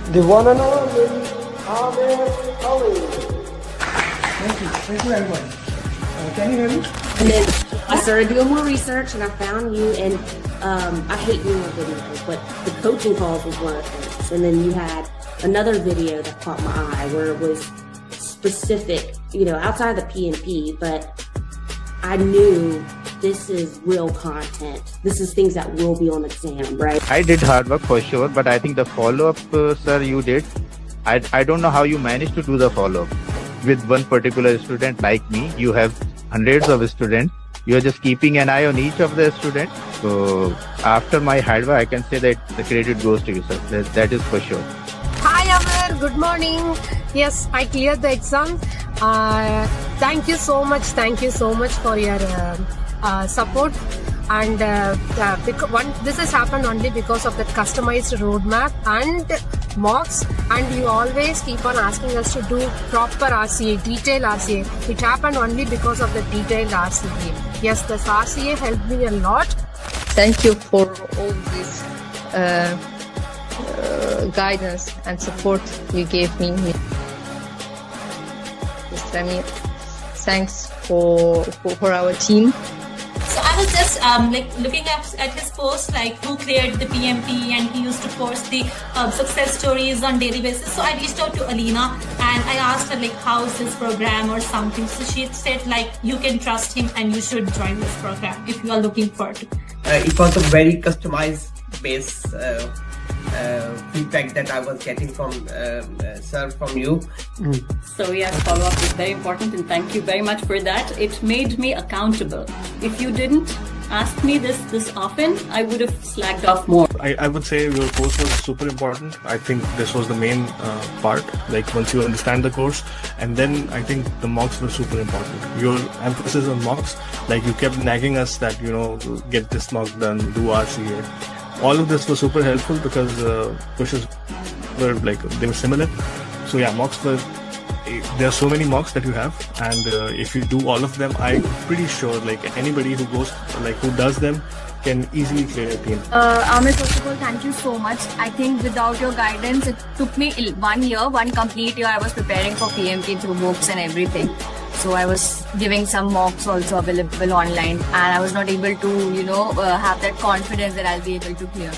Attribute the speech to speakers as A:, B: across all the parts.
A: The one and only Amir Ali.
B: Thank you everyone. Can you hear me?
C: And then I started doing more research and I found you, and I hate doing my videos, but the coaching calls was one of the things. And then you had another video that caught my eye where it was specific, outside the PMP, but I knew this is real content. This is things that will be on exam, right?
D: I did hard work for sure, but I think the follow-up, sir, you did. I don't know how you managed to do the follow-up. With one particular student like me, you have hundreds of students. You are just keeping an eye on each of the students. So after my hard work, I can say that the credit goes to you, sir. That is for sure.
E: Hi Amir, good morning. Yes, I cleared the exam. Thank you so much for your support. And this has happened only because of the customized roadmap and mocks, and you always keep on asking us to do proper RCA, detailed RCA. It happened only because of the detailed RCA. Yes, this RCA helped me a lot.
F: Thank you for all this guidance and support you gave me. Mr. Amir, thanks for our team.
G: So I was just looking at his post, who cleared the PMP, and he used to post the success stories on daily basis. So I reached out to Alina and I asked her how is this program or something. So she said you can trust him and you should join this program if you are looking for it.
B: It was a very customized base feedback that I was getting from sir, from you.
H: So yes, follow-up is very important, and thank you very much for that. It made me accountable. If you didn't ask me this often, I would have slacked off more.
I: I would say your course was super important. I think this was the main part, once you understand the course, and then I think the mocks were super important. Your emphasis on mocks, you kept nagging us that, get this mock done, do RCA. All of this was super helpful because questions were they were similar. So yeah, mocks were, there are so many mocks that you have, and if you do all of them, I'm pretty sure anybody who goes, who does them can easily clear a PMP.
J: Amir, first of all, thank you so much. I think without your guidance, it took me 1 year, one complete year. I was preparing for PMP through books and everything. So I was giving some mocks also available online, and I was not able to, have that confidence that I'll be able to clear.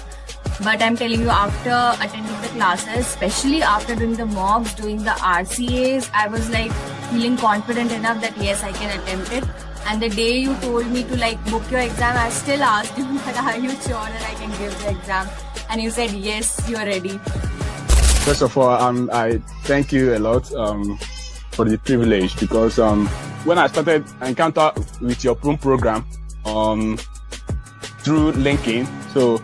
J: But I'm telling you, after attending the classes, especially after doing the mocks, doing the RCAs, I was feeling confident enough that yes, I can attempt it. And the day you told me to book your exam, I still asked you that are you sure that I can give the exam? And you said yes, you are ready.
K: First of all, I thank you a lot for the privilege, because when I started encounter with your program through LinkedIn, so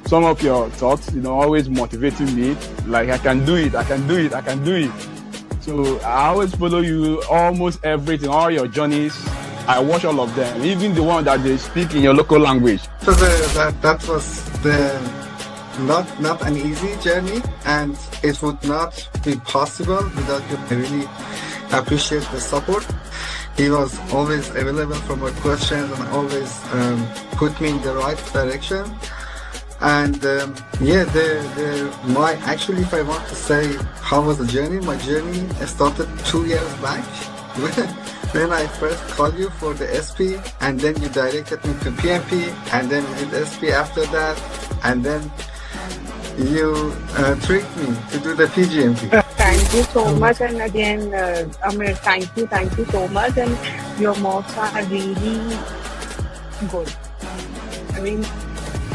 K: some of your thoughts, always motivating me, I can do it. So I always follow you, almost everything, all your journeys. I watch all of them, even the one that they speak in your local language.
L: So that was not an easy journey, and it would not be possible without you. I really appreciate the support. He was always available for my questions and always put me in the right direction. And actually, if I want to say how was the journey, my journey started 2 years back. When I first called you for the SP, and then you directed me to PMP, and then we did SP after that, and then you tricked me to do the PGMP.
M: Thank you so much, and again, Amir, thank you so much, and your mocks are really good. I mean,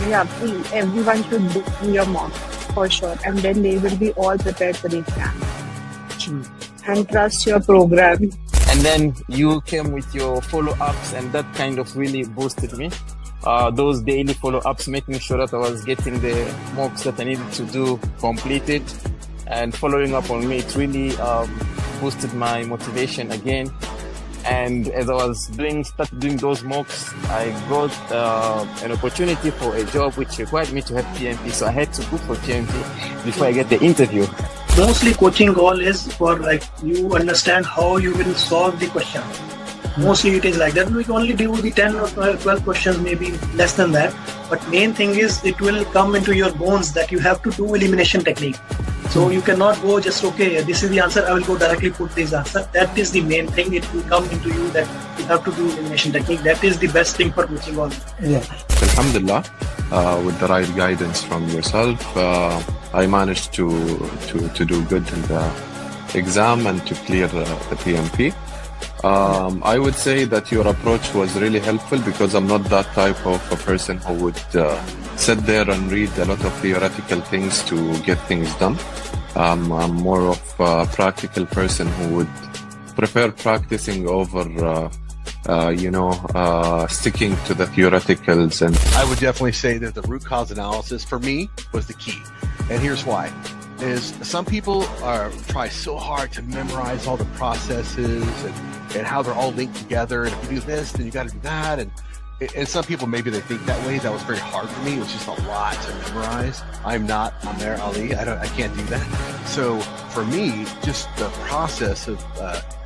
M: yeah, please, everyone should do your mock for sure, and then they will be all prepared for the exam. And trust your program.
N: And then you came with your follow-ups, and that kind of really boosted me. Those daily follow-ups, making sure that I was getting the mocks that I needed to do completed, and following up on me, it really boosted my motivation again. And as I was started doing those mocks, I got an opportunity for a job which required me to have PMP, so I had to book for PMP before I get the interview.
O: Mostly coaching goal is for you understand how you will solve the question. Mostly it is like that. We can only do the 10 or 12 questions, maybe less than that. But main thing is it will come into your bones that you have to do elimination technique. So you cannot go just, okay, this is the answer, I will go directly put this answer. That is the main thing. It will come into you that you have to do elimination technique. That is the best thing for coaching all.
B: Yeah.
P: Alhamdulillah, with the right guidance from yourself, I managed to do good in the exam and to clear the PMP. I would say that your approach was really helpful because I'm not that type of a person who would sit there and read a lot of theoretical things to get things done. I'm more of a practical person who would prefer practicing over sticking to the theoreticals. And
Q: I would definitely say that the root cause analysis for me was the key. And here's why. Is some people try so hard to memorize all the processes and how they're all linked together. And if you do this, then you got to do that. And some people, maybe they think that way. That was very hard for me. It was just a lot to memorize. I'm not Amer Ali. I can't do that. So for me, just the process of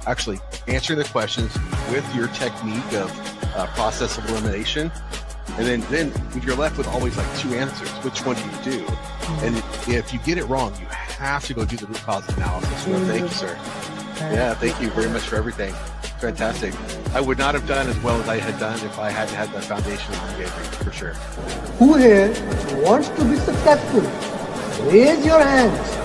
Q: actually answering the questions with your technique of process of elimination. And then you're left with always like two answers. Which one do you do? And if you get it wrong, you have to go do the root cause analysis. So thank you, sir. Yeah, thank you very much for everything. Fantastic. I would not have done as well as I had done if I hadn't had the foundation that you gave me, for sure.
A: Who here wants to be successful? Raise your hands.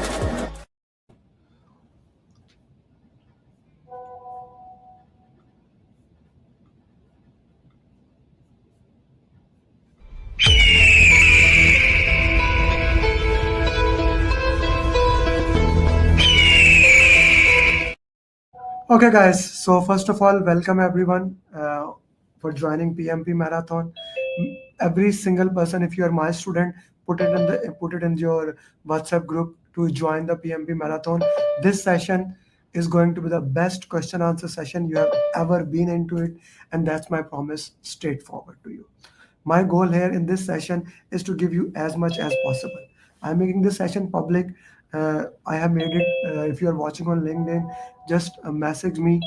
B: Okay, guys. So first of all, welcome everyone for joining PMP Marathon. Every single person, if you are my student, put it in your WhatsApp group to join the PMP Marathon. This session is going to be the best question answer session you have ever been into it, and that's my promise, straightforward to you. My goal here in this session is to give you as much as possible. I'm making this session public. I have made it. If you are watching on LinkedIn, just message me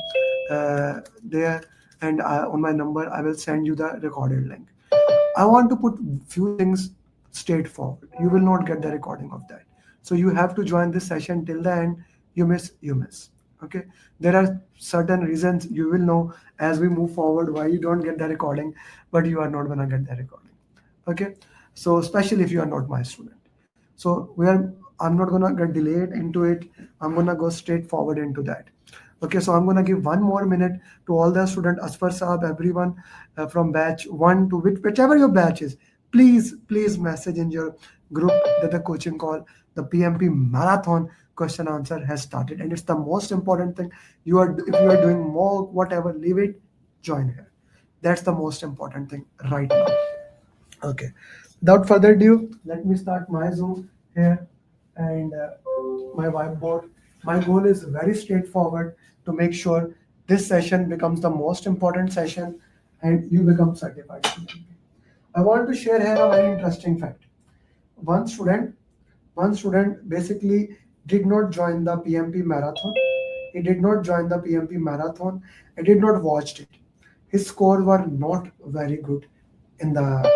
B: there, and on my number, I will send you the recorded link. I want to put few things straightforward. You will not get the recording of that. So you have to join this session till the end. You miss. Okay. There are certain reasons you will know as we move forward why you don't get the recording, but you are not gonna get the recording. Okay. So especially if you are not my student. So I'm not gonna get delayed into it. I'm gonna go straight forward into that. Okay, so I'm gonna give 1 more minute to all the student, Asfar Saab, everyone from batch 1 to whichever your batch is. Please message in your group that the coaching call, the PMP Marathon question answer has started, and it's the most important thing. If you are doing more, whatever, leave it, join here. That's the most important thing right now. Okay, without further ado, let me start my Zoom here and my whiteboard. My goal is very straightforward to make sure this session becomes the most important session and you become certified. I want to share here a very interesting fact. One student basically did not join the PMP Marathon. He did not join the PMP Marathon. He did not watch it. His scores were not very good in the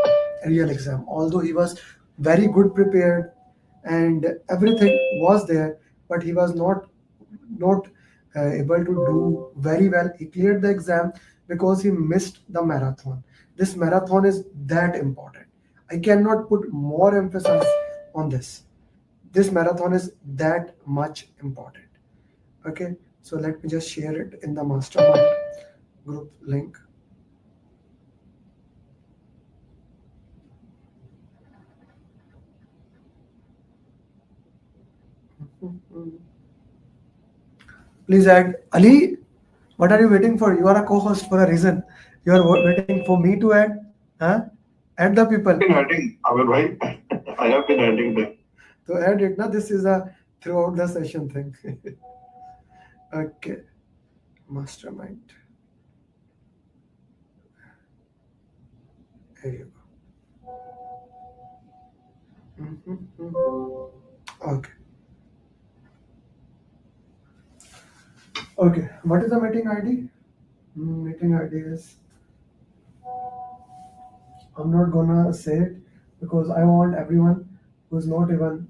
B: real exam. Although he was very good prepared and everything was there, but he was not able to do very well. He cleared the exam because he missed the marathon. This marathon is that important. I cannot put more emphasis on this. This marathon is that much important. Okay, so let me just share it in the mastermind group link. Please add. Ali, what are you waiting for? You are a co-host for a reason. You are waiting for me to add? Huh? Add the people.
R: I have been adding them.
B: So add it. Now this is a throughout the session thing. Okay. Mastermind. Here you go. Okay. Okay, what is the meeting ID? Meeting ID is, I'm not gonna say it because I want everyone who's not even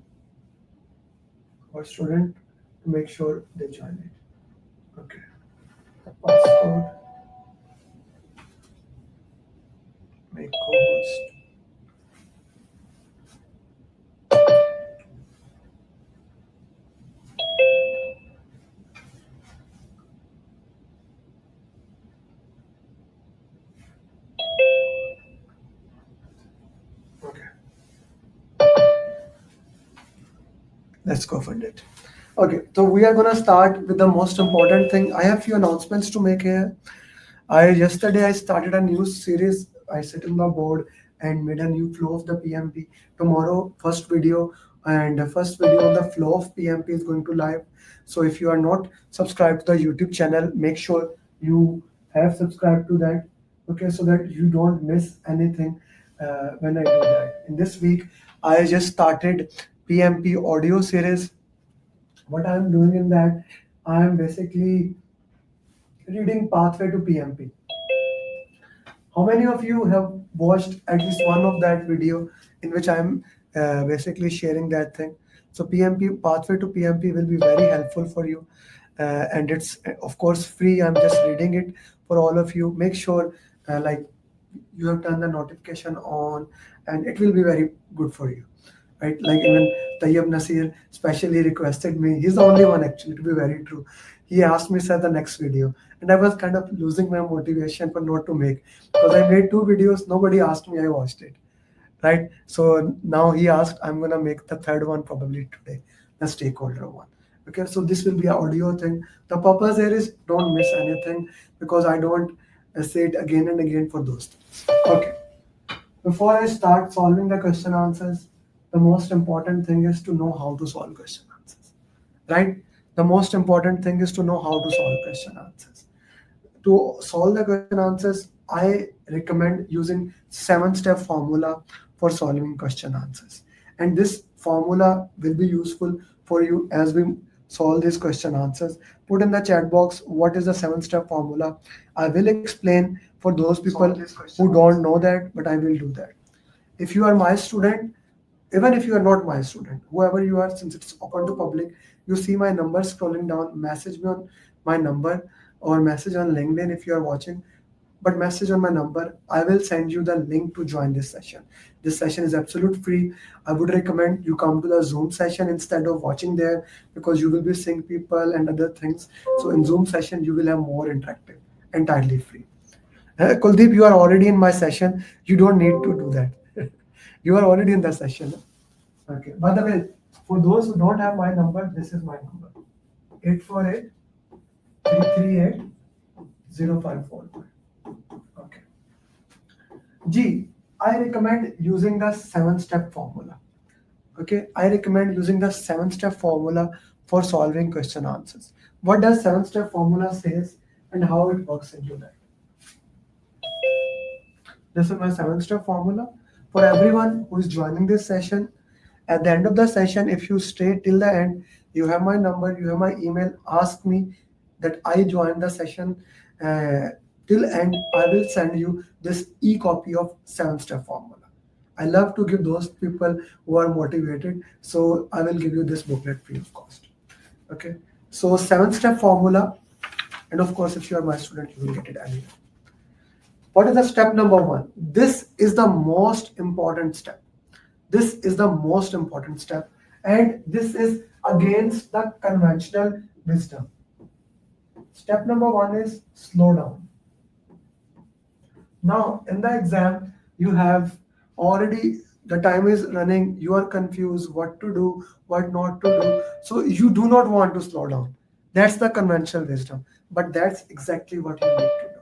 B: for student to make sure they join it. Okay. Passcode. Make co-host. Let's go for it. Okay, so we are gonna start with the most important thing. I have few announcements to make here. Yesterday I started a new series. I sit in the board and made a new flow of the PMP. Tomorrow, first video and the first video on the flow of PMP is going to live. So if you are not subscribed to the YouTube channel, make sure you have subscribed to that. Okay, so that you don't miss anything when I do that. In this week, I just started PMP audio series. What I'm doing in that, I'm basically reading Pathway to PMP. How many of you have watched at least one of that video in which I'm basically sharing that thing? So PMP, Pathway to PMP will be very helpful for you. And it's of course free. I'm just reading it for all of you. Make sure like you have turned the notification on and it will be very good for you. Right? Like even Tayyab Nasir specially requested me. He's the only one actually, to be very true. He asked me, sir, the next video. And I was kind of losing my motivation for not to make. Because I made 2 videos, nobody asked me, I watched it. Right? So now he asked, I'm gonna make the third one probably today, the stakeholder one. Okay, so this will be an audio thing. The purpose here is don't miss anything because I don't say it again and again for those things. Okay. Before I start solving the question answers, the most important thing is to know how to solve question answers, right? The most important thing is to know how to solve question answers. To solve the question answers, I recommend using 7-step formula for solving question answers. And this formula will be useful for you as we solve these question answers. Put in the chat box what is the 7-step formula. I will explain for those people who don't know that, but I will do that. If you are my student, even if you are not my student, whoever you are, since it's open to public, you see my number scrolling down, message me on my number or message on LinkedIn if you are watching, but message on my number. I will send you the link to join this session. This session is absolute free. I would recommend you come to the Zoom session instead of watching there because you will be seeing people and other things. So in Zoom session, you will have more interactive, entirely free. Kuldeep, you are already in my session. You don't need to do that. You are already in the session. Okay. By the way, for those who don't have my number, this is my number. 848-338-0545. Okay. G, I recommend using the 7-step formula. Okay. I recommend using the 7-step formula for solving question answers. What does 7-step formula says and how it works into that? This is my 7-step formula. For everyone who is joining this session, at the end of the session, if you stay till the end, you have my number, you have my email, ask me that I joined the session till end, I will send you this e-copy of 7-step formula. I love to give those people who are motivated, so I will give you this booklet free of cost. Okay, so 7-step formula, and of course, if you are my student, you will get it anyway. What is the step number 1? This is the most important step. This is the most important step, and this is against the conventional wisdom. Step number 1 is slow down. Now, in the exam, you have already, the time is running, you are confused what to do, what not to do. So you do not want to slow down. That's the conventional wisdom, but that's exactly what you need to do.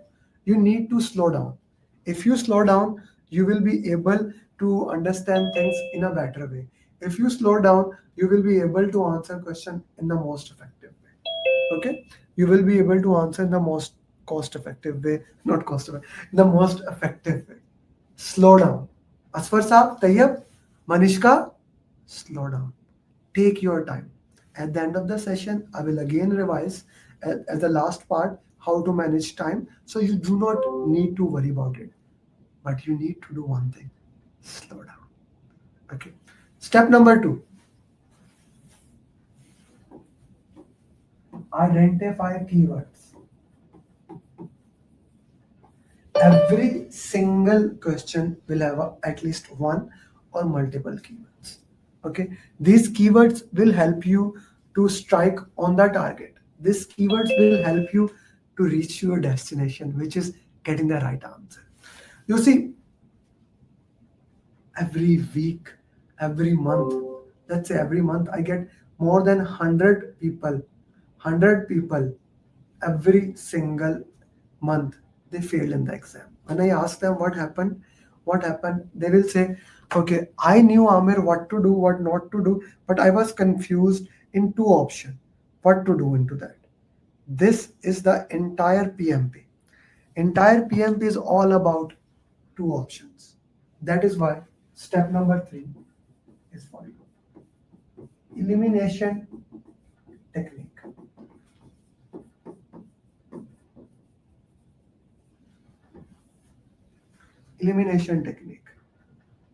B: You need to slow down. If you slow down, you will be able to understand things in a better way. If you slow down, you will be able to answer question in the most effective way. Okay? You will be able to answer in the most cost-effective way, not cost-effective, the most effective way. Slow down. Asfar Saab, Tayyab, Manishka, slow down. Take your time. At the end of the session, I will again revise as the last part how to manage time. So you do not need to worry about it. But you need to do one thing. Slow down. Okay. Step number 2. Identify keywords. Every single question will have at least one or multiple keywords. Okay, these keywords will help you to strike on the target. These keywords will help you to reach your destination, which is getting the right answer. You see, every week, every month, let's say every month, I get more than 100 people every single month, they failed in the exam. When I ask them what happened, they will say, okay, I knew, Amir, what to do, what not to do, but I was confused in two options, what to do into that. This is the entire PMP. Entire PMP is all about two options. That is why step number 3 is for you. Elimination technique. Elimination technique.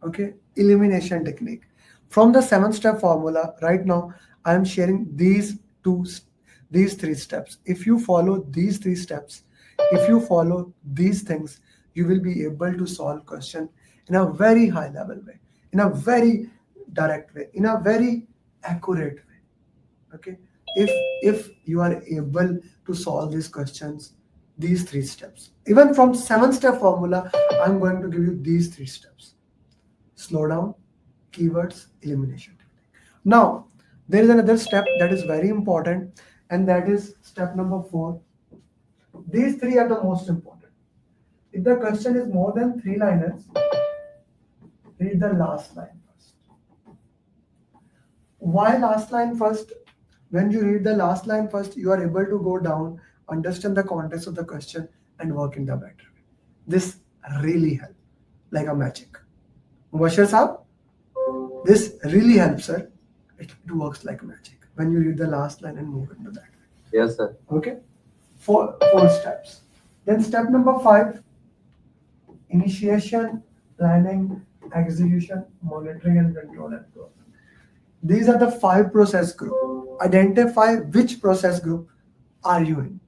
B: Okay, elimination technique. From the 7-step formula, right now I am sharing these 3 steps. If you follow these 3 steps, if you follow these things, you will be able to solve question in a very high level way, in a very direct way, in a very accurate way. Okay, if you are able to solve these questions, these 3 steps, even from 7-step formula, I'm going to give you these 3 steps. Slow down, keywords, elimination technique. Now, there is another step that is very important, and that is step number 4. These 3 are the most important. If the question is more than 3 liners, read the last line first. Why last line first? When you read the last line first, you are able to go down, understand the context of the question, and work in the better way. This really helps, like a magic. Mubashir Saab, this really helps, sir. It works like magic when you read the last line and move into that.
S: Yes, sir.
B: Okay, four steps. Then step number 5, initiation, planning, execution, monitoring, and control and growth. These are the 5 process group. Identify which process group are you in.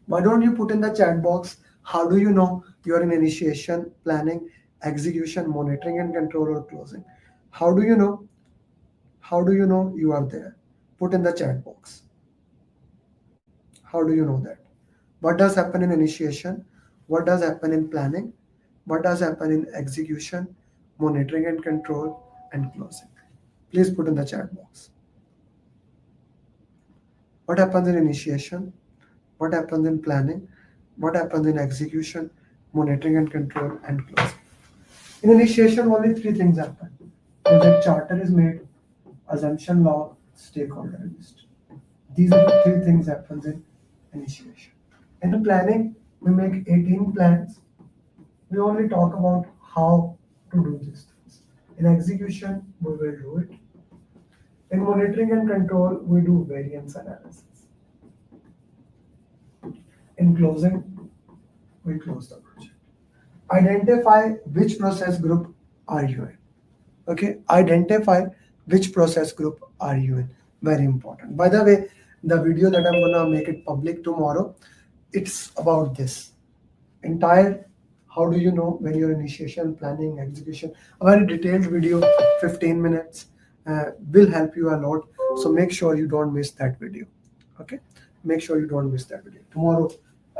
B: Why don't you put in the chat box, how do you know you're in initiation, planning, execution, monitoring, and control, or closing? How do you know? How do you know you are there? Put in the chat box. How do you know that? What does happen in initiation? What does happen in planning? What does happen in execution, monitoring and control, and closing? Please put in the chat box. What happens in initiation? What happens in planning? What happens in execution, monitoring and control, and closing? In initiation, only 3 things happen. Project charter is made, assumption log, stakeholder list. These are the 3 things happens in initiation. In planning, we make 18 plans. We only talk about how to do these things. In execution, we will do it. In monitoring and control, we do variance analysis. In closing, we close the project. Identify which process group are you in. Okay, identify which process group are you in. Very important. By the way, the video that I'm gonna make it public tomorrow, it's about this entire. How do you know when you're initiation, planning, execution? A very detailed video, 15 minutes, will help you a lot. So make sure you don't miss that video. Okay, make sure you don't miss that video. Tomorrow,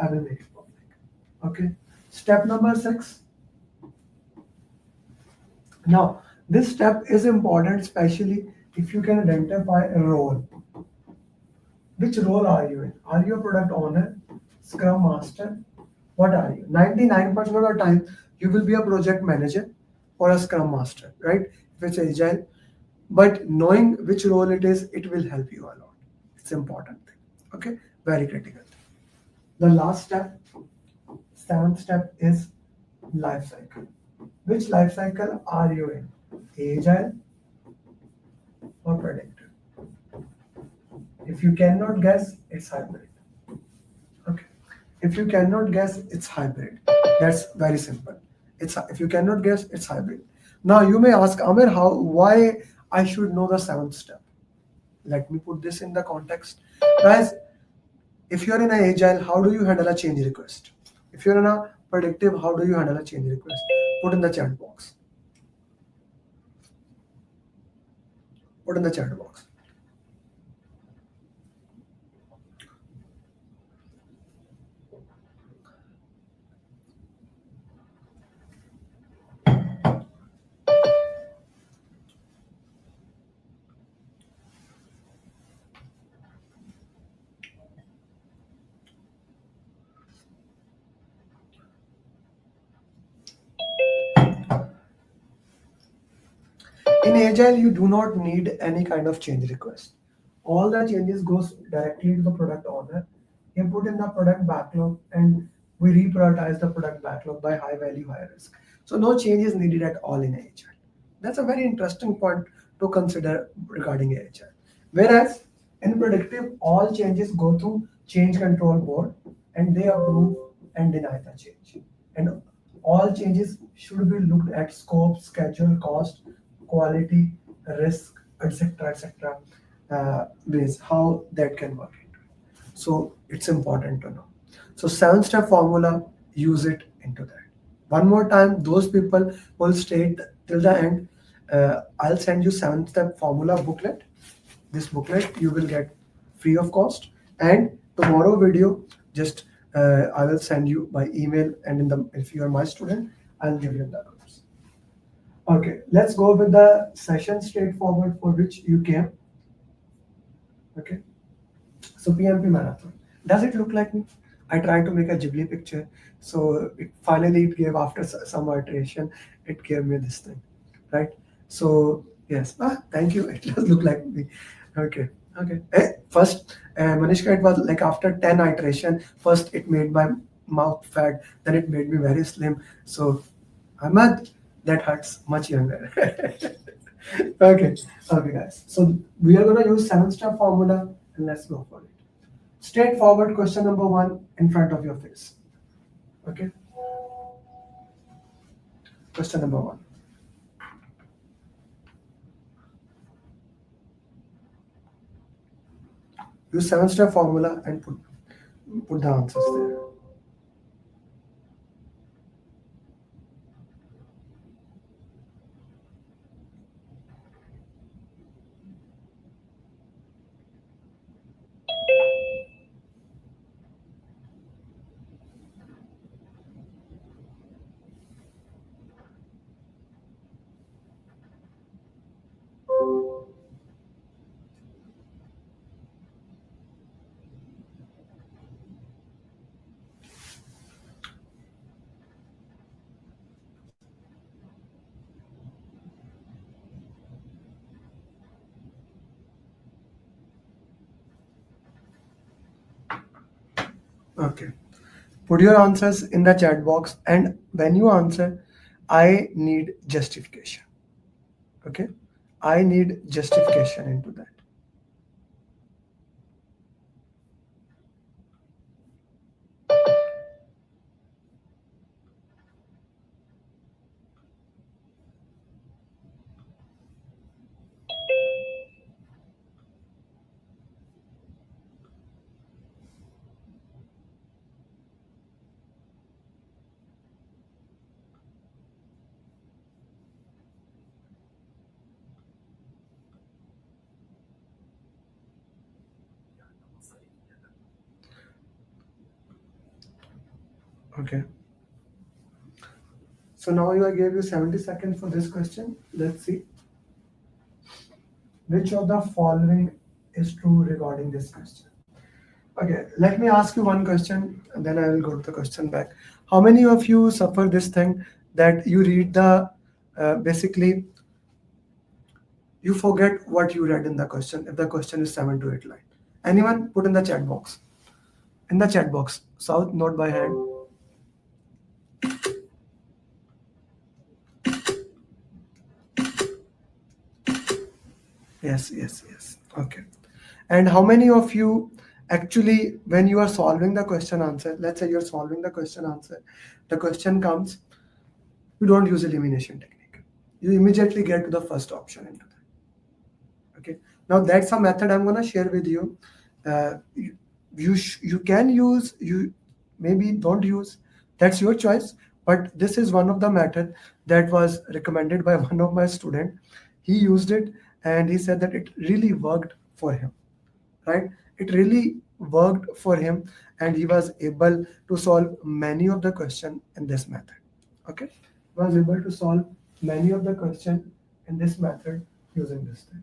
B: I will make it public. Okay, step number 6. Now, this step is important, especially if you can identify a role. Which role are you in? Are you a product owner, Scrum Master? What are you? 99% of the time, you will be a project manager or a Scrum Master, right? If it's agile. But knowing which role it is, it will help you a lot. It's important thing. Okay, very critical thing. The last step, 7th step, is life cycle. Which life cycle are you in? Agile or predictive? If you cannot guess, it's hybrid. Okay. If you cannot guess, it's hybrid. That's very simple. If you cannot guess, it's hybrid. Now you may ask, Amir, why I should know the 7th step? Let me put this in the context. Guys, If you're in an agile, how do you handle a change request? If you're in a predictive, how do you handle a change request? Put in the chat box. Put in the chat box. In Agile, you do not need any kind of change request. All the changes goes directly to the product owner. You put in the product backlog and we reprioritize the product backlog by high value, high risk. So no change is needed at all in Agile. That's a very interesting point to consider regarding Agile. Whereas in predictive, all changes go through change control board and they approve and deny the change. And all changes should be looked at scope, schedule, cost, quality, risk, etc., ways how that can work into it. So it's important to know. So 7-step formula, use it into that. One more time, those people will stay till the end. I'll send you 7-step formula booklet. This booklet you will get free of cost. And tomorrow video, just I will send you by email, and if you are my student, I'll give you the course. Okay, let's go with the session straightforward for which you came. Okay, so PMP Marathon. Does it look like me? I tried to make a Ghibli picture, so finally it gave, after some iteration, it gave me this thing, right? So yes, thank you. It does look like me. Okay. First, Manishka, it was like after 10 iteration. First, it made my mouth fat, then it made me very slim. So, Ahmad, that hurts much younger. Okay, guys. So we are gonna use 7-step formula, and let's go for it. Straightforward question number 1 in front of your face. Okay. Question number 1. Use 7-step formula and put the answers there. Okay. Put your answers in the chat box, and when you answer, I need justification. Okay? I need justification into that. Okay. So now I gave you 70 seconds for this question. Let's see. Which of the following is true regarding this question? Okay, let me ask you one question, and then I will go to the question back. How many of you suffer this thing that you read the, basically, you forget what you read in the question if the question is 7 to 8 lines? Anyone? Put in the chat box. In the chat box. South, note by hand. Yes. Okay. And how many of you actually, when you are solving the question answer, let's say you're solving the question answer, the question comes, you don't use elimination technique. You immediately get to the first option into that. Okay. Now that's a method I'm going to share with you. you can use, you maybe don't use, that's your choice, but this is one of the method that was recommended by one of my student. He used it and he said that it really worked for him, right? It really worked for him, and he was able to solve many of the question in this method. Okay, was able to solve many of the question in this method using this thing.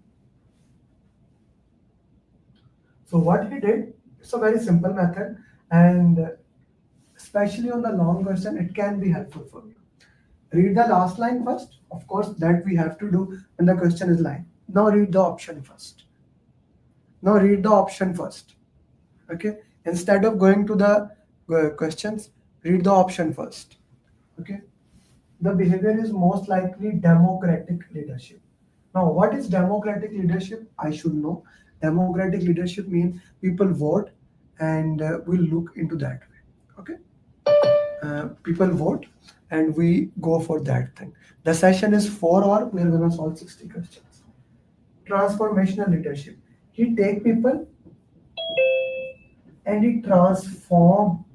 B: So what he did, it's a very simple method, and especially on the long question, it can be helpful for you. Read the last line first. Of course, that we have to do when the question is line. Now read the option first. Now read the option first. Okay. Instead of going to the questions, read the option first. Okay. The behavior is most likely democratic leadership. Now, what is democratic leadership? I should know. Democratic leadership means people vote, and we'll look into that way. Okay. People vote and we go for that thing. The session is 4 hours. We're going to solve 60 questions. Transformational leadership. He take people and he transform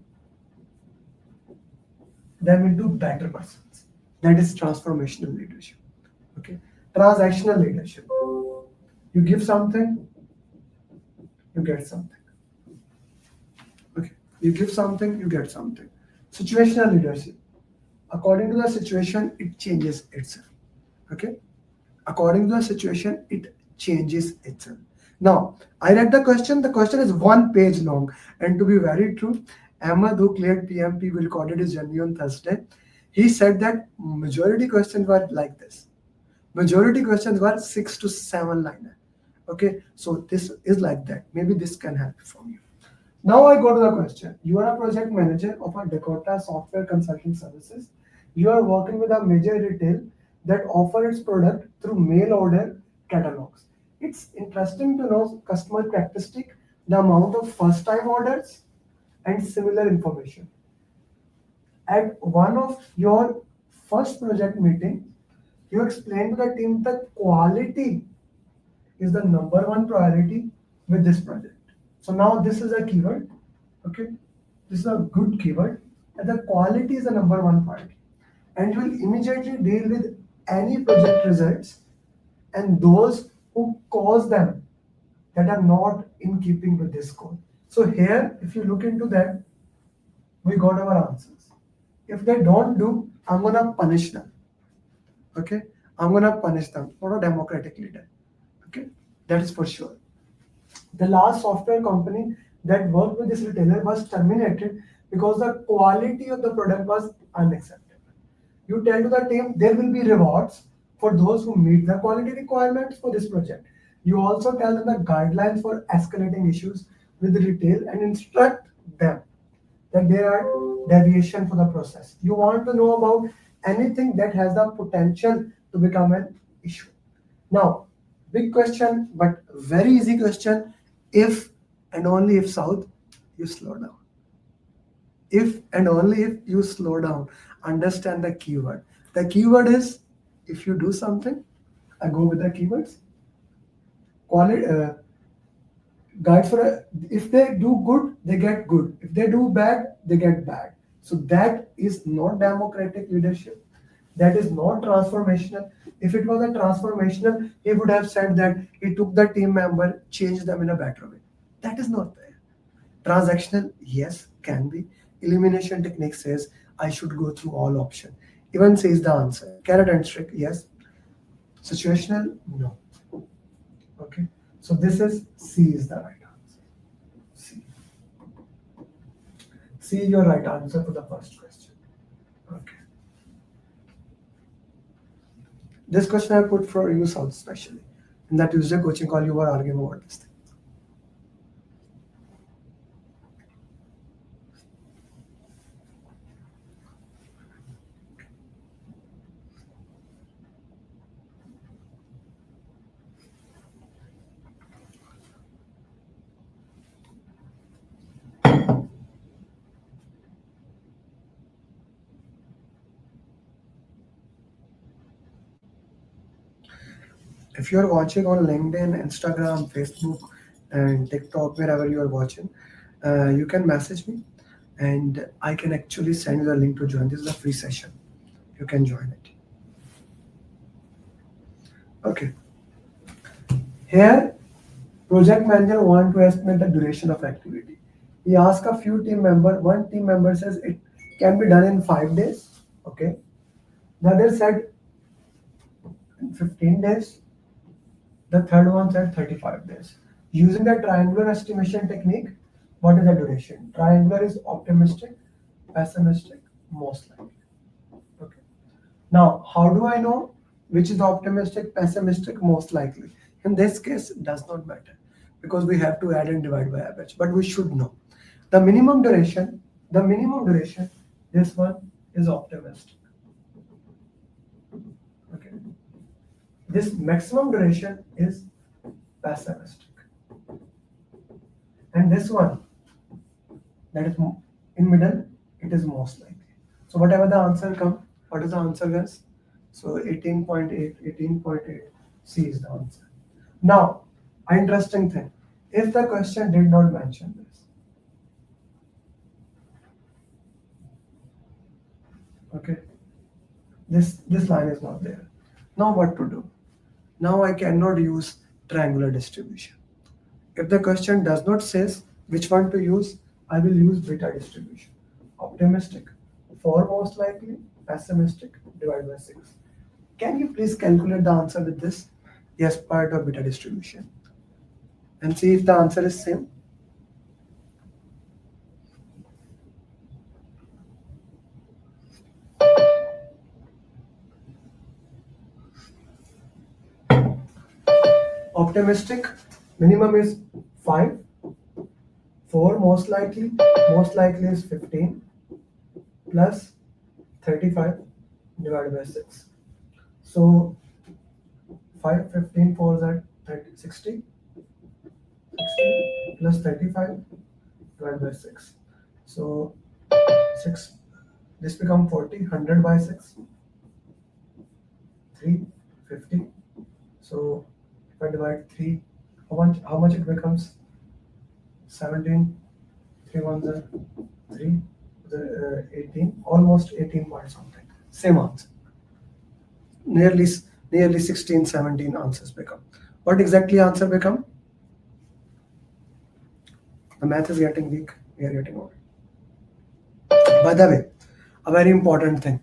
B: them into better persons. That is transformational leadership. Okay. Transactional leadership. You give something, you get something. Okay. You give something, you get something. Situational leadership. According to the situation, it changes itself. Okay. According to the situation, it changes itself. Now, I read the question. The question is 1 page long. And to be very true, Ahmed, who cleared PMP, we recorded his journey on Thursday. He said that majority questions were like this. Majority questions were 6 to 7 liner. Okay, so this is like that. Maybe this can help from you. Now I go to the question. You are a project manager of a Dakota software consulting services. You are working with a major retail that offers its product through mail order catalogs. It's interesting to know customer characteristic, the amount of first time orders, and similar information. At one of your first project meeting, you explained to the team that quality is the number one priority with this project. So now this is a keyword. Okay, this is a good keyword. And the quality is the number one priority. And you will immediately deal with any project results and those who cause them that are not in keeping with this goal. So here, if you look into that, we got our answers. If they don't do, I'm gonna punish them. Okay, I'm gonna punish them. Not a democratic leader. Okay, that is for sure. The last software company that worked with this retailer was terminated because the quality of the product was unacceptable. You tell to the team there will be rewards for those who meet the quality requirements for this project. You also tell them the guidelines for escalating issues with the retail and instruct them that there are deviation for the process. You want to know about anything that has the potential to become an issue. Now, big question, but very easy question. If and only if South, you slow down. If and only if you slow down, understand the keyword. The keyword is, if you do something, I go with the keywords. Quality, guide for if they do good, they get good. If they do bad, they get bad. So that is not democratic leadership. That is not transformational. If it was a transformational, he would have said that he took the team member, changed them in a better way. That is not there. Transactional, yes, can be. Elimination technique says I should go through all options. Even says the answer. Carrot and stick, yes. Situational, no. Okay. So this is C is the right answer. C. C, your right answer for the first question. Okay. This question I put for you, South, especially. In that Tuesday coaching call, you were arguing about this thing. If you're watching on LinkedIn, Instagram, Facebook, and TikTok, wherever you are watching, you can message me and I can actually send you the link to join. This is a free session. You can join it. Okay. Here, project manager want to estimate the duration of activity. He asked a few team members. One team member says it can be done in 5 days. Okay. The other said in 15 days. The third one said 35 days. Using the triangular estimation technique, what is the duration? Triangular is optimistic, pessimistic, most likely. Okay. Now, how do I know which is optimistic, pessimistic, most likely? In this case, it does not matter because we have to add and divide by average, but we should know. The minimum duration, this one is optimistic. Okay. This maximum duration is pessimistic. And this one, that is in middle, it is most likely. So whatever the answer comes, what is the answer, guys? So 18.8, 18.8, C is the answer. Now, interesting thing, if the question did not mention this, okay, this line is not there. Now what to do? Now I cannot use triangular distribution. If the question does not say which one to use, I will use beta distribution. Optimistic, 4 most likely, pessimistic, divided by 6. Can you please calculate the answer with this? Yes, part of beta distribution. And see if the answer is same. Optimistic, minimum is 5. 4 most likely is 15 plus 35 divided by 6. So 5, 15, 4 is at 30, 60. 60 plus 35 divided by 6. So 6, this become 40, 100 by 6. 3, 50. So if I divide 3, how much it becomes? 17, 3 ones are 3, 18, almost 18 point something. Same answer. Nearly 16, 17 answers become. What exactly answer become? The math is getting weak. We are getting old. By the way, a very important thing.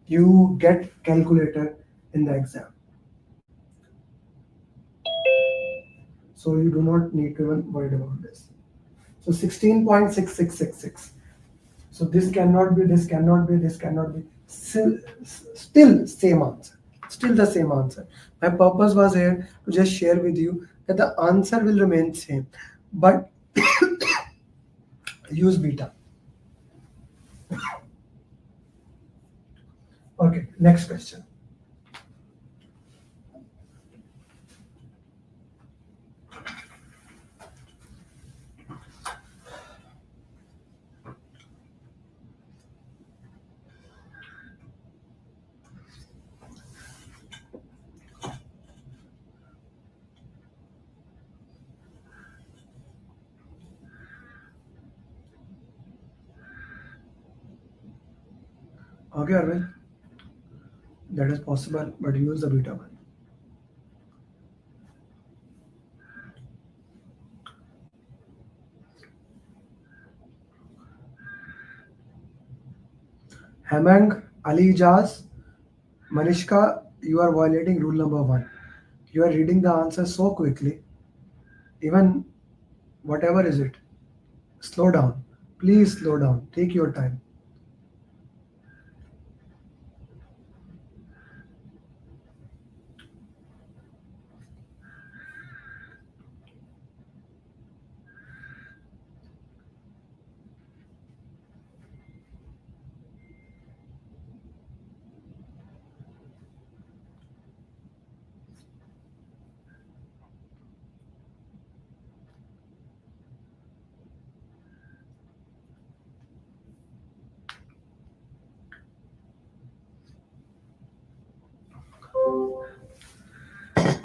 B: You get calculator in the exam. So you do not need to even worry about this. So 16.6666. So this cannot be, this cannot be, this cannot be. Still same answer. Still the same answer. My purpose was here to just share with you that the answer will remain same, but use beta. Okay, next question. Okay, Arvind, that is possible, but use the beta one. Hemang, Ali Ijaz, Manishka, you are violating rule number 1. You are reading the answer so quickly. Even whatever is it, slow down. Please slow down. Take your time.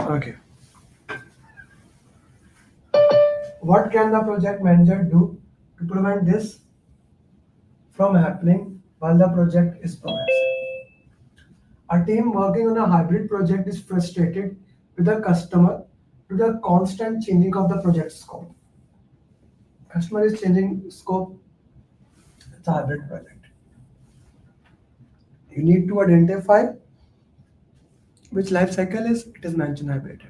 B: Okay. What can the project manager do to prevent this from happening while the project is progressing. A team working on a hybrid project is frustrated with the customer due to the constant changing of the project scope. Customer is changing scope. It's a hybrid project. You need to identify which life cycle is. It is mentioned hybrid.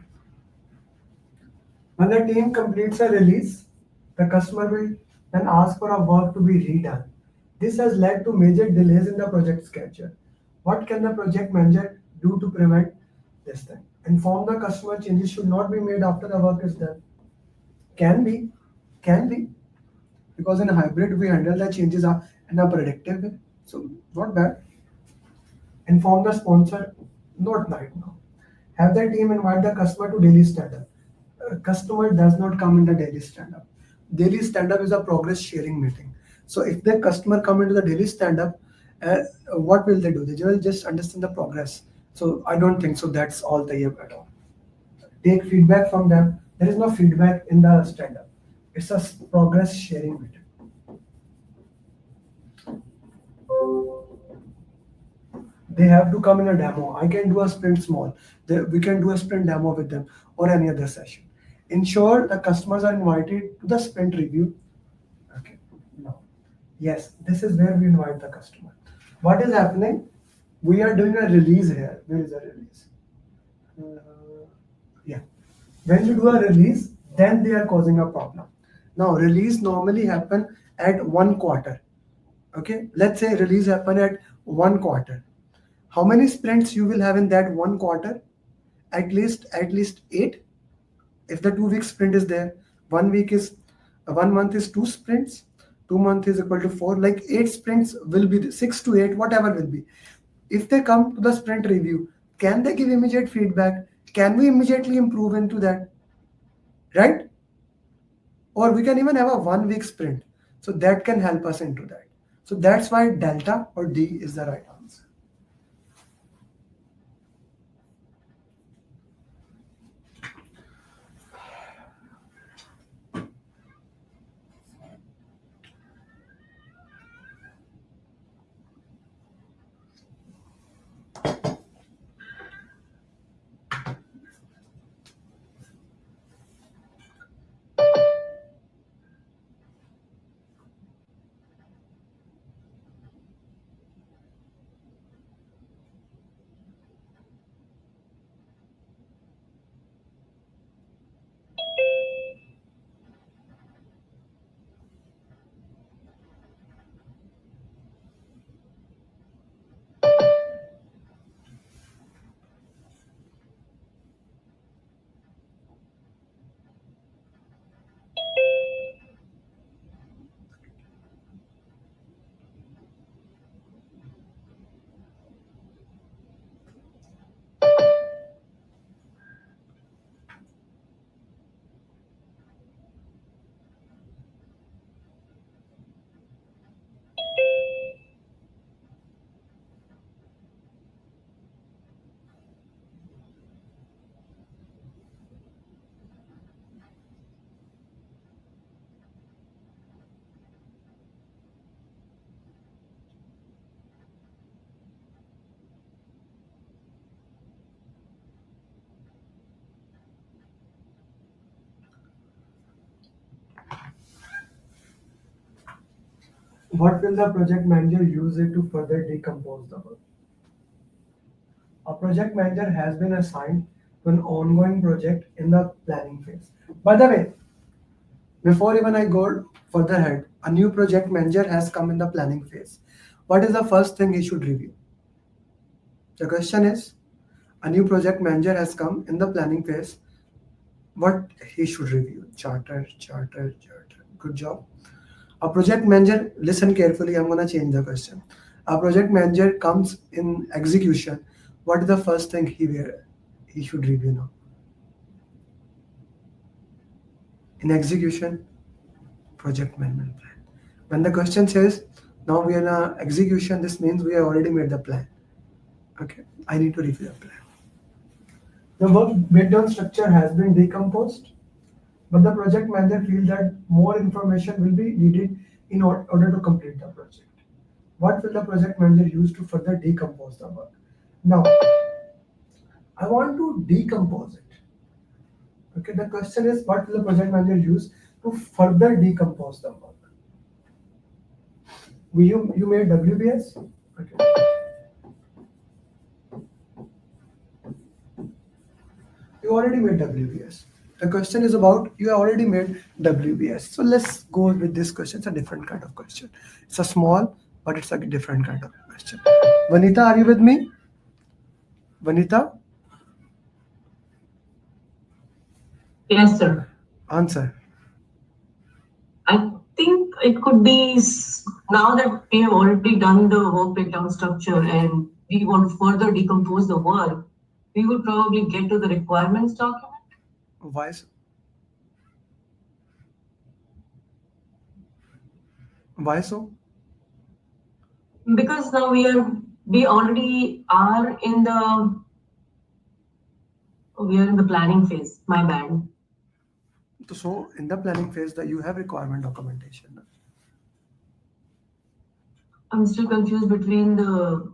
B: When the team completes a release, the customer will then ask for a work to be redone. This has led to major delays in the project schedule. What can the project manager do to prevent this thing? Inform the customer changes should not be made after the work is done. Can be, because in a hybrid we handle the changes in a predictive way. So not bad. Inform the sponsor, not right now. Have the team invite the customer to daily stand-up. Customer does not come in the daily stand-up. Daily stand-up is a progress sharing meeting. So if the customer come into the daily stand-up, what will they do? They will just understand the progress. So I don't think so. That's all they have at all. Take feedback from them. There is no feedback in the stand-up. It's a progress sharing meeting. They have to come in a demo. I can do a sprint small. We can do a sprint demo with them or any other session. Ensure the customers are invited to the sprint review. Okay. No. Yes, this is where we invite the customer. What is happening? We are doing a release here. Where is the release? Yeah. When you do a release, then they are causing a problem. Now, release normally happen at 1 quarter. Okay. Let's say release happen at 1 quarter. How many sprints you will have in that 1 quarter? At least 8. If the 2 week sprint is there, 1 month is 2 sprints, 2 months is equal to 4, like 8 sprints will be 6 to 8, whatever will be. If they come to the sprint review, can they give immediate feedback? Can we immediately improve into that? Right? Or we can even have a 1 week sprint. So that can help us into that. So that's why delta or D is the right answer. What will the project manager use it to further decompose the work? A project manager has been assigned to an ongoing project in the planning phase. By the way, before even I go further ahead, a new project manager has come in the planning phase. What is the first thing he should review? The question is, a new project manager has come in the planning phase. What he should review? Charter. Good job. A project manager, listen carefully, I'm going to change the question. A project manager comes in execution. What is the first thing he should review now? In execution, project management plan. When the question says, now we are in execution, this means we have already made the plan. Okay, I need to review the plan. The work breakdown structure has been decomposed, but the project manager feels that more information will be needed in order to complete the project. What will the project manager use to further decompose the work? Now, I want to decompose it. Okay, the question is, what will the project manager use to further decompose the work? You made WBS? Okay. You already made WBS. The question is about you already made WBS. So let's go with this question. It's a different kind of question. It's a small, but it's a different kind of question. Vanita, are you with me? Vanita?
S: Yes, sir.
B: Answer.
S: I think it could be now that we have already done the work breakdown structure and we want to further decompose the work, we would probably get to the requirements document.
B: Why so? Why so?
S: Because now we already are in the planning phase. My bad.
B: So in the planning phase, that you have requirement documentation.
S: I'm still confused between the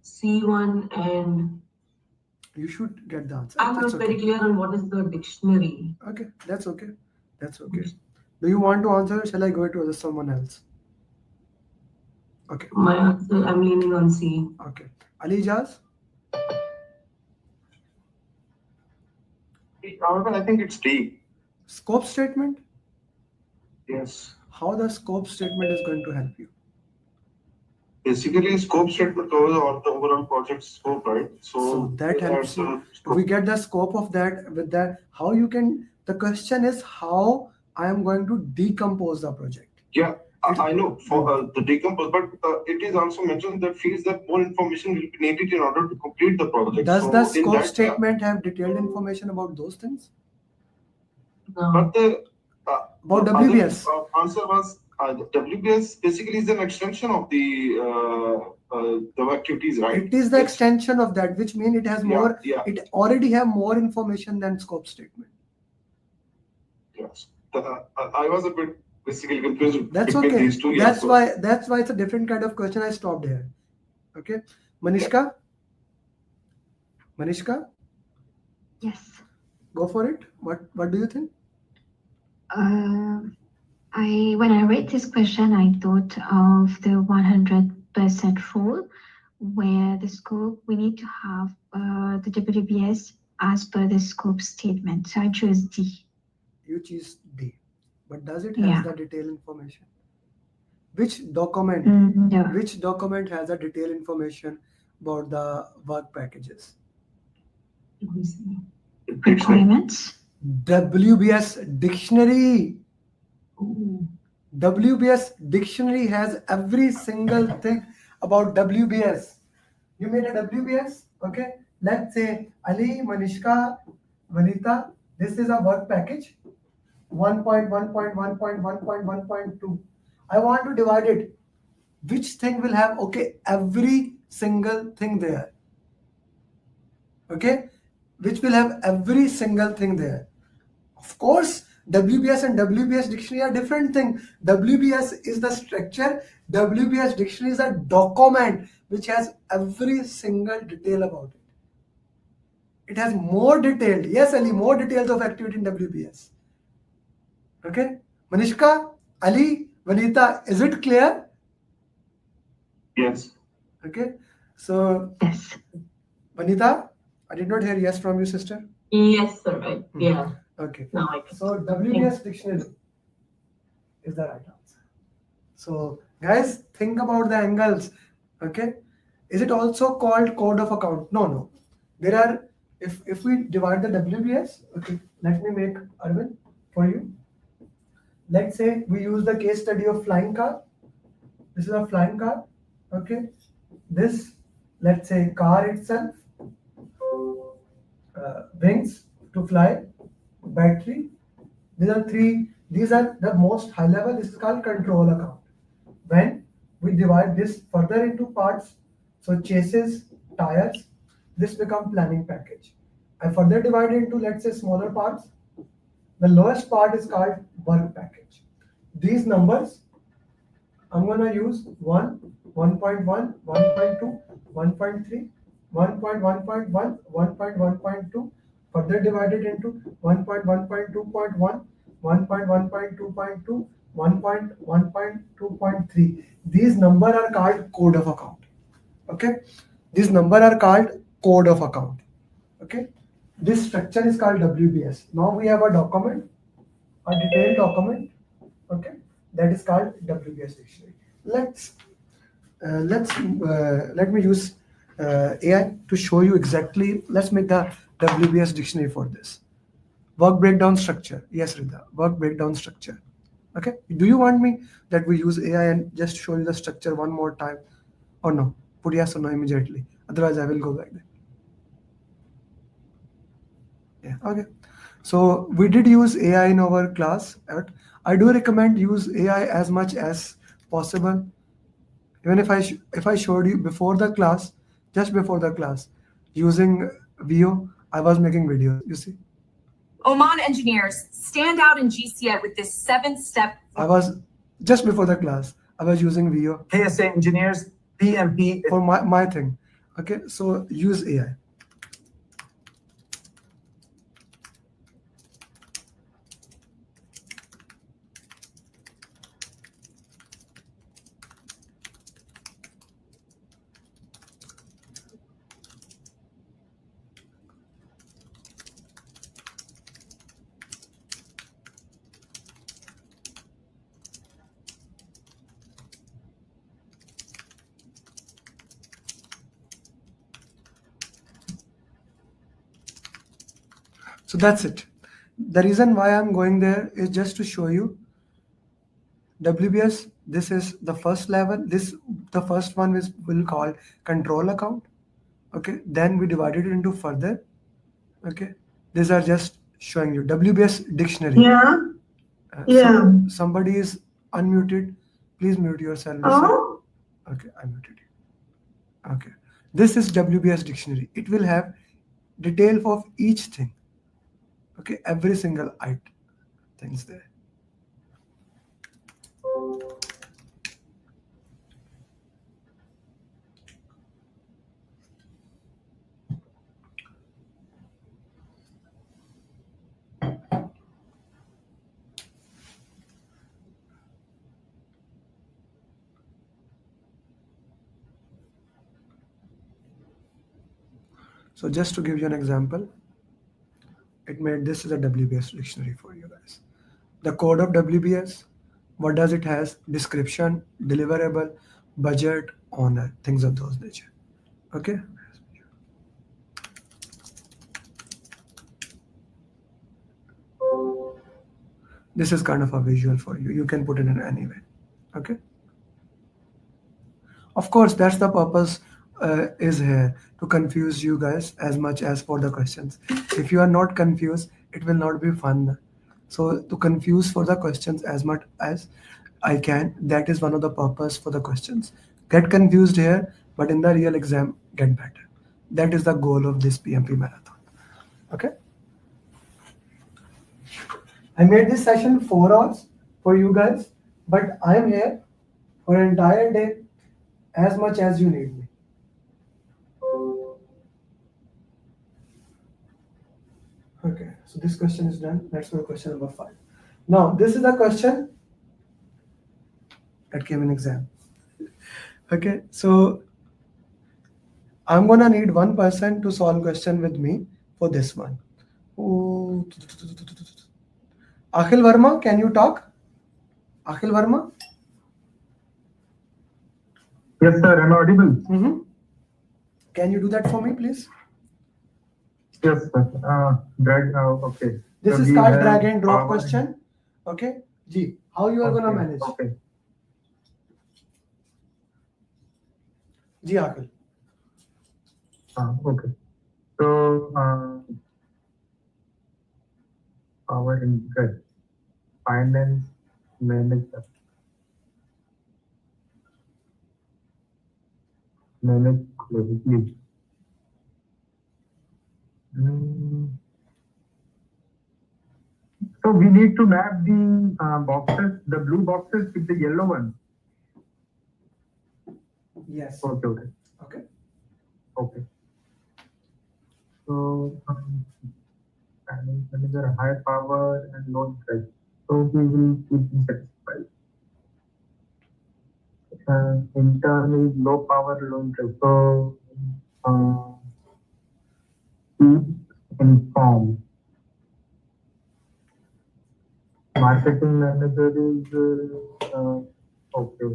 S: C1 and.
B: You should get the answer.
S: I'm not very clear on what is the dictionary.
B: Okay, that's okay. That's okay. Do you want to answer? Shall I go to someone else? Okay.
S: My answer, I'm leaning on C.
B: Okay. Ali Jaz?
R: I think it's D.
B: Scope statement?
R: Yes.
B: How the scope statement is going to help you?
R: Basically, scope statement covers all the overall project scope, right?
B: So that helps you. We get the scope of that with that. How you can, the question is how I am going to decompose the project.
R: Yeah, I know for the decompose, but it is also mentioned that feels that more information will be needed in order to complete the project.
B: Does
R: so
B: the scope statement have detailed information about those things?
S: No.
R: But the
B: about WBS.
R: Answer was WBS basically is an extension of the activities, right?
B: It is the extension of that, which means it has more.
R: Yeah.
B: It already have more information than scope statement.
R: Yes, I was a bit basically confused.
B: That's
R: between
B: okay.
R: These two,
B: That's why it's a different kind of question. I stopped here. Okay, Manishka. Manishka.
T: Yes.
B: Go for it. What do you think?
T: When I read this question, I thought of the 100% rule, where the scope we need to have the WBS as per the scope statement. So I chose D.
B: You choose D, but does it have the detailed information? Which document?
T: No.
B: Which document has the detailed information about the work packages?
T: Requirements.
B: WBS dictionary. WBS dictionary has every single thing about WBS. You made a WBS, okay? Let's say Ali, Manishka, Vanita. This is a work package. 1.1.1.1.1.2. I want to divide it. Which thing will have every single thing there? Okay, which will have every single thing there. Of course, WBS and WBS dictionary are different thing. WBS is the structure. WBS dictionary is a document which has every single detail about it. It has more detailed. Yes, Ali, more details of activity in WBS. Okay, Manishka, Ali, Vanita, is it clear?
R: Yes.
B: Okay, so
T: yes.
B: Vanita, I did not hear yes from you, sister.
S: Yes, sir. Right. Yeah.
B: Okay.
S: Now I can.
B: So WBS dictionary is the right answer. So guys, think about the angles. Okay. Is it also called code of account? No. There are, if we divide the WBS, okay, let me make Arvind for you. Let's say we use the case study of flying car. This is a flying car. Okay. This, let's say car itself, wings to fly, battery. These are the most high level. This is called control account. When we divide this further into parts, so chassis, tires, this becomes planning package. I further divide it into, let's say, smaller parts. The lowest part is called work package. These numbers I'm gonna use 1, 1.1, 1.2, 1.3, 1.1.1, 1.1.2, further divided into 1.1.2.1, 1.1.2.2, 1.1.2.3. These numbers are called code of account. Okay, these numbers are called code of account. Okay, this structure is called WBS. Now we have a document, a detailed document. Okay, that is called WBS dictionary. Let me use AI to show you exactly. Let's make the WBS dictionary for this. Work breakdown structure. Yes, Rida. Work breakdown structure. Okay. Do you want me that we use AI and just show you the structure one more time, or no? Put yes or no immediately. Otherwise, I will go back there. Yeah. Okay. So we did use AI in our class. I do recommend use AI as much as possible. Even if I showed you before the class, just before the class, using VO, I was making videos. You see.
U: Oman engineers stand out in GCET with this 7-step.
B: I was just before the class. I was using VO.
V: KSA engineers, PMP
B: for my thing. Okay, so use AI. So that's it. The reason why I'm going there is just to show you WBS. This is the first level. The first one will call control account. Okay. Then we divided it into further. Okay. These are just showing you WBS dictionary.
S: Yeah. Yeah.
B: Somebody is unmuted. Please mute yourself.
S: Oh.
B: Okay, I muted you. Okay. This is WBS dictionary. It will have detail of each thing. Okay, every single item things there. So just to give you an example, this is a WBS dictionary for you guys. The code of WBS, what does it has? Description, deliverable, budget, owner, things of those nature. Okay. This is kind of a visual for you. You can put it in any way. Okay. Of course, that's the purpose is here to confuse you guys as much as for the questions. If you are not confused, it will not be fun. So to confuse for the questions as much as I can, that is one of the purpose for the questions. Get confused here, but in the real exam, get better. That is the goal of this PMP marathon. Okay. I made this session 4 hours for you guys, but I am here for an entire day as much as you need me. Okay, so this question is done. Let's go to question number 5. Now, this is a question that came in exam. Okay, so I'm gonna need one person to solve question with me for this one. Ooh. Akhil Verma, can you talk? Akhil Verma?
V: Yes, sir. Am I audible?
B: Mm-hmm. Can you do that for me, please?
V: Yes, sir. Okay.
B: This
V: So
B: is
V: we
B: called
V: have
B: drag and drop
V: power-
B: question. Okay. G, how you are gonna manage?
V: Okay.
B: Ji, Akhil.
V: Okay. So, power interest, finance manager, manage closely. So we need to map the boxes, the blue boxes with the yellow one.
B: Yes.
V: Okay, okay.
B: Okay.
V: Okay. So, panel manager, high power and low interest. So we will keep him satisfied. Intern is low power, low interest. So, keep informed. Marketing manager is okay.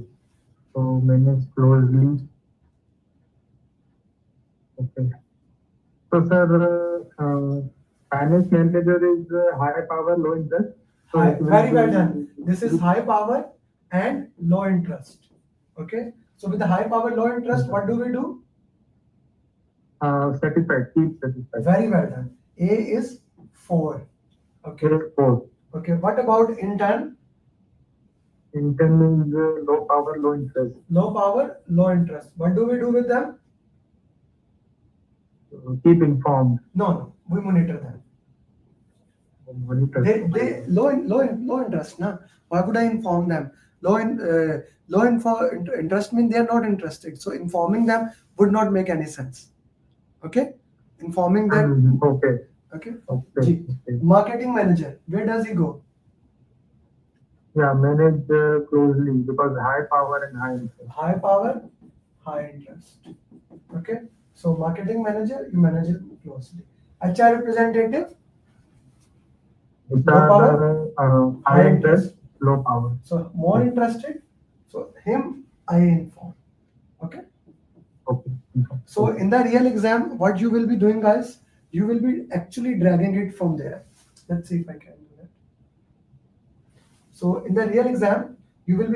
V: So manage closely. Okay. So sir, finance manager is high power, low interest. So
B: High,
V: it will
B: very well
V: be-
B: done. This is high power and low interest. Okay. So with the high power, low interest, what do we do?
V: Satisfied. Keep satisfied.
B: Very well done. A is 4. Okay.
V: 4.
B: Okay. What about intern?
V: Intern is low power, low interest.
B: Low power, low interest. What do we do with them?
V: Keep informed.
B: No, we monitor them.
V: Monitor.
B: They low interest. Na? Why would I inform them? Interest means they are not interested. So informing them would not make any sense. Okay, informing them.
V: Okay.
B: Okay.
V: Okay.
B: Marketing manager, where does he go?
V: Yeah, manage closely because high power and high interest.
B: High power, high interest. Okay. So marketing manager, you manage it closely. HR representative, low power,
V: high interest, low power.
B: So more interested. So him, I inform. Okay.
V: Okay.
B: So in the real exam, what you will be doing, guys, you will be actually dragging it from there. Let's see if I can do that. So in the real exam, you will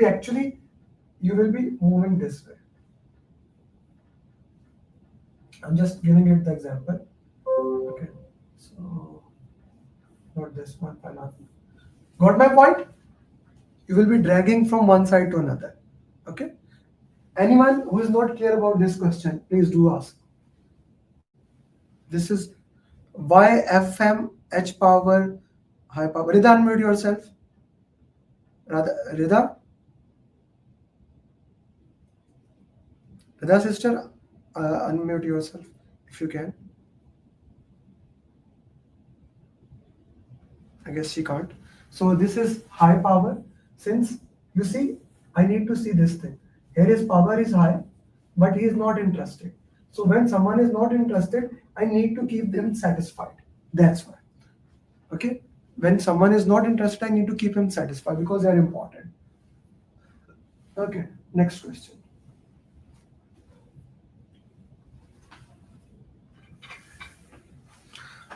B: be moving this way. I'm just giving it the example. Okay. So not this one, got my point? You will be dragging from one side to another. Okay. Anyone who is not clear about this question, please do ask. This is why FM, H power, high power. Rida, unmute yourself. Rida sister, unmute yourself if you can. I guess she can't. So this is high power. Since you see, I need to see this thing. Here his power is high, but he is not interested. So when someone is not interested, I need to keep them satisfied. That's why. Okay. When someone is not interested, I need to keep him satisfied because they are important. Okay. Next question.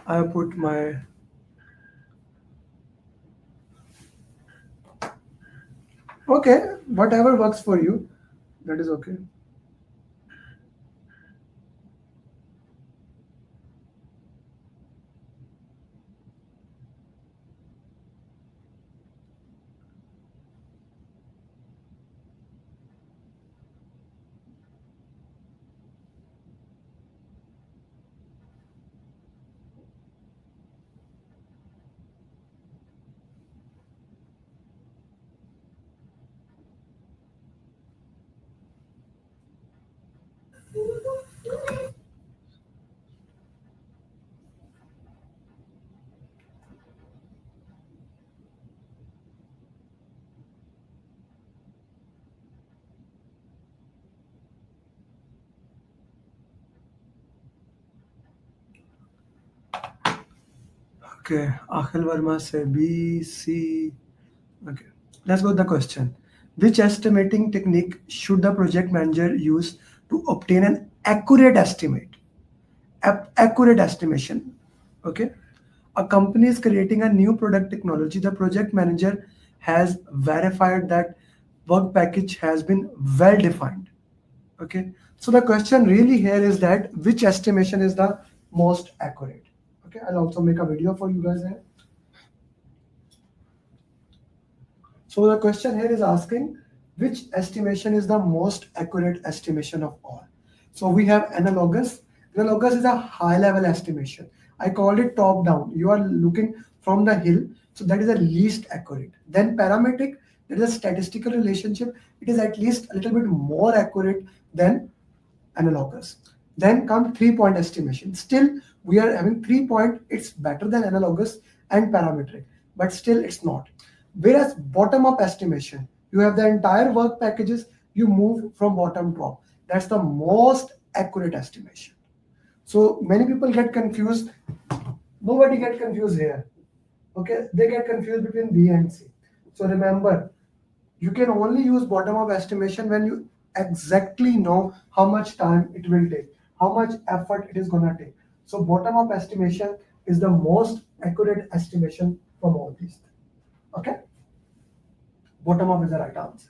B: I put my okay, whatever works for you, that is okay. Okay, Akhil Verma say B, C. Okay, let's go to the question. Which estimating technique should the project manager use to obtain an accurate estimate? Accurate estimation. Okay, a company is creating a new product technology. The project manager has verified that work package has been well defined. Okay, so the question really here is that which estimation is the most accurate? Okay, I'll also make a video for you guys here. So the question here is asking which estimation is the most accurate estimation of all. So we have analogous. Analogous is a high level estimation. I called it top down. You are looking from the hill. So that is the least accurate. Then parametric. there is a statistical relationship. It is at least a little bit more accurate than analogous. Then comes 3-point estimation. Still, we are having 3-point. It's better than analogous and parametric, but still it's not. Whereas bottom-up estimation, you have the entire work packages, you move from bottom to up. That's the most accurate estimation. So many people get confused. Nobody get confused here. Okay, they get confused between B and C. So remember, you can only use bottom-up estimation when you exactly know how much time it will take, how much effort it is gonna take. So bottom-up estimation is the most accurate estimation from all these things. Okay, bottom-up is the right answer.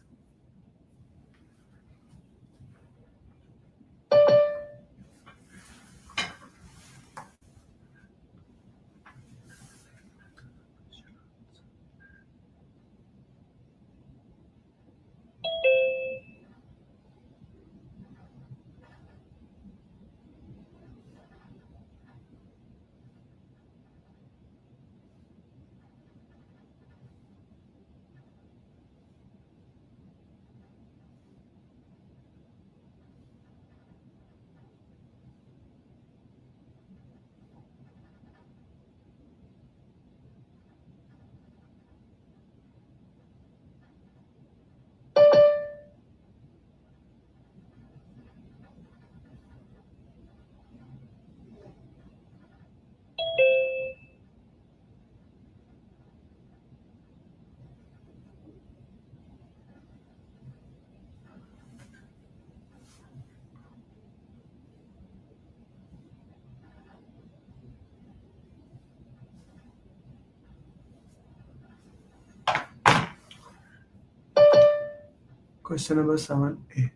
B: Question number 7A.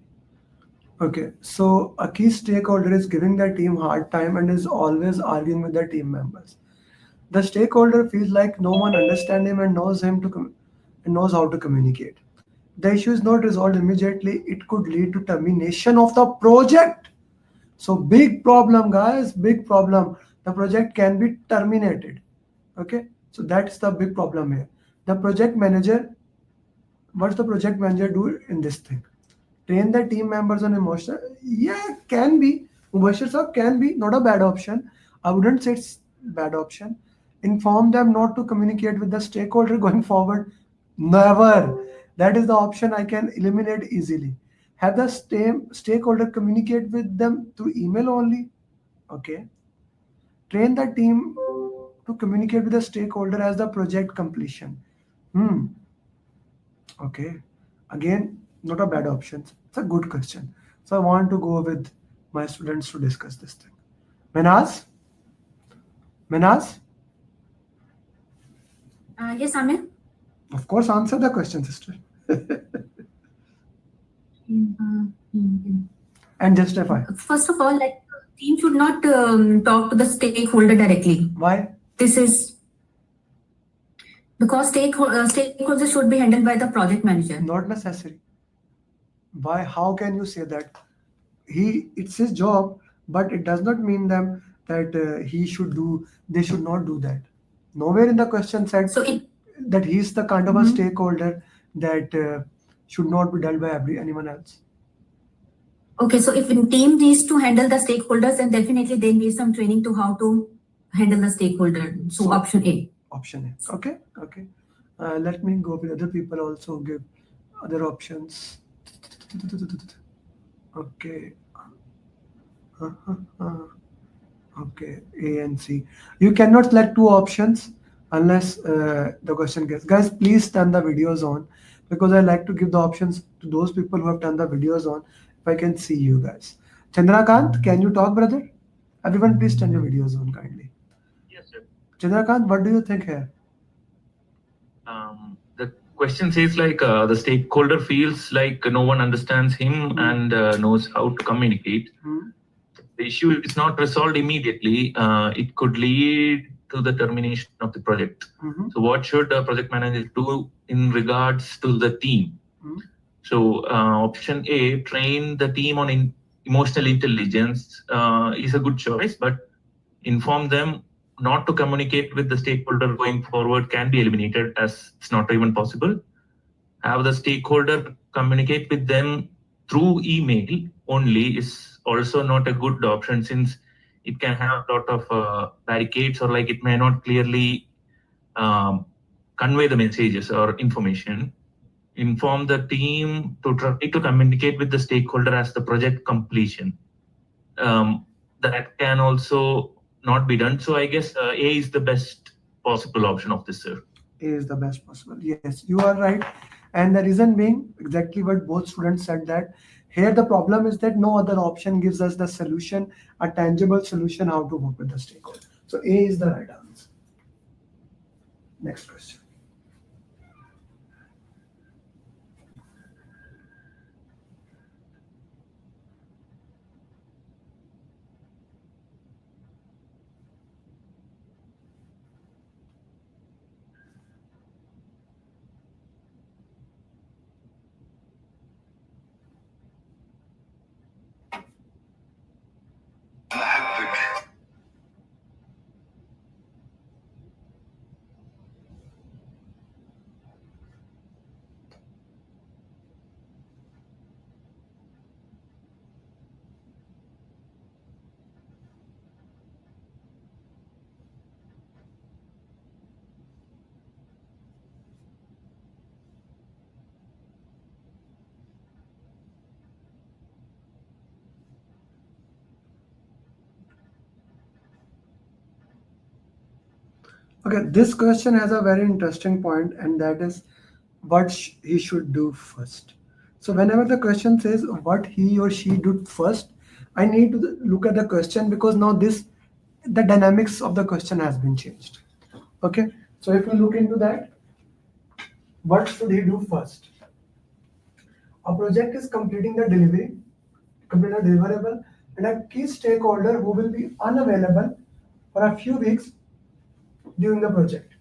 B: Okay, so a key stakeholder is giving the team hard time and is always arguing with the team members. The stakeholder feels like no one understands him and knows how to communicate. The issue is not resolved immediately. It could lead to termination of the project. So big problem, guys, big problem. The project can be terminated. Okay, so that's the big problem here. The project manager, what's the project manager do in this thing? Train the team members on emotion. Yeah, can be. Mubashir sir, can be not a bad option. I wouldn't say it's bad option. Inform them not to communicate with the stakeholder going forward. Never. That is the option I can eliminate easily. Have the stakeholder communicate with them through email only. Okay. Train the team to communicate with the stakeholder as the project completion. Okay. Again, not a bad option. It's a good question. So I want to go with my students to discuss this thing. Manaz?
U: Yes, Amir.
B: Of course, answer the question, sister. And justify.
U: First of all, like, team should not talk to the stakeholder directly.
B: Why?
U: This is because stakeholders should be handled by the project manager.
B: Not necessary. Why? How can you say that? It's his job, but it does not mean them that they should not do that. Nowhere in the question said that he's the kind of a stakeholder that should not be dealt by anyone else.
U: Okay, so if a team needs to handle the stakeholders, then definitely they need some training to how to handle the stakeholder. So option A.
B: Option A. Okay. Let me go with other people also give other options. Okay. Okay, A and C. You cannot select two options unless the question gets. Guys, please turn the videos on because I like to give the options to those people who have turned the videos on. If I can see you guys. Chandrakant, can you talk, brother? Everyone, please turn your videos on kindly.
C: Yes, sir.
B: Chandrakant, what do you think here?
C: The question says like the stakeholder feels like no one understands him and knows how to communicate. The issue is not resolved immediately. It could lead to the termination of the project. So what should the project manager do in regards to the team? So option A, train the team on emotional intelligence is a good choice, but inform them not to communicate with the stakeholder going forward can be eliminated as it's not even possible. have the stakeholder communicate with them through email only is also not a good option, since it can have a lot of barricades, or like it may not clearly convey the messages or information. Inform the team to try to communicate with the stakeholder as the project completion. That can also not be done. So I guess A is the best possible option of this, sir.
B: A is the best possible. Yes, you are right. And the reason being exactly what both students said, that here the problem is that no other option gives us the solution, a tangible solution how to work with the stakeholder. So A is the right answer. Next question. Okay, this question has a very interesting point, and that is what he should do first. So whenever the question says what he or she did first, I need to look at the question, because now the dynamics of the question has been changed. Okay, so if you look into that, what should he do first? A project is completing the deliverable, and a key stakeholder who will be unavailable for a few weeks during the project.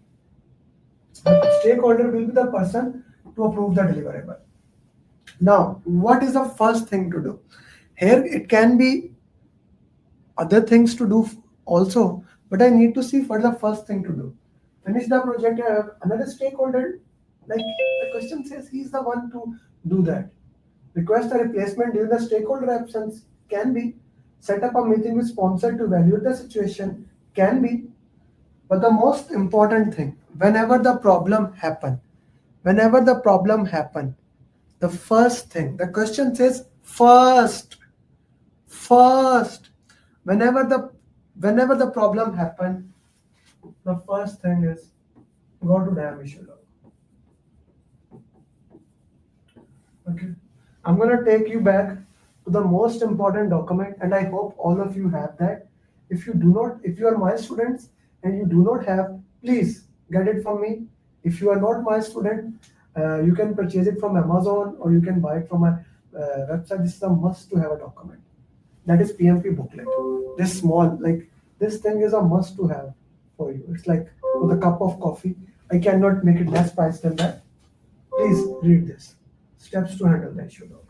B: The stakeholder will be the person to approve the deliverable. Now, what is the first thing to do? Here, it can be other things to do also, but I need to see what the first thing to do. Finish the project, I have another stakeholder, like the question says, he's the one to do that. Request a replacement during the stakeholder absence, can be. Set up a meeting with sponsor to evaluate the situation, can be. But the most important thing, whenever the problem happen, the first thing, the question says first. Whenever the problem happen, the first thing is go to damn issue log. Okay, I'm gonna take you back to the most important document, and I hope all of you have that. If you are my students and you do not have, please get it from me. If you are not my student, you can purchase it from Amazon, or you can buy it from my website. This is a must to have a document. That is PMP booklet. This small, like this thing is a must to have for you. It's like with a cup of coffee. I cannot make it less price than that. Please read this. Steps to handle the issue log.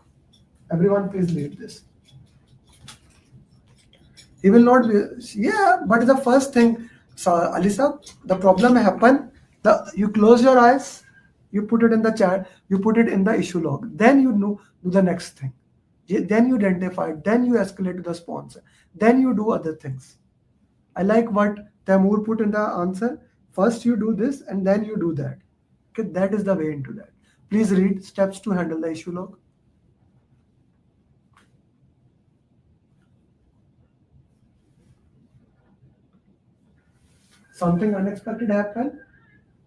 B: Everyone, please read this. He will not be, but the first thing, so Alisa, the problem happen, you close your eyes, you put it in the chat, you put it in the issue log, then you do the next thing. Then you identify, then you escalate to the sponsor, then you do other things. I like what Taimur put in the answer. First you do this and then you do that. Okay, that is the way into that. Please read steps to handle the issue log. Something unexpected happened,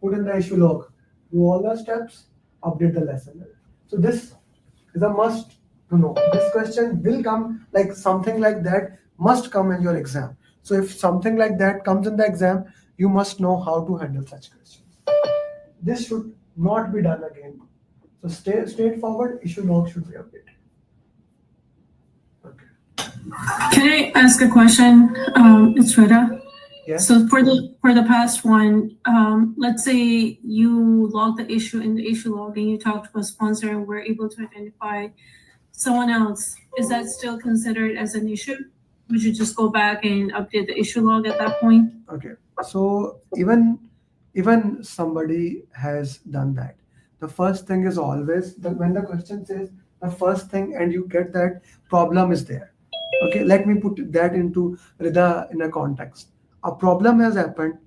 B: put in the issue log. Do all the steps, update the lesson. So this is a must to know. This question will come, like something like that must come in your exam. So if something like that comes in the exam, you must know how to handle such questions. This should not be done again. So stay straightforward, issue log should be updated.
D: Can I ask a question? It's Rita.
B: Yes.
D: So for the past one, let's say you log the issue in the issue log and you talk to a sponsor and we're able to identify someone else. Is that still considered as an issue? Would you just go back and update the issue log at that point?
B: Okay. So even somebody has done that. the first thing is always when the question says the first thing and you get that problem is there. Okay, let me put that into in a context. A problem has happened.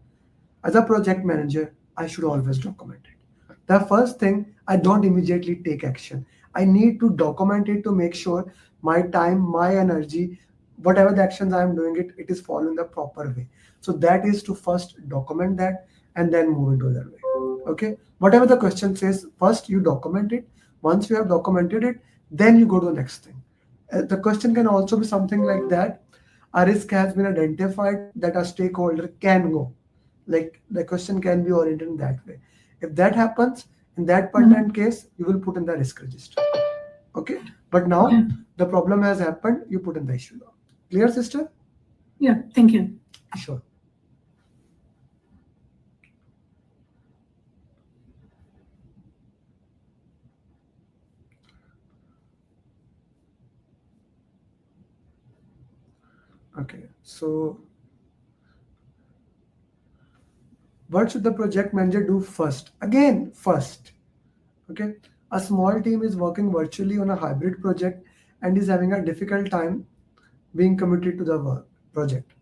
B: As a project manager, I should always document it. The first thing, I don't immediately take action. I need to document it to make sure my time, my energy, whatever the actions I'm doing it is following the proper way. So that is to first document that and then move into the way. Okay, whatever the question says, first you document it. Once you have documented it, then you go to the next thing. The question can also be something like that. A risk has been identified that a stakeholder can go. Like the question can be oriented in that way. If that happens, in that pertinent case, you will put in the risk register. Okay, but now the problem has happened, you put in the issue log. Clear, sister?
D: Yeah, thank you.
B: Sure. Okay, so what should the project manager do first? Again, first. Okay, a small team is working virtually on a hybrid project and is having a difficult time being committed to the project.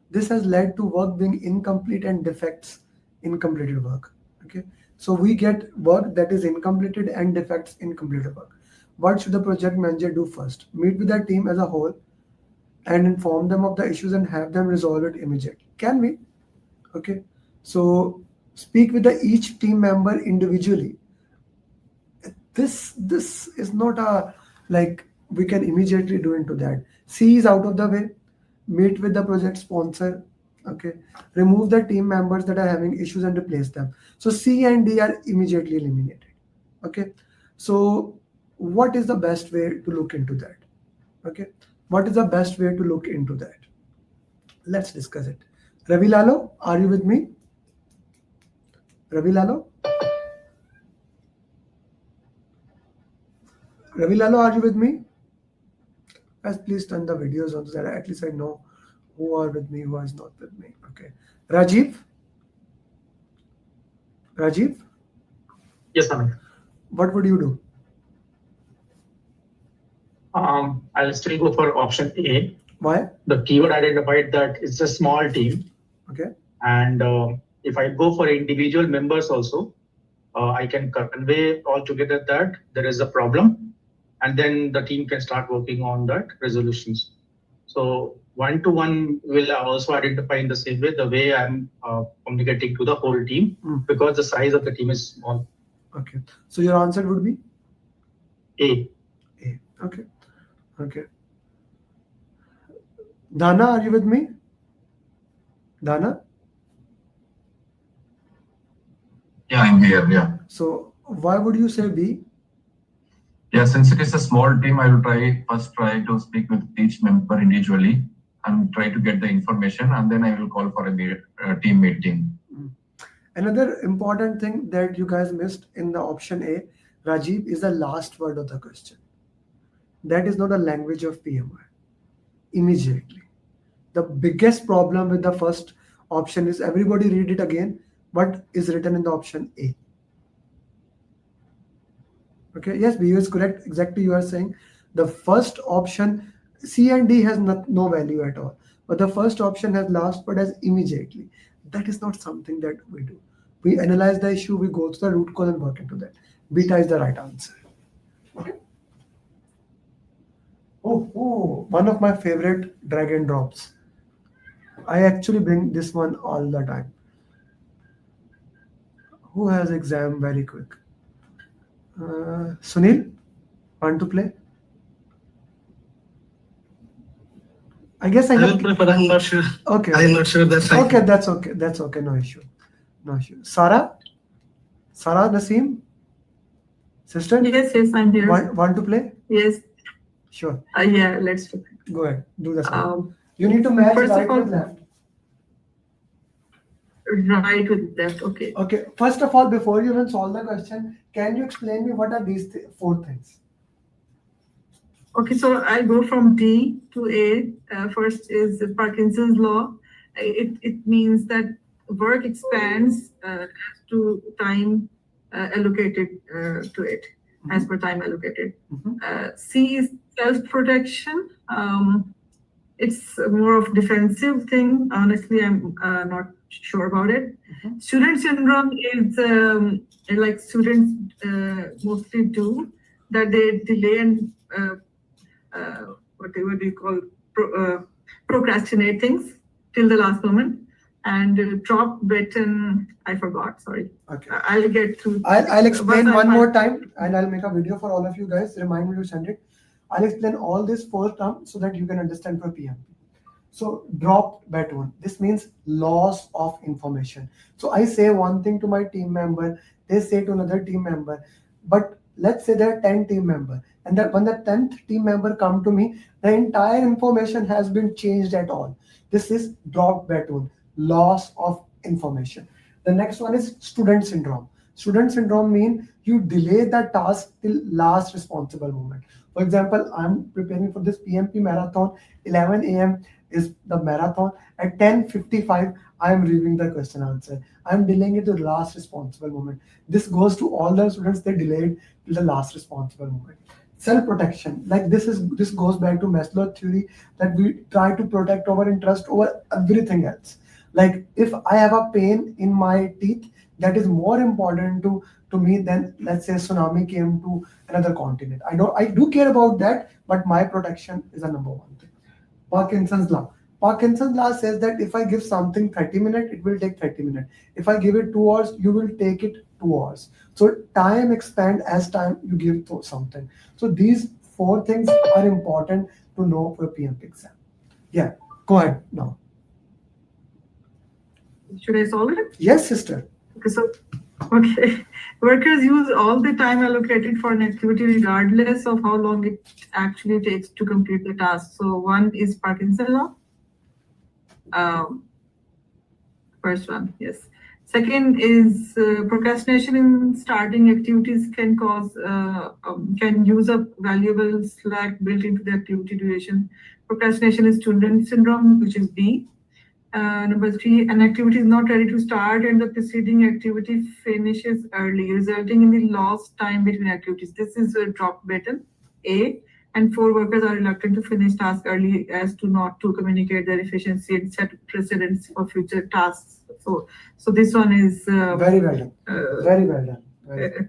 B: This has led to work being incomplete and defects in completed work. Okay, so we get work that is incompleted and defects in completed work. What should the project manager do first? Meet with the team as a whole and inform them of the issues and have them resolve it immediately. Can we? Okay, so speak with each team member individually. This is not a like we can immediately do into that. C is out of the way. Meet with the project sponsor. Okay, remove the team members that are having issues and replace them. So C and D are immediately eliminated. Okay, so what is the best way to look into that? Okay, what is the best way to look into that? Let's discuss it. Ravi Lalo, are you with me? Ravi Lalo? Ravi Lalo, are you with me? Guys, please turn the videos on so that at least I know who are with me, who is not with me. Okay. Rajiv? Rajiv?
E: Yes, Amit.
B: What would you do?
E: I'll still go for option A.
B: Why?
E: The keyword identified that it's a small team.
B: Okay.
E: And if I go for individual members also, I can convey altogether that there is a problem, and then the team can start working on that resolutions. So one-to-one will also identify in the same way, the way I'm communicating to the whole team, because the size of the team is small.
B: Okay. So your answer would be?
E: A.
B: A. Okay. Okay. Dana, are you with me? Dana?
F: Yeah, I'm here. Yeah.
B: So why would you say B?
F: Yeah, since it is a small team, I will first try to speak with each member individually and try to get the information, and then I will call for a team meeting.
B: Another important thing that you guys missed in the option A, Rajiv, is the last word of the question. That is not a language of PMI. Immediately. The biggest problem with the first option is everybody read it again. What is written in the option A? Okay, yes, B is correct. Exactly, you are saying the first option, C and D has no value at all. But the first option has last word as immediately. That is not something that we do. We analyze the issue, we go to the root cause and work into that. Beta is the right answer. Okay. Oh, one of my favorite drag and drops. I actually bring this one all the time. Who has exam very quick? Sunil, want to play? I guess I
O: will play, but I'm not sure.
B: Okay.
O: I'm not sure that's right.
B: Okay, that's okay. That's okay. No issue. No issue. Sarah Naseem? Sister?
W: Yes, I'm here.
B: Want to play?
W: Yes.
B: Sure.
W: Yeah, let's do it.
B: Go ahead. Do the same. You need to match right with left.
W: Right with left. Okay.
B: Okay. First of all, before you even solve the question, can you explain me what are these four things?
W: Okay, so I'll go from D to A. First is the Parkinson's law. It means that work expands to time allocated to it as per time allocated. C is self-protection. It's more of defensive thing. Honestly, I'm not sure about it. Student syndrome is like students mostly do, that they delay and what do you call procrastinate things till the last moment, and drop button. I forgot. Sorry.
B: Okay.
W: I'll get to.
B: I'll explain one more time, and I'll make a video for all of you guys. Remind me to send it. I'll explain all this four terms so that you can understand for PMP. So dropped baton. This means loss of information. So I say one thing to my team member, they say to another team member, but let's say there are 10 team members, and that when the 10th team member come to me, the entire information has been changed at all. This is dropped baton, loss of information. The next one is student syndrome. Student syndrome means you delay the task till last responsible moment. For example, I'm preparing for this PMP marathon. 11 a.m. is the marathon. At 10:55, I am reviewing the question answer. I'm delaying it to the last responsible moment. This goes to all the students. They delayed till the last responsible moment. Self-protection, like this goes back to Maslow's theory that we try to protect our interest over everything else. Like if I have a pain in my teeth, that is more important to me than, let's say, tsunami came to another continent. I do care about that, but my protection is a number one thing. Parkinson's law. Parkinson's law says that if I give something 30 minutes, it will take 30 minutes. If I give it 2 hours, you will take it 2 hours. So time expand as time you give to something. So these 4 things are important to know for PMP exam. Yeah, go ahead now.
W: Should I solve it?
B: Yes, sister.
W: Okay. Workers use all the time allocated for an activity regardless of how long it actually takes to complete the task. So one is Parkinson's law. First one, yes. Second is procrastination in starting activities can use up valuable slack built into the activity duration. Procrastination is student syndrome, which is B. Number 3, an activity is not ready to start and the preceding activity finishes early, resulting in the lost time between activities. This is a drop button, A. And 4, workers are reluctant to finish tasks early as to not to communicate their efficiency and set precedents for future tasks. So this one is
B: very well done. Very well done. Very well.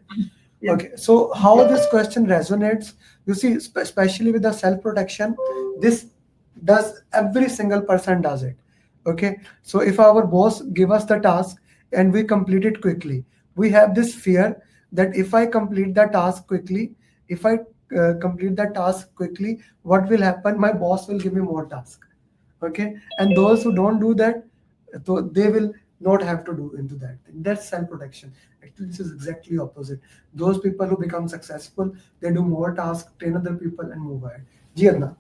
B: Yeah. Okay, so how this question resonates, you see, especially with the self-protection, this does, every single person does it. Okay, so if our boss give us the task and we complete it quickly, we have this fear that if I complete the task quickly, what will happen? My boss will give me more task. Okay, and those who don't do that, so they will not have to do into that thing. That's self-protection. Actually, this is exactly opposite. Those people who become successful, they do more tasks, train other people, and move ahead. Ji Adnan.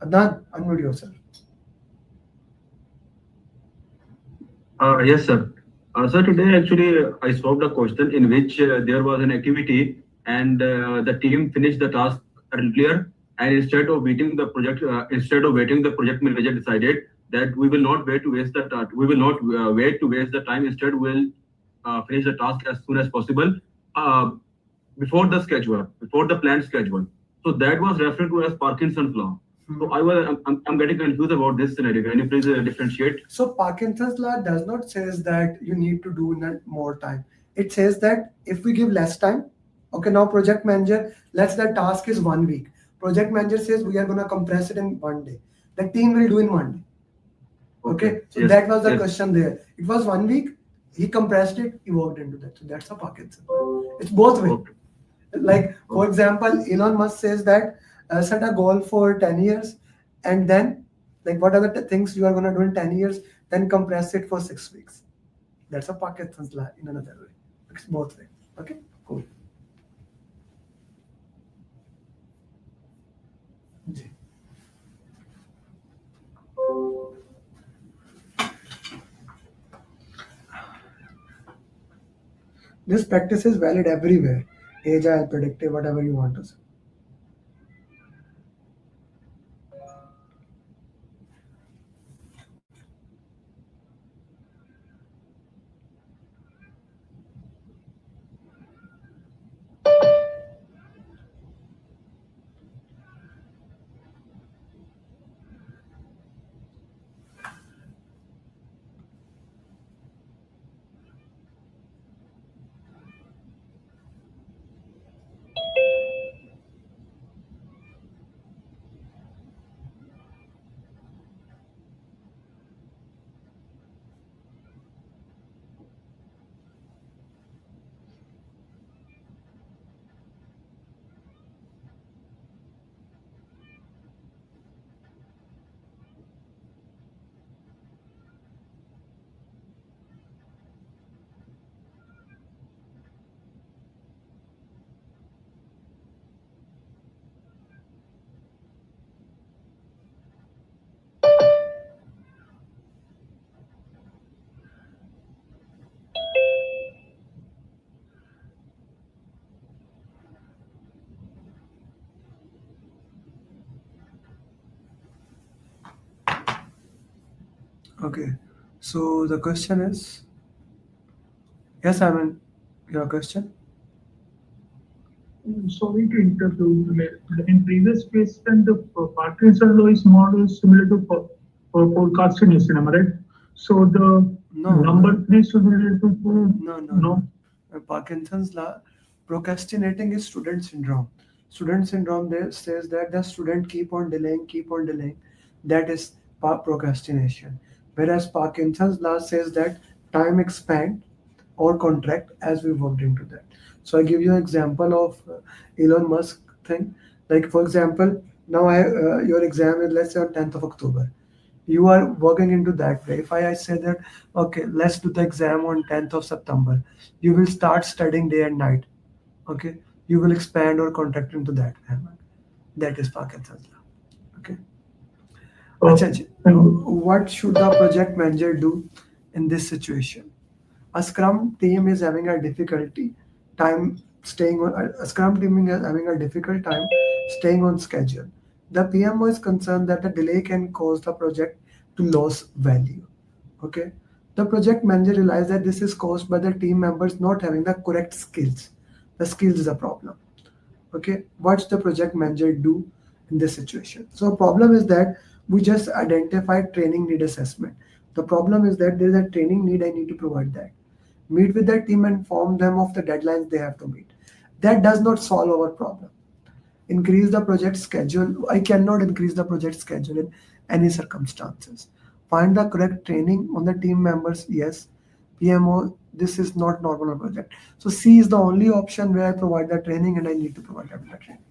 B: Adnan, unmute yourself.
G: Yes, sir. So today, actually, I solved a question in which there was an activity and the team finished the task earlier. And instead of waiting the project manager decided that we will not wait to waste the time. We will not wait to waste the time. Instead, we'll finish the task as soon as possible before the planned schedule. So that was referred to as Parkinson's law. So I'm getting confused about this scenario. Can you please differentiate?
B: So Parkinson's law does not says that you need to do more time. It says that if we give less time, okay, now project manager, let's the task is 1 week. Project manager says we are going to compress it in 1 day. The team will do in 1 day. Okay, so yes, that was the question there. It was 1 week. He compressed it. He worked into that. So that's a Parkinson. It's both ways. Okay. Like for example, Elon Musk says that set a goal for 10 years, and then like what are the things you are going to do in 10 years, then compress it for 6 weeks. That's a Parkinson's law in another way. It's both ways. Okay, cool. This practice is valid everywhere. Agile, predictive, whatever you want to say. Okay. So the question is, yes, Simon, your question?
H: Sorry to interrupt. In previous question, the Parkinson law is model similar to procrastination, am I right? So the number three should be related to
B: No. Parkinson's law, procrastinating is student syndrome. Student syndrome there says that the student keep on delaying. That is procrastination. Whereas Parkinson's law says that time expand or contract as we worked into that. So I give you an example of Elon Musk thing. Like for example, now your exam is let's say on 10th of October. You are working into that way. If I say that, okay, let's do the exam on 10th of September, you will start studying day and night. Okay, you will expand or contract into that. That is Parkinson's law. Okay. Acha, what should the project manager do in this situation? A Scrum team is having a difficulty time staying on. A Scrum team is having a difficult time staying on schedule. The PMO is concerned that the delay can cause the project to lose value. Okay. The project manager realized that this is caused by the team members not having the correct skills. The skills is a problem. Okay, what's the project manager do in this situation? So problem is that we just identified training need assessment. The problem is that there is a training need, I need to provide that. Meet with the team and inform them of the deadlines they have to meet. That does not solve our problem. Increase the project schedule. I cannot increase the project schedule in any circumstances. Find the correct training on the team members. Yes. PMO, this is not normal project. So C is the only option where I provide the training and I need to provide that training.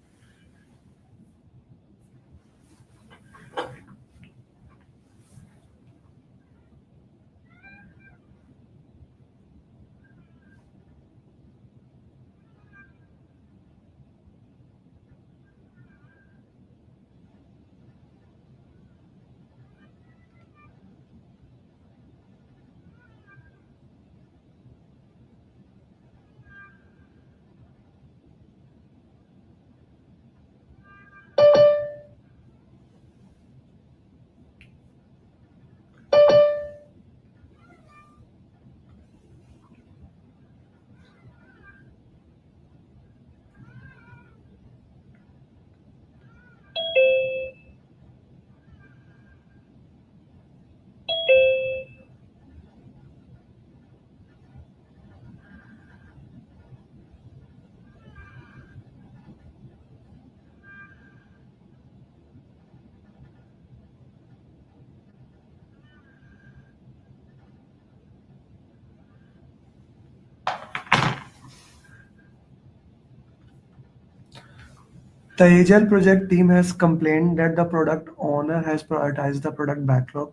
B: The Agile project team has complained that the product owner has prioritized the product backlog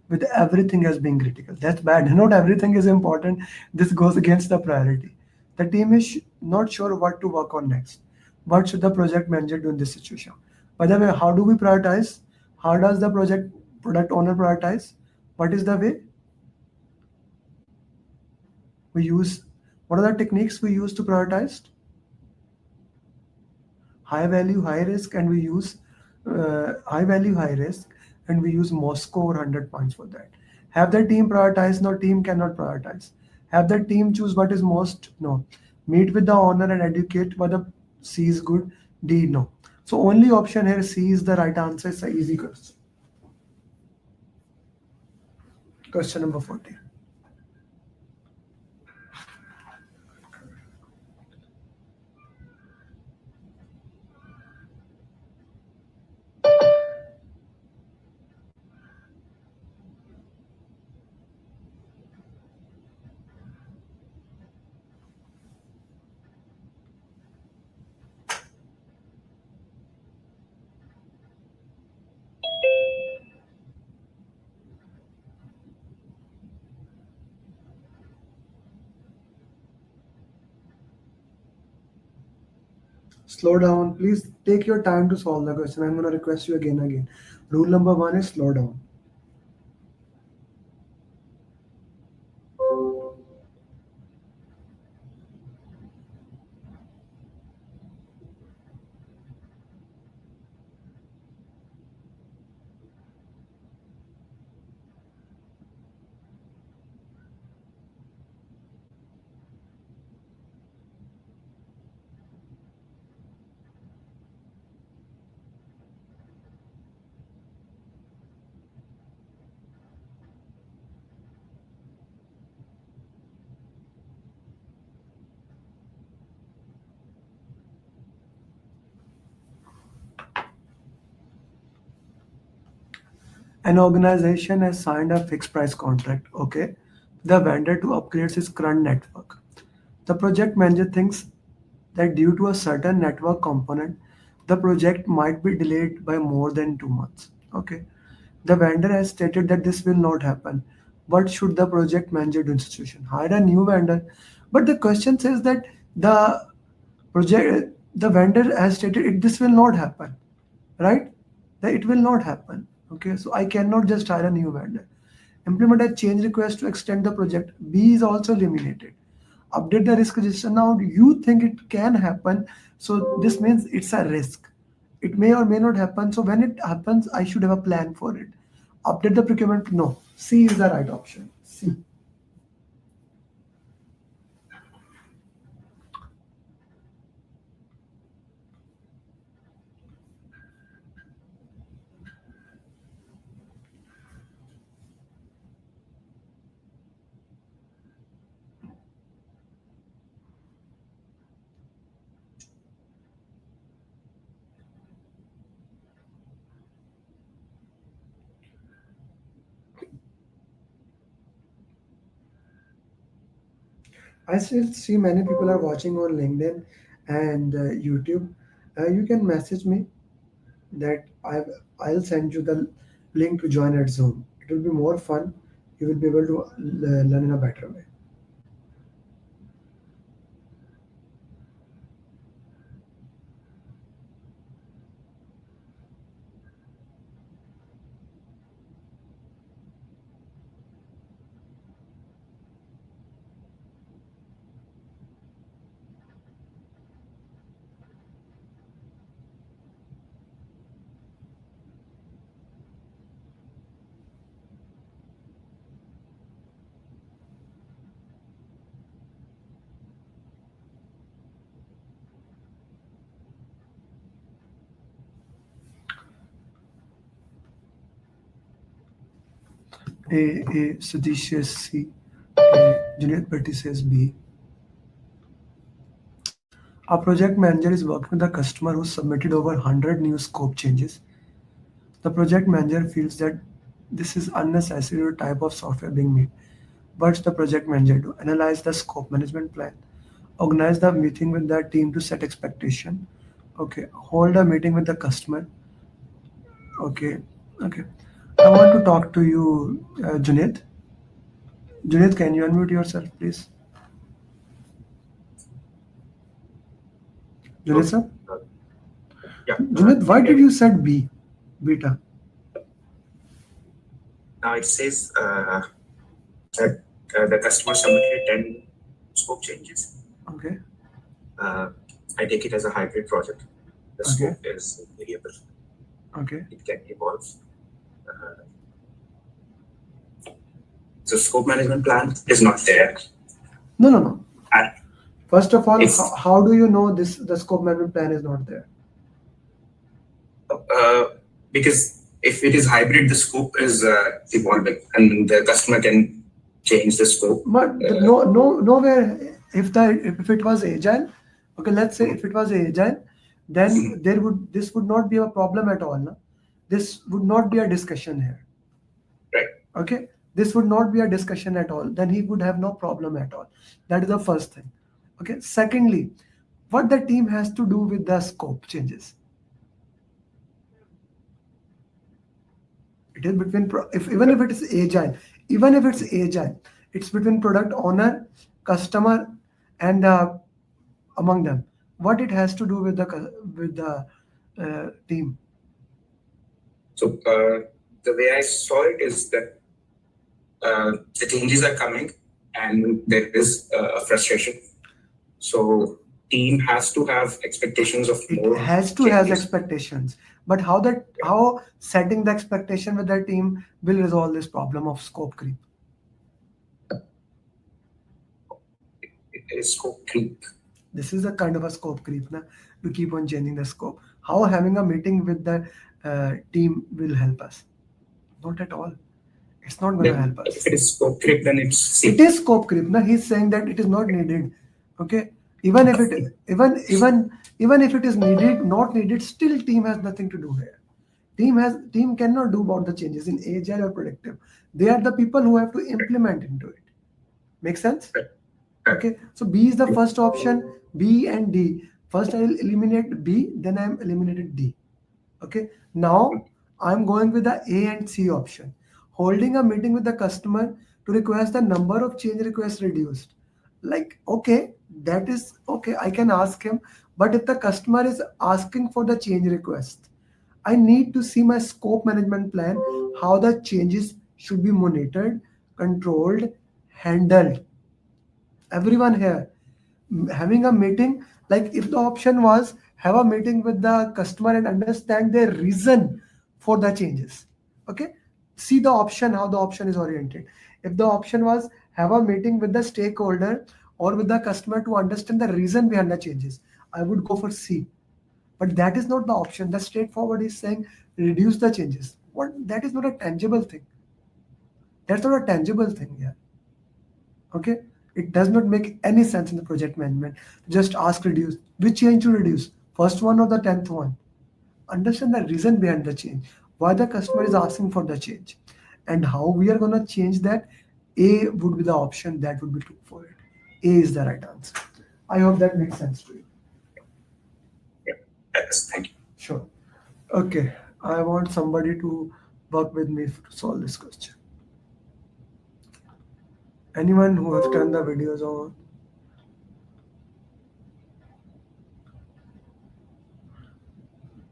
B: with everything as being critical. That's bad. Not everything is important. This goes against the priority. The team is not sure what to work on next. What should the project manager do in this situation? By the way, how do we prioritize? How does the product owner prioritize? What is the way we use? What are the techniques we use to prioritize? High value, high risk, and we use high value, high risk, and we use Moscow or 100 points for that. Have the team prioritize? No, team cannot prioritize. Have the team choose what is most? No. Meet with the owner and educate whether C is good, D no. So only option here C is the right answer. It's an easy question. Question number 40. Slow down. Please take your time to solve the question. I'm going to request you again. Rule number 1 is slow down. An organization has signed a fixed price contract, okay, the vendor to upgrade his current network. The project manager thinks that due to a certain network component, the project might be delayed by more than 2 months. Okay. The vendor has stated that this will not happen. What should the project manager do in this situation? Hire a new vendor. But the question says that the vendor has stated this will not happen, right? That it will not happen. Okay, so I cannot just hire a new vendor. Implement a change request to extend the project. B is also eliminated. Update the risk register. Now you think it can happen, so this means it's a risk. It may or may not happen. So when it happens, I should have a plan for it. Update the procurement. No, C is the right option. C. I still see many people are watching on LinkedIn and YouTube. You can message me that I'll send you the link to join at Zoom. It will be more fun. You will be able to learn in a better way. A Satish says C. Juliet Petty says B. A project manager is working with a customer who submitted over 100 new scope changes. The project manager feels that this is unnecessary type of software being made. What's the project manager do? Analyze the scope management plan. Organize the meeting with the team to set expectation. Okay. Hold a meeting with the customer. Okay. Okay. I want to talk to you, Junaid. Junaid, can you unmute yourself, please? Junaid, sir?
I: Yeah.
B: Junaid, why did you said B, beta?
I: Now it says that the customer submitted 10 scope changes.
B: Okay.
I: I take it as a hybrid project. The scope is variable.
B: Okay.
I: It can evolve. So scope management plan is not there.
B: No.
I: And
B: First of all, how do you know the scope management plan is not there?
I: because if it is hybrid, the scope is evolving, and the customer can change the scope.
B: But nowhere. If it was agile, okay, let's say if it was agile, then this would not be a problem at all. No? This would not be a discussion here.
I: Right.
B: Okay. This would not be a discussion at all. Then he would have no problem at all. That is the first thing. Okay. Secondly, what the team has to do with the scope changes. It is between even if it is agile, it's between product owner, customer, and among them. What it has to do with the team.
I: So the way I saw it is that the changes are coming, and there is a frustration. So team has to have expectations of more.
B: It has to have expectations, but how setting the expectation with the team will resolve this problem of scope creep.
I: It is scope creep.
B: This is a kind of a scope creep. Na? We keep on changing the scope. How having a meeting with the team will help us? Not at all. It's not going to help us.
I: If it is scope creep, then it's
B: it is scope creep. Na? He's saying that it is not needed. Okay. Even if it is needed, not needed, still team has nothing to do here. Team cannot do about the changes in agile or predictive. They are the people who have to implement into it. Make sense? Okay, so B is the first option, B and D. First I will eliminate B, then I am eliminated D. Okay, now I'm going with the A and C option. Holding a meeting with the customer to request the number of change requests reduced. Like, okay, that is okay, I can ask him, but if the customer is asking for the change request, I need to see my scope management plan, how the changes should be monitored, controlled, handled. Everyone here having a meeting, like if the option was have a meeting with the customer and understand their reason for the changes. Okay, see the option, how the option is oriented. If the option was have a meeting with the stakeholder or with the customer to understand the reason behind the changes, I would go for C. But that is not the option. The straightforward is saying reduce the changes. What, that is not a tangible thing. That's not a tangible thing here. Okay, it does not make any sense in the project management. Just ask reduce. Which change to reduce? First one or the 10th one? Understand the reason behind the change. Why the customer is asking for the change. And how we are going to change that. A would be the option that would be true for it. A is the right answer. I hope that makes sense to you.
I: Yes, thank you.
B: Sure. Okay, I want somebody to work with me to solve this question. Anyone who has turned the videos on?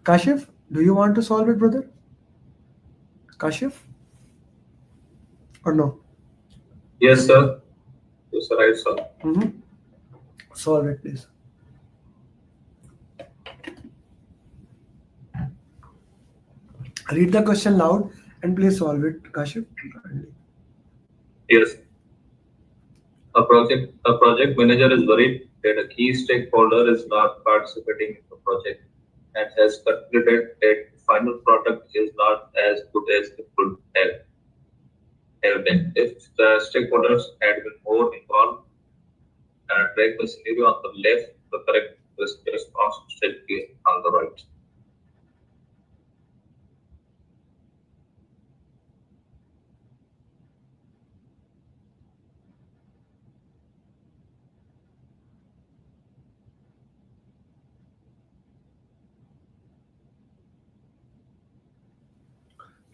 B: Kashif, do you want to solve it, brother? Kashif? Or no?
C: Yes, sir. Yes, sir, I saw.
B: Solve it, please. Read the question loud and please solve it, Kashif.
C: Yes. A project manager is worried that a key stakeholder is not participating in the project and has concluded that final product is not as good as it could have been. If the stakeholders had been more involved and track the scenario on the left, the correct response should be on the right.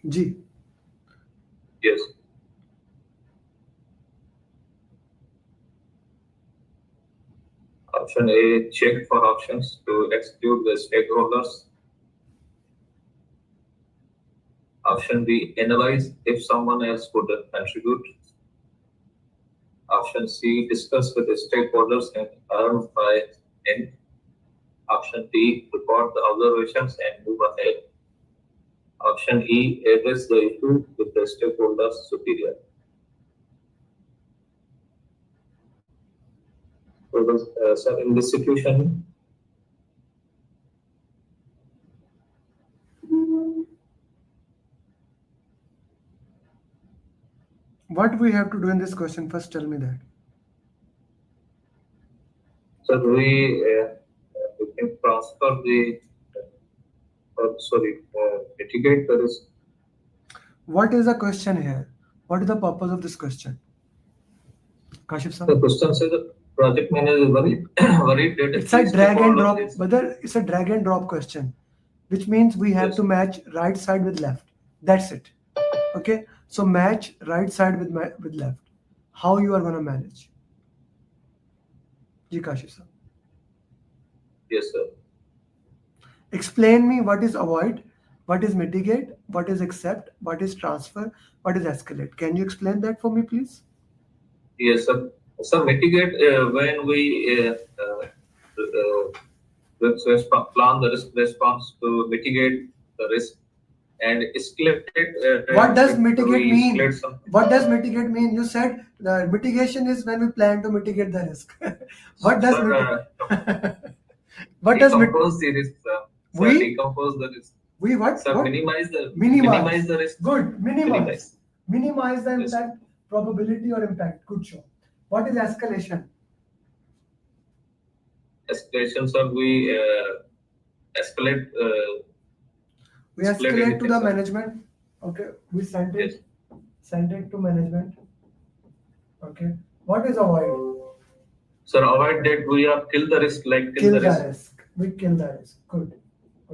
B: G.
C: Yes. Option A, check for options to exclude the stakeholders. Option B, analyze if someone else could contribute. Option C, discuss with the stakeholders and clarify in. Option D, report the observations and move ahead. Option E, address the issue with the stakeholders superior. So, in this situation,
B: What we have to do in this question? First, tell me that.
C: so we can transfer the, mitigate the risk.
B: What is the question here? What is the purpose of this question? Kashif sir?
C: The question says the project manager is worried that
B: it's a drag and drop, whether it's a drag and drop question, which means we have to match right side with left. That's it. Okay, so match right side with left. How you are going to manage? Ji Kashif sir.
C: Yes, sir.
B: Explain me what is avoid, what is mitigate, what is accept, what is transfer, what is escalate. Can you explain that for me, please?
C: Yes, sir. So mitigate when we plan the risk response to mitigate the risk, and escalate it.
B: What does mitigate mean? What does mitigate mean? You said the mitigation is when we plan to mitigate the risk. What does what does
C: decompose the risk? Decompose the risk.
B: We what?
C: So
B: what?
C: minimize the risk.
B: Good. Minimize the impact, probability or impact. Good show. What is escalation?
C: Escalation, sir, we escalate.
B: We
C: explain
B: escalate to
C: anything,
B: the
C: sir.
B: management. Okay, we send it to management. Okay, what is avoid?
C: Sir, avoid that we are kill the risk, like
B: Kill the risk. We kill the risk. Good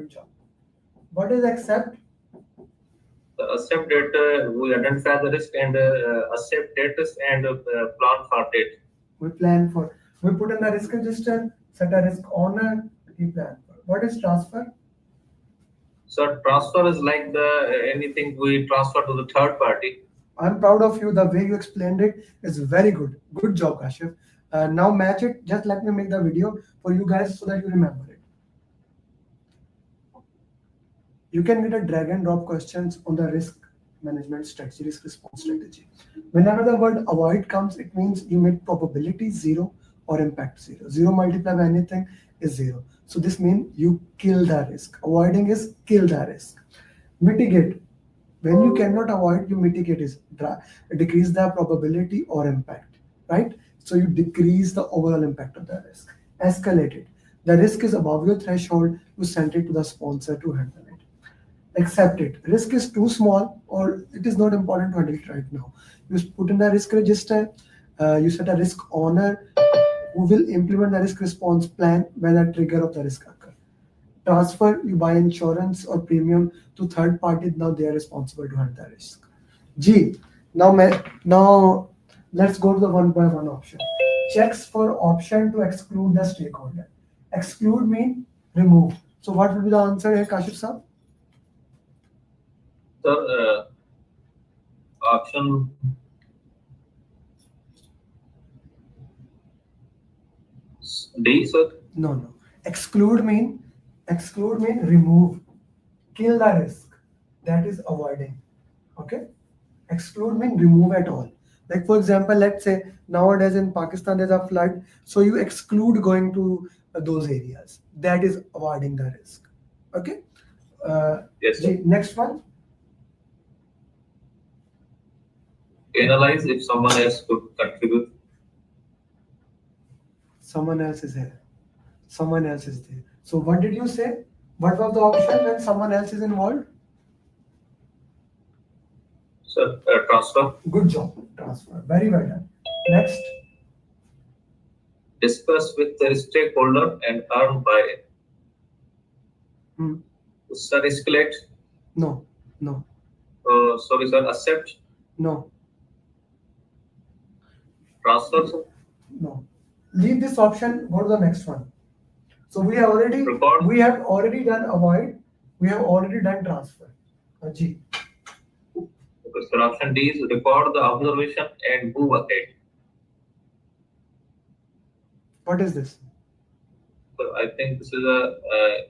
B: job. What is accept?
C: Accept that we identify the risk and accept that risk and plan for that.
B: We plan for. We put in the risk register, set a risk owner, we plan for. What is transfer?
C: So transfer is like the anything we transfer to the third party.
B: I'm proud of you. The way you explained it is very good. Good job, Kashif. Now match it. Just let me make the video for you guys so that you remember it. You can get a drag and drop questions on the risk management strategy, risk response strategy. Whenever the word avoid comes, it means you make probability 0 or impact 0. 0 multiplied by anything is 0. So this means you kill the risk. Avoiding is kill the risk. Mitigate. When you cannot avoid, you mitigate is decrease the probability or impact, right? So you decrease the overall impact of the risk. Escalate it. The risk is above your threshold, you send it to the sponsor to handle it. Accept it. Risk is too small or it is not important to handle it right now. You put in the risk register, you set a risk owner who will implement the risk response plan when the trigger of the risk occurs. Transfer, you buy insurance or premium to third party, now they are responsible to handle the risk. G, now let's go to the one by one option. Checks for option to exclude the stakeholder. Exclude mean remove. So what will be the answer here, Kashif sir?
C: Sir, option D, sir.
B: No. Exclude mean remove. Kill the risk. That is avoiding. Okay? Exclude mean remove at all. Like for example, let's say nowadays in Pakistan there's a flood, so you exclude going to those areas. That is avoiding the risk. Okay?
C: Yes, sir.
B: Next one.
C: Analyze if someone else could contribute.
B: Someone else is here. Someone else is there. So what did you say? What was the option when someone else is involved?
C: Sir, transfer.
B: Good job. Transfer. Very well done. Next.
C: Discuss with the stakeholder and earn by. Sir, escalate.
B: No.
C: Sorry, sir. Accept.
B: No.
C: Transfer, sir.
B: No. Leave this option. Go to the next one. So we have already done avoid. We have already done transfer. G.
C: Okay, sir. Option D is record the observation and move ahead.
B: What is this?
C: So I think this is a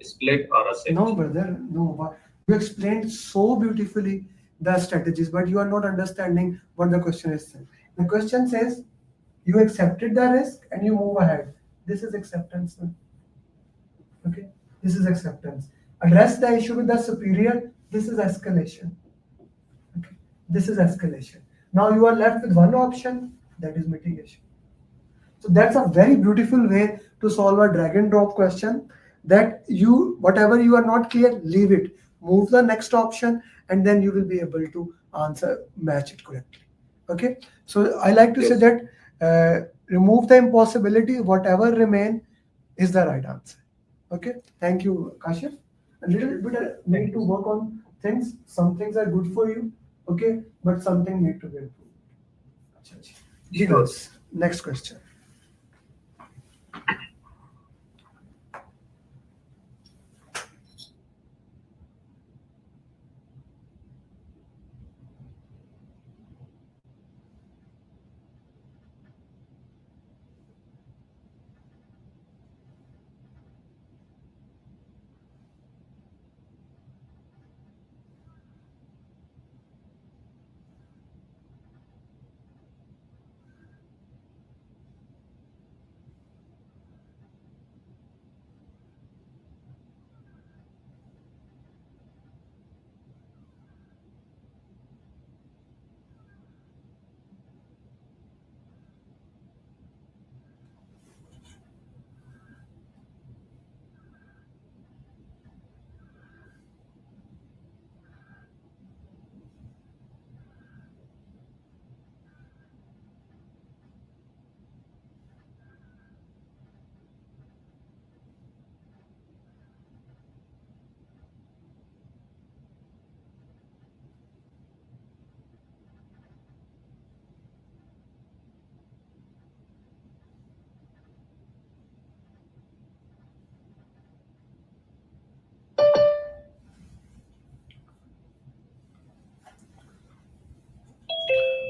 C: split or a set.
B: No, brother. No. You explained so beautifully the strategies, but you are not understanding what the question is saying. The question says you accepted the risk and you move ahead. This is acceptance. Okay, this is acceptance. Address the issue with the superior. This is escalation. Okay, this is escalation. Now you are left with one option, that is mitigation. So that's a very beautiful way to solve a drag and drop question. That you, whatever you are not clear, leave it. Move the next option, and then you will be able to match it correctly. Okay. So I like to say that remove the impossibility. Whatever remain is the right answer. Okay, thank you, Kashif. A little bit need to work on things. Some things are good for you, okay, but something need to be improved. Yes. Next question.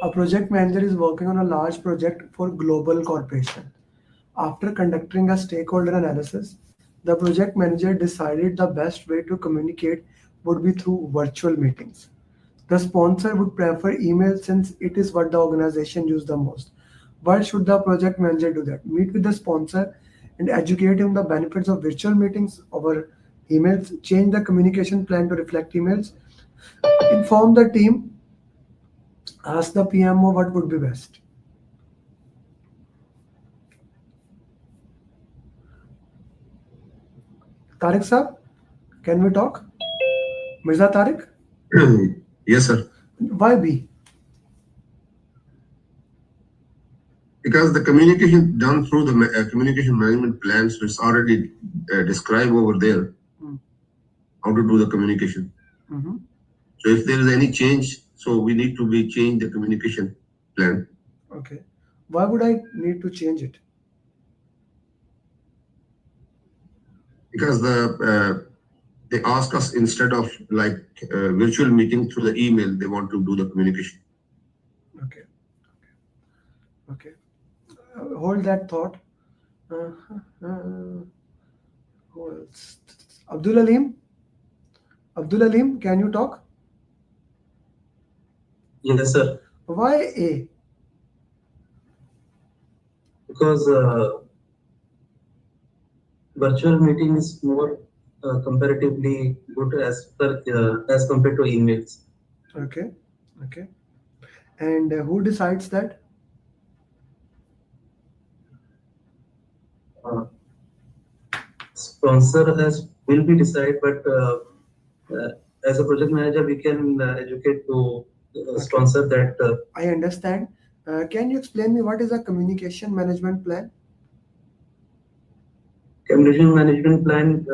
B: A project manager is working on a large project for global corporation. After conducting a stakeholder analysis, the project manager decided the best way to communicate would be through virtual meetings. The sponsor would prefer email since it is what the organization uses the most. Why should the project manager do that? Meet with the sponsor and educate him the benefits of virtual meetings over emails, change the communication plan to reflect emails, inform the team, ask the PMO what would be best. Tariq sir, can we talk? Mirza Tariq?
J: Yes, sir.
B: Why B?
J: Because the communication done through the communication management plans, so it's already described over there how to do the communication. So if there is any change, so we need to change the communication plan.
B: Okay. Why would I need to change it?
J: Because they ask us instead of like virtual meeting through the email, they want to do the communication.
B: Okay. Okay. Hold that thought. Who else? Abdul Alim? Abdul Alim, can you talk?
K: Yes, sir.
B: Why A?
K: Because virtual meeting is more comparatively good as compared to emails.
B: Okay. Okay. And who decides that?
K: Sponsor will be decided, but as a project manager, we can educate to sponsor that.
B: I understand. Can you explain me what is a communication management plan?
K: Communication management plan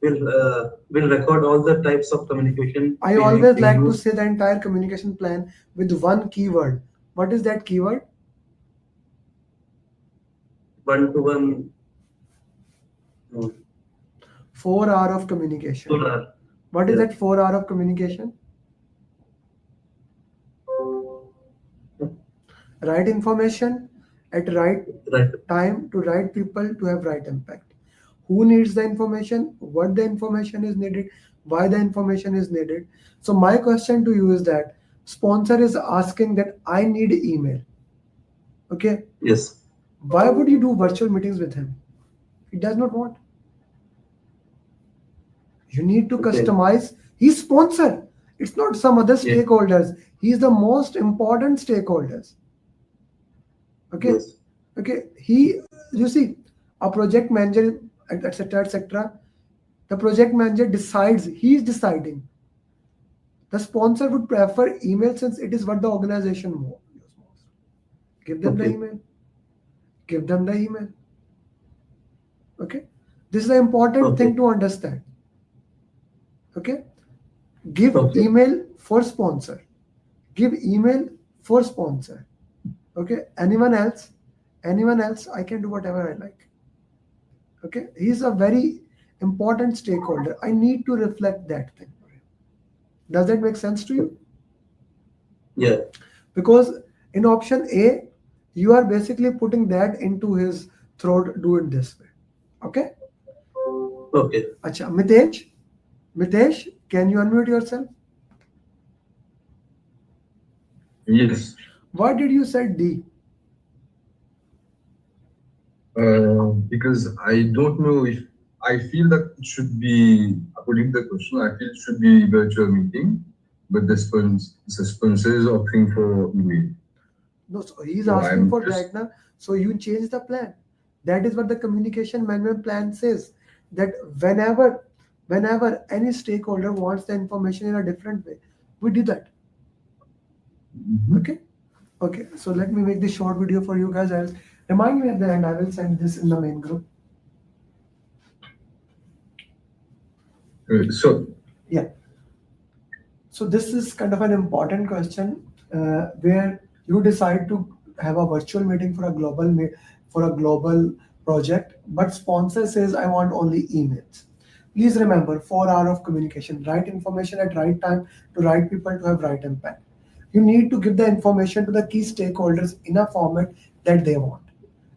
K: will record all the types of communication.
B: I always like to say the entire communication plan with one keyword. What is that keyword?
K: One-to-one.
B: 4 hours of communication.
K: 4 hours.
B: What is that 4 hours of communication? Right information at right time to right people to have right impact. Who needs the information? What the information is needed? Why the information is needed? So my question to you is that sponsor is asking that I need email. Okay.
K: Yes.
B: Why would you do virtual meetings with him? He does not want. You need to customize. He's sponsor. It's not some other stakeholders. He's the most important stakeholders. Okay. Yes. Okay. You see, a project manager, etc., etc. The project manager decides. He's deciding. The sponsor would prefer email since it is what the organization wants. Give them the email. Give them the email. Okay. This is an important thing to understand. Okay. Give email for sponsor. Give email for sponsor. Okay. Anyone else, I can do whatever I like. Okay. He's a very important stakeholder. I need to reflect that thing. Does that make sense to you?
K: Yeah.
B: Because in option A, you are basically putting that into his throat, do it this way. Okay?
K: Okay.
B: Acha, Mitesh, can you unmute yourself?
L: Yes.
B: Why did you say D?
L: Because I don't know if I feel that it should be, according to the question, I feel it should be virtual meeting, but the sponsor is opting for email.
B: No, so he's asking for that now. So you change the plan. That is what the communication management plan says. That whenever any stakeholder wants the information in a different way, we do that. Okay. Okay. So let me make this short video for you guys. I'll remind me at the end. I will send this in the main group.
L: So
B: yeah. So this is kind of an important question where you decide to have a virtual meeting for a global project, but sponsor says I want only emails. Please remember 4 hours of communication, right information at right time to right people to have right impact. You need to give the information to the key stakeholders in a format that they want.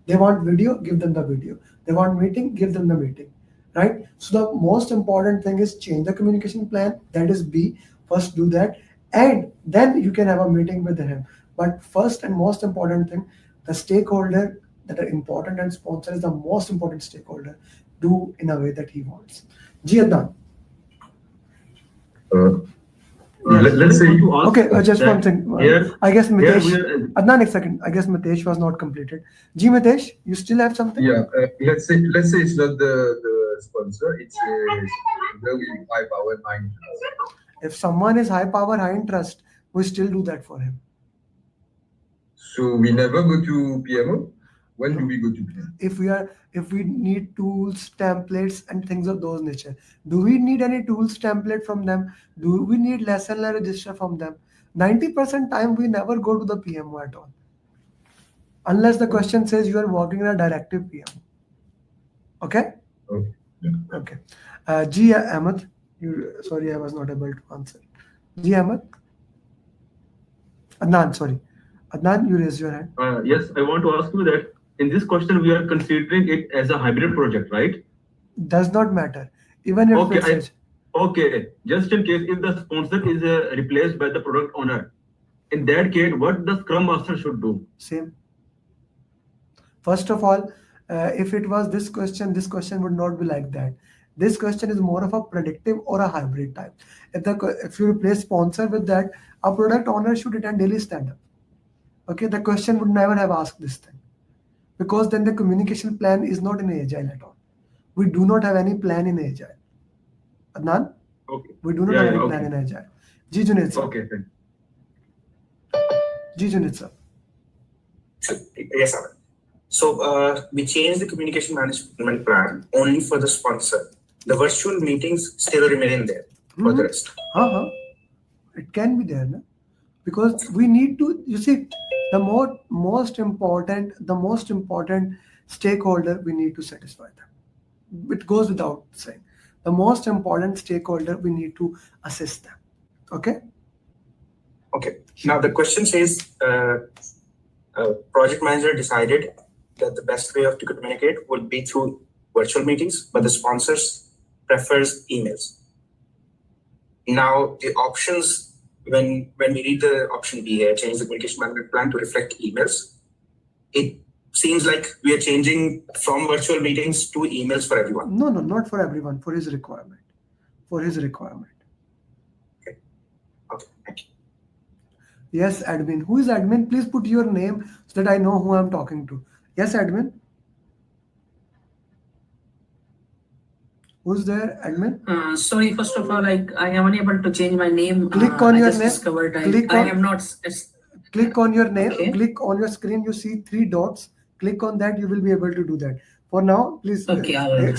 B: They want video, give them the video. They want meeting, give them the meeting, right? So the most important thing is change the communication plan. That is B. First do that, and then you can have a meeting with him. But first and most important thing, the stakeholder that are important and sponsor is the most important stakeholder. Do in a way that he wants. Ji Adnan.
L: Let's say
B: Okay, just one thing. I guess Mitesh. Adnan, a second. I guess Mitesh was not completed. Ji Mitesh, you still have something?
L: Yeah. Let's say it's not the sponsor. It's very high power, high interest.
B: If someone is high power, high interest, we still do that for him.
L: So we never go to PMO. When do we go to PMO?
B: If we need tools, templates, and things of those nature, do we need any tools, template from them? Do we need lesson learn register from them? 90% time we never go to the PMO at all, unless the question says you are working in a directive PMO. Okay.
L: Okay. Yeah.
B: Okay. Ji Ahmed, sorry, I was not able to answer. Ji Ahmed. Adnan, sorry. Adnan, you raise your hand.
G: Yes, I want to ask you that in this question, we are considering it as a hybrid project, right?
B: Does not matter. Even if
G: okay, just in case if the sponsor is replaced by the product owner, in that case, what the Scrum Master should do?
B: Same. First of all, if it was this question would not be like that. This question is more of a predictive or a hybrid type. If you replace sponsor with that, a product owner should attend daily stand-up. Okay, the question would never have asked this thing, because then the communication plan is not in Agile at all. We do not have any plan in Agile. Adnan?
G: Okay.
B: We do not have any plan in Agile. Ji Junaid sir.
G: Okay.
B: Ji Junaid sir.
I: Yes, sir. So we changed the communication management plan only for the sponsor. The virtual meetings still remain there for the rest.
B: It can be there, no? Because we need to, you see, the most important stakeholder, we need to satisfy them. It goes without saying. The most important stakeholder, we need to assist them. Okay?
I: Okay. Now the question says, project manager decided that the best way to communicate would be through virtual meetings, but the sponsors prefers emails. Now the options, when we read the option B here, change the communication management plan to reflect emails, it seems like we are changing from virtual meetings to emails for everyone.
B: No, not for everyone, for his requirement. Okay,
I: thank you.
B: Yes, admin. Who is admin? Please put your name so that I know who I'm talking to. Yes, admin. Who's there, admin?
M: Sorry, first of all, I am unable to change my name.
B: Click on your name.
M: Discovered I am not.
B: Click on your name.
M: Okay.
B: Click on your screen. You see 3 dots. Click on that. You will be able to do that. For now, please.
M: Okay, I will.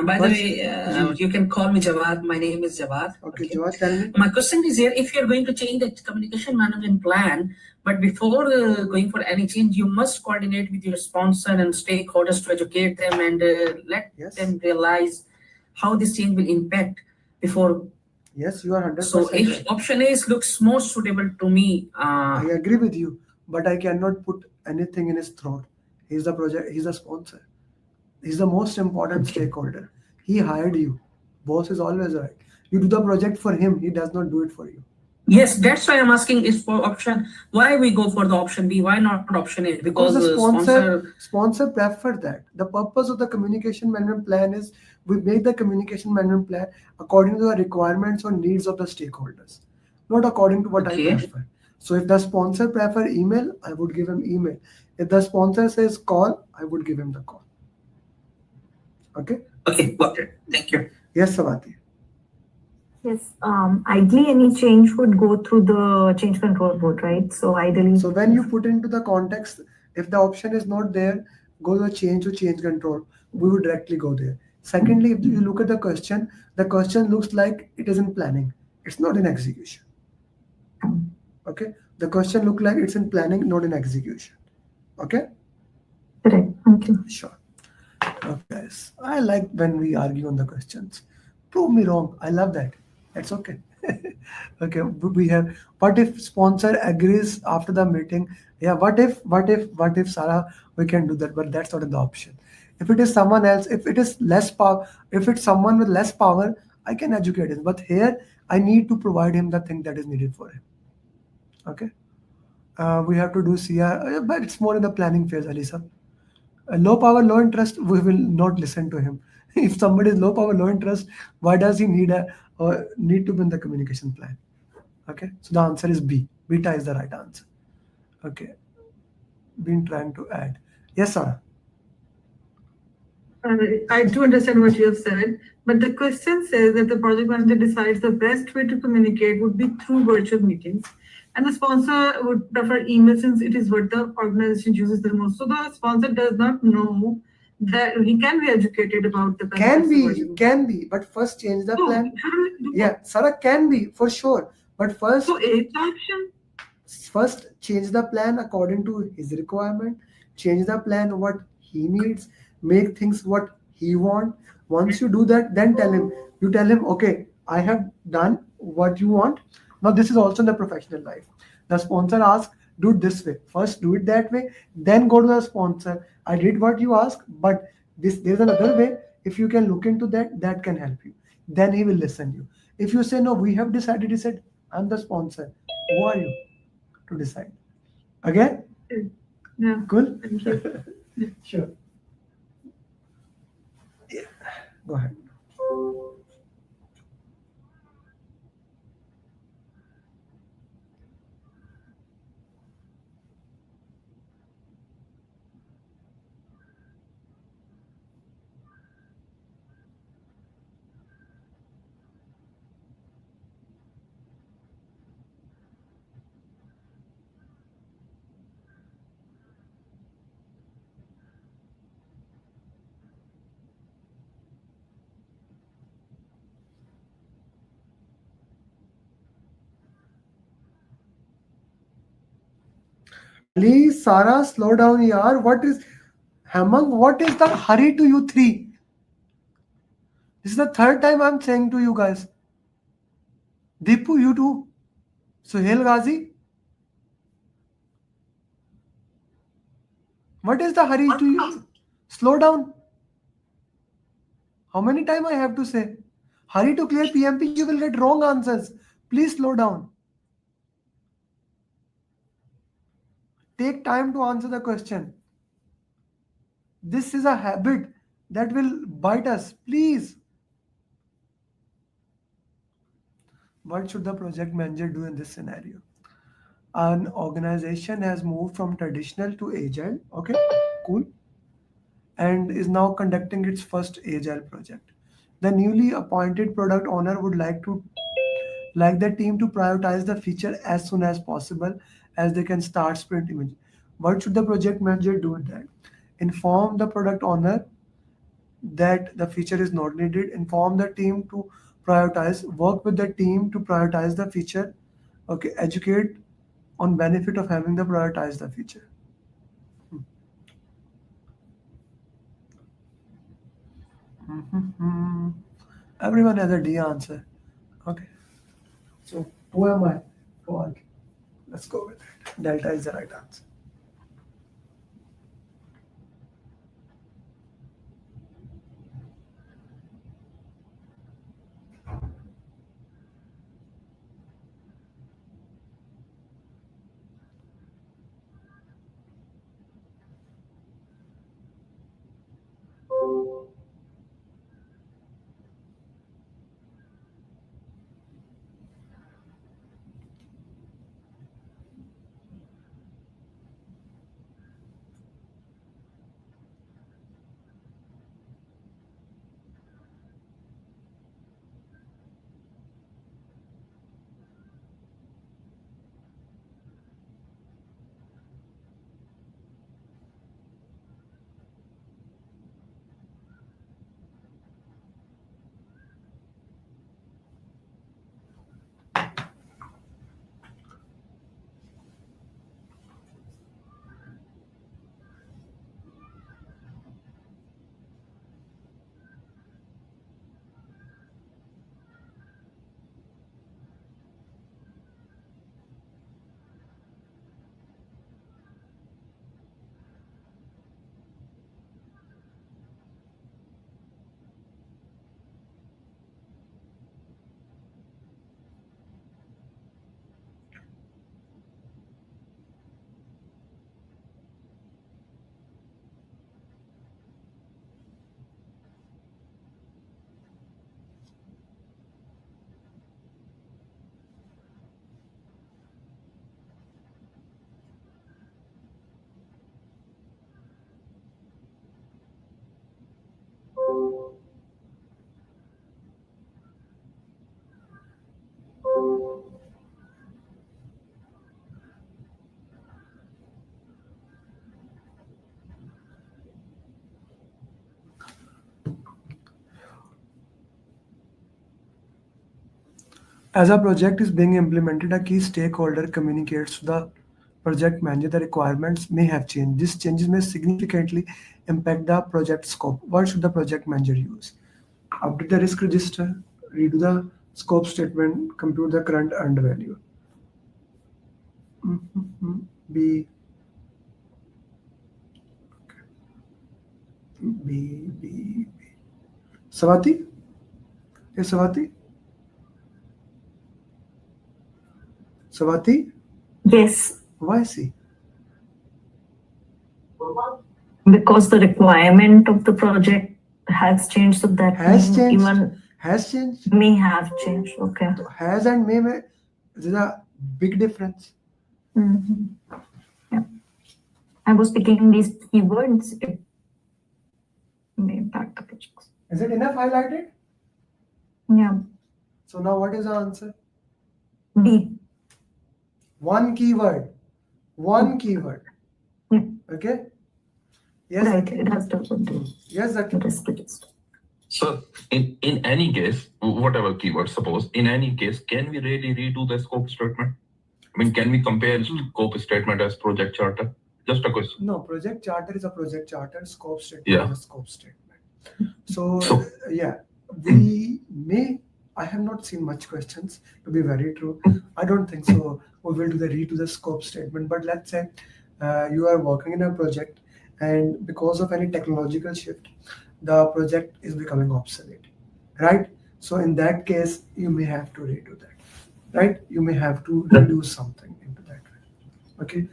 M: By the way, you can call me Jawad. My name is Jawad.
B: Okay, Jawad, tell me.
M: My question is here: if you are going to change the communication management plan, but before going for any change, you must coordinate with your sponsor and stakeholders to educate them and let them realize how this change will impact before.
B: Yes, you are 100%.
M: So if option A looks more suitable to me.
B: I agree with you, but I cannot put anything in his throat. He's the project. He's the sponsor. He's the most important stakeholder. He hired you. Boss is always right. You do the project for him. He does not do it for you.
M: Yes, That's why I'm asking is for option. Why we go for the option B? Why not option A?
B: Because the sponsor prefer that. The purpose of the communication management plan is we make the communication management plan according to the requirements or needs of the stakeholders, not according to what I prefer. So if the sponsor prefer email, I would give him email. If the sponsor says call, I would give him the call. Okay?
M: Okay, got it. Thank you.
B: Yes, Savati.
N: Yes, ideally any change would go through the change control board, right? So ideally.
B: So when you put into the context, if the option is not there, go to change control. We would directly go there. Secondly, if you look at the question looks like it is in planning. It's not in execution. Okay? The question looks like it's in planning, not in execution. Okay?
N: Correct. Thank you.
B: Sure. Okay, guys. I like when we argue on the questions. Prove me wrong. I love that. That's okay. Okay, we have, what if sponsor agrees after the meeting? Yeah, what if Sarah, we can do that, but that's not the option. If it is someone else, if it is less power, if it's someone with less power, I can educate him. But here, I need to provide him the thing that is needed for him. Okay, we have to do CR, but it's more in the planning phase, Alisa. Low power, low interest, we will not listen to him. If somebody is low power, low interest, why does he need to be in the communication plan? Okay, so the answer is B. Beta is the right answer. Okay, been trying to add. Yes, Sarah.
W: I do understand what you have said, but the question says that the project manager decides the best way to communicate would be through virtual meetings, and the sponsor would prefer email since it is what the organization uses the most. So the sponsor does not know that he can be educated about the
B: Can be, but first change the plan. Yeah, Sarah, can be for sure, but first.
W: So A option.
B: First, change the plan according to his requirement. Change the plan what he needs. Make things what he want. Once you do that, then tell him. You tell him, okay, I have done what you want. Now this is also in the professional life. The sponsor asks, do it this way. First, do it that way. Then go to the sponsor. I did what you asked, but there's another way. If you can look into that, that can help you. Then he will listen to you. If you say no, we have decided. He said, I'm the sponsor. Who are you to decide? Again?
W: Yeah.
B: Cool?
W: Thank you.
B: Sure. Yeah. Go ahead. Please, Sarah, slow down, yaar. What is, Hemang, what is the hurry to you three? This is the third time I'm saying to you guys. Deepu, you too. Suhail Ghazi. What is the hurry to you? Slow down. How many times I have to say? Hurry to clear PMP, you will get wrong answers. Please slow down. Take time to answer the question. This is a habit that will bite us. Please. What should the project manager do in this scenario? An organization has moved from traditional to agile. Okay, cool. And is now conducting its first agile project. The newly appointed product owner would like the team to prioritize the feature as soon as possible as they can start sprint image. What should the project manager do with that? Inform the product owner that the feature is not needed. Inform the team to prioritize. Work with the team to prioritize the feature. Okay, educate on benefit of having the prioritize the feature. Everyone has a D answer. Okay. So who am I? Go on. Let's go with it. Delta is the right answer. As a project is being implemented, a key stakeholder communicates to the project manager the requirements may have changed. These changes may significantly impact the project scope. What should the project manager use? Update the risk register, redo the scope statement, compute the current earned value. B. Savati? Yes, Savati? Savati?
N: Yes,
B: Why C?
N: because the requirement of the project has changed, so that
B: Has
N: means
B: changed.
N: even
B: Has changed.
N: may have changed. Okay.
B: So has and may there's a big difference.
N: Yeah. I was picking these keywords. It may impact the projects.
B: Is it enough highlighted?
N: Yeah.
B: So now what is the answer?
N: D.
B: One keyword. One keyword.
N: Yeah.
B: Okay. Yes.
N: Right. It has to do.
B: Yes, Zaki.
C: So in any case, whatever keyword, suppose in any case, can we really redo the scope statement? I mean, can we compare scope statement as project charter? Just a question.
B: No, project charter is a project charter. Scope statement
C: Yeah.
B: is a scope statement. So yeah, we may. I have not seen much questions, to be very true. I don't think so. We will do the redo the scope statement. But let's say you are working in a project, and because of any technological shift, the project is becoming obsolete, right? So in that case, you may have to redo that, right? You may have to redo something into that. Okay.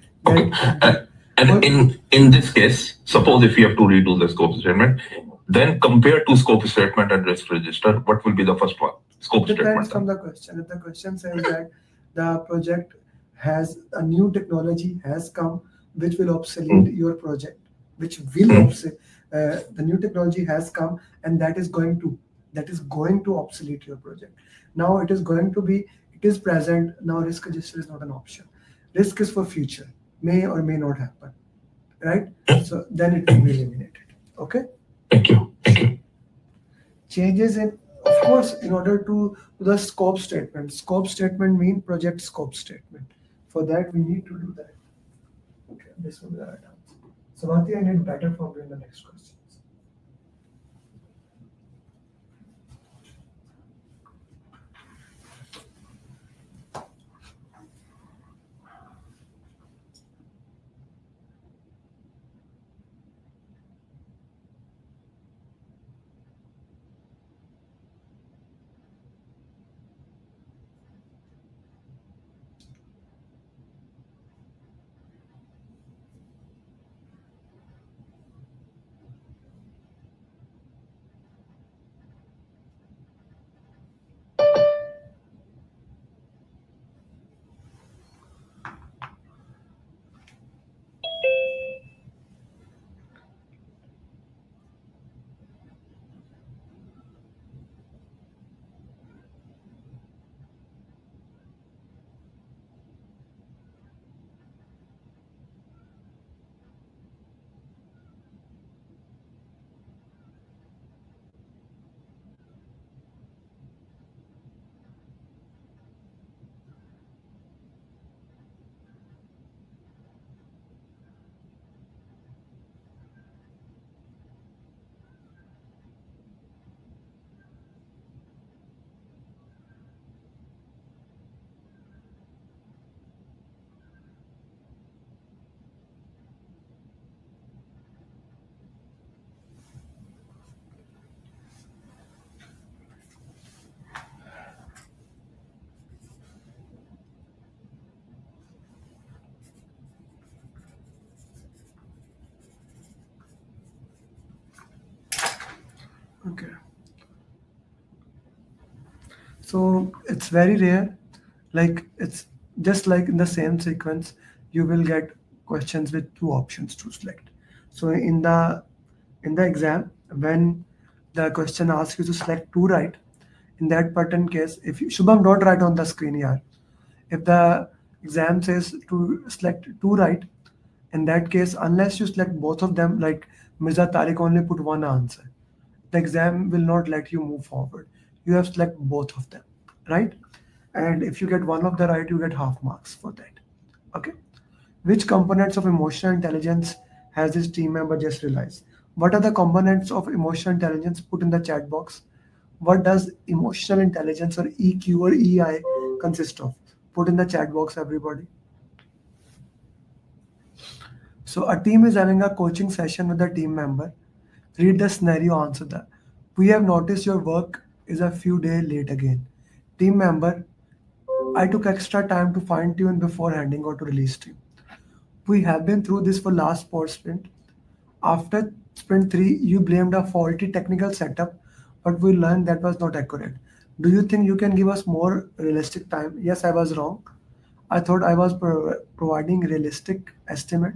C: And in this case, suppose if you have to redo the scope statement, then compared to scope statement and risk register, what will be the first one? Scope
B: Depends
C: statement.
B: from the question. If the question says that the project has a new technology has come which will obsolete your project, which will obsolete. The new technology has come and that is going to obsolete your project. Now it is going to be, it is present. Now risk register is not an option. Risk is for future, may or may not happen, right? So then it will be eliminated. Okay.
C: Thank you. Thank you.
B: Changes in, of course, in order to the scope statement. Scope statement mean project scope statement. For that we need to do that. Okay, this will be the right answer. Savati, I need better from you in the next questions. Okay. So it's very rare, like it's just like in the same sequence, you will get questions with two options to select. So in the exam, when the question asks you to select two right, in that pattern case, if you, Shubham, don't write on the screen here. If the exam says to select two right, in that case, unless you select both of them, like Mirza Tariq only put one answer, the exam will not let you move forward. You have to select both of them, right? And if you get one of the right, you get half marks for that. Okay. Which components of emotional intelligence has this team member just realized? What are the components of emotional intelligence? Put in the chat box. What does emotional intelligence or EQ or EI consist of? Put in the chat box, everybody. So a team is having a coaching session with a team member. Read the scenario, answer that. We have noticed your work is a few days late again. Team member, I took extra time to fine tune before handing out to release team. We have been through this for last 4 sprint. After sprint 3, you blamed a faulty technical setup, but we learned that was not accurate. Do you think you can give us more realistic time? Yes, I was wrong. I thought I was providing realistic estimate,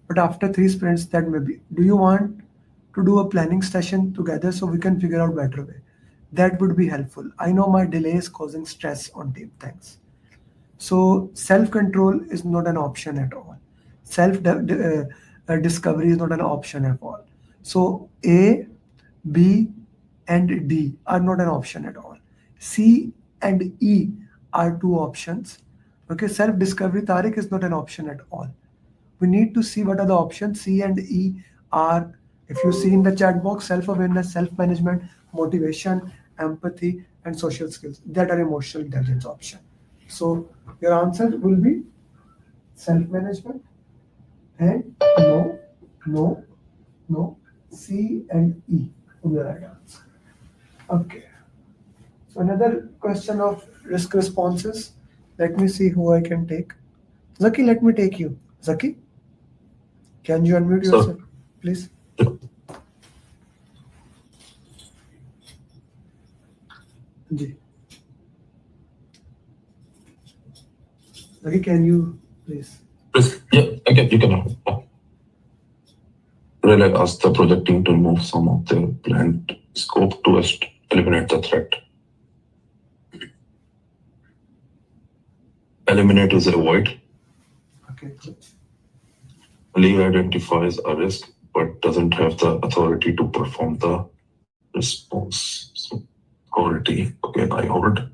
B: but after 3 sprints, that may be. Do you want to do a planning session together so we can figure out better way? That would be helpful. I know my delay is causing stress on team. Thanks. So self-control is not an option at all. Self-discovery is not an option at all. So A, B, and D are not an option at all. C and E are 2 options. Okay, self-discovery, Tariq, is not an option at all. We need to see what are the options. C and E are, if you see in the chat box, self-awareness, self-management, motivation, empathy, and social skills. That are emotional intelligence option. So your answer will be self-management and no, C and E will be the right answer. Okay. So another question of risk responses. Let me see who I can take. Zaki, let me take you. Zaki, can you unmute yourself, please? Ji. Zaki, can you please?
A: Please, yeah, okay, you can. Really ask the project team to move some of their planned scope to eliminate the threat. Eliminate is avoid.
B: Okay.
A: Leave identifies a risk but doesn't have the authority to perform the response. So quality, okay, I hold.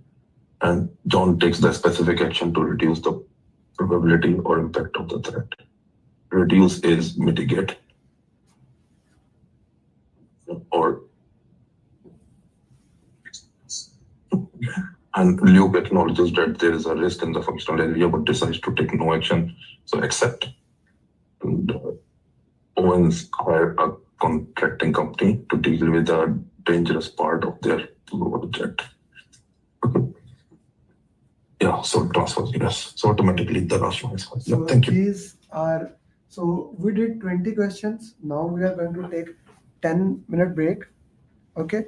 A: And John takes the specific action to reduce the probability or impact of the threat. Reduce is mitigate. Or and Luke acknowledges that there is a risk in the functional area but decides to take no action. So accept. And Owens hired a contracting company to deal with a dangerous part of their project. Okay. Yeah, so transfers, yes. So automatically the last one is
B: So
A: yeah, thank you.
B: these are, so we did 20 questions. Now we are going to take 10-minute break. Okay.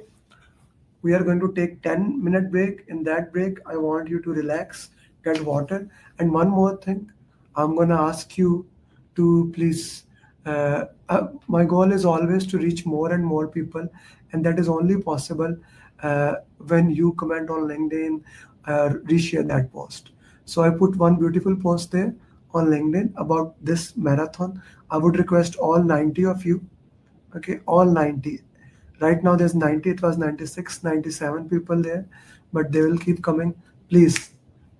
B: We are going to take 10-minute break. In that break, I want you to relax, get water. And one more thing, I'm going to ask you to please, my goal is always to reach more and more people. And that is only possible when you comment on LinkedIn, reshare that post. So I put one beautiful post there on LinkedIn about this marathon. I would request all 90 of you, okay, all 90. Right now there's 90, it was 96, 97 people there, but they will keep coming. Please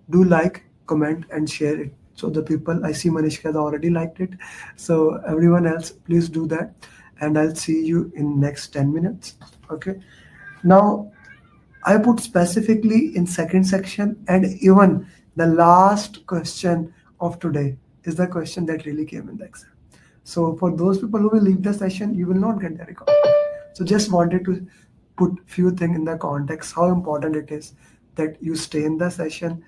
B: do like, comment, and share it. So the people, I see Manishka has already liked it. So everyone else, please do that. And I'll see you in next 10 minutes. Okay. Now, I put specifically in second section, and even the last question of today is the question that really came in the exam. So for those people who will leave the session, you will not get the recording. So just wanted to put few things in the context, how important it is that you stay in the session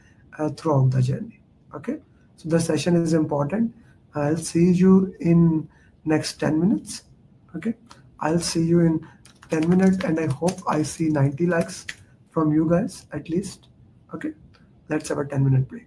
B: throughout the journey. Okay. So the session is important. I'll see you in next 10 minutes. Okay. I'll see you in 10 minutes, and I hope I see 90 likes from you guys at least. Okay. Let's have a 10-minute break.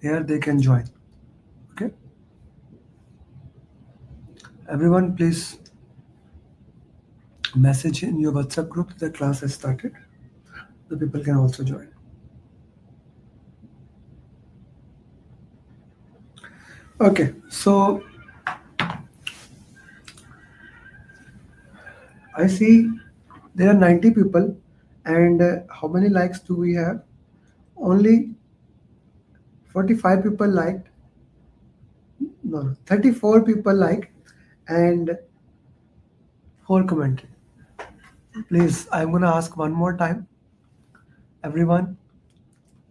B: here they can join. Okay. Everyone, please message in your WhatsApp group. The class has started. The people can also join. Okay, so I see there are 90 people, and how many likes do we have? Only 45 people liked. No, 34 people liked, and 4 commented. Please, I'm gonna ask one more time. Everyone,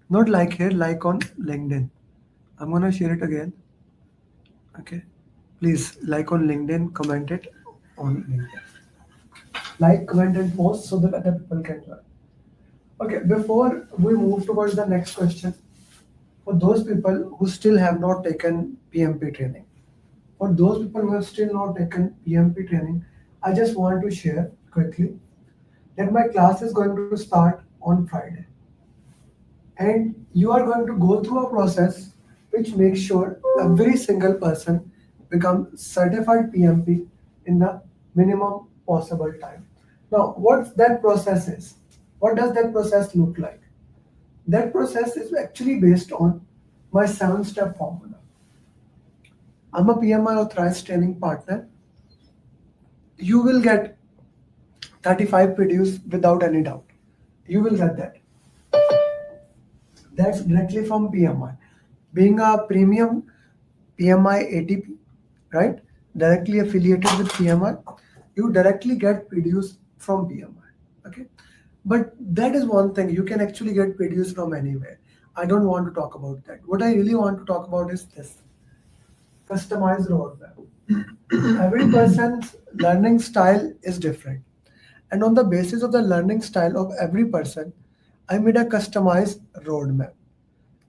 B: not like here, like on LinkedIn. I'm gonna share it again. Okay, please like on LinkedIn, comment it on LinkedIn. Like, comment, and post so that other people can join. Okay, before we move towards the next question, for those people who still have not taken PMP training, for those people who have still not taken PMP training, I just want to share quickly that my class is going to start on Friday. And you are going to go through a process which makes sure every single person becomes certified PMP in the minimum possible time. Now, what that process is? What does that process look like? That process is actually based on my 7-step formula. I'm a PMI authorized training partner. You will get 35 PDUs without any doubt. You will get that. That's directly from PMI. Being a premium PMI ATP, right? Directly affiliated with PMI, you directly get PDUs from PMI. Okay. But that is one thing. You can actually get PDUs from anywhere. I don't want to talk about that. What I really want to talk about is this. Customized roadmap. Every person's learning style is different. And on the basis of the learning style of every person, I made a customized roadmap.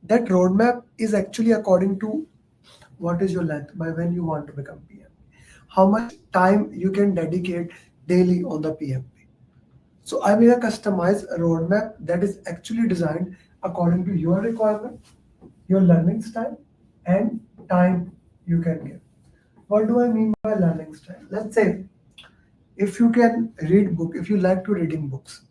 B: That roadmap is actually according to what is your length by when you want to become PMP, how much time you can dedicate daily on the PMP. So I made a customized roadmap that is actually designed according to your requirement, your learning style, and time you can give. What do I mean by learning style? Let's say if you can read book, if you like to reading books,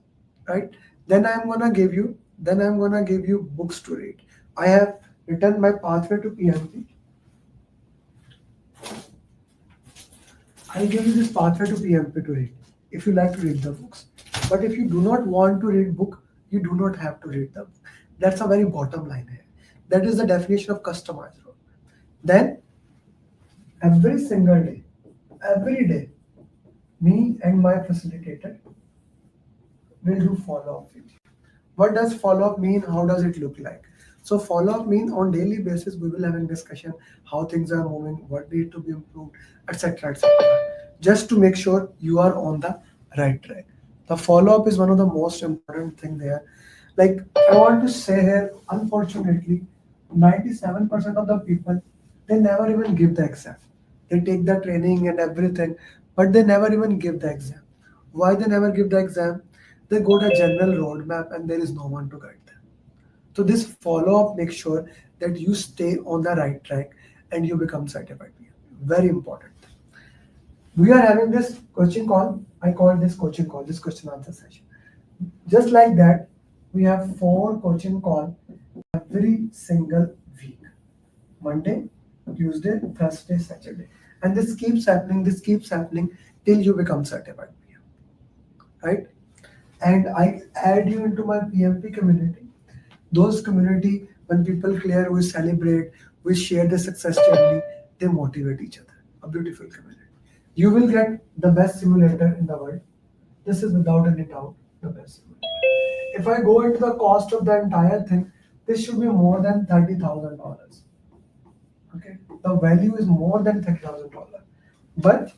B: right? Then I'm gonna give you books to read. I have written my pathway to PMP. I'll give you this pathway to PMP to read if you like to read the books. But if you do not want to read book, you do not have to read the book. That's a very bottom line here. That is the definition of customized roadmap. Then every single day, every day, me and my facilitator will do follow-up with you. What does follow-up mean? How does it look like? So follow-up mean on daily basis, we will have a discussion, how things are moving, what need to be improved, etc., etc. Just to make sure you are on the right track. The follow-up is one of the most important thing there. Like I want to say here, unfortunately, 97% of the people, they never even give the exam. They take the training and everything, but they never even give the exam. Why they never give the exam? They go to a general roadmap and there is no one to guide them. So this follow-up makes sure that you stay on the right track and you become certified PMP. Very important. We are having this coaching call. I call this coaching call, this question answer session. Just like that, we have 4 coaching calls every single week. Monday, Tuesday, Thursday, Saturday. And this keeps happening till you become certified PMP. Right? And I add you into my PMP community. Those community, when people clear, we celebrate, we share the success journey, they motivate each other. A beautiful community. You will get the best simulator in the world. This is without any doubt the best simulator. If I go into the cost of the entire thing, this should be more than $30,000. Okay, the value is more than $30,000. But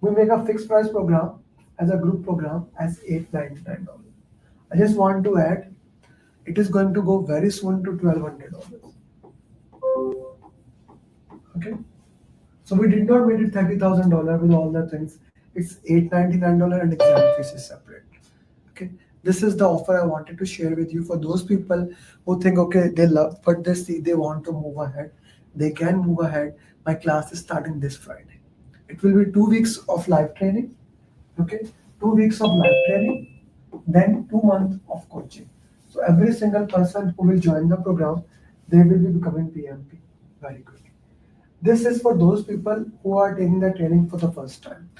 B: we make a fixed price program as a group program as $899. I just want to add, it is going to go very soon to $1,200. Okay, so we did not make it $30,000 with all the things. It's $899 and exam fees is separate. Okay, This is the offer I wanted to share with you for those people who think, okay, they love what they see, they want to move ahead. They can move ahead. My class is starting this Friday. It will be 2 weeks of live training. Okay, 2 weeks of live training, then 2 months of coaching. So every single person who will join the program, they will be becoming PMP very quickly. This is for those people who are taking the training for the first time.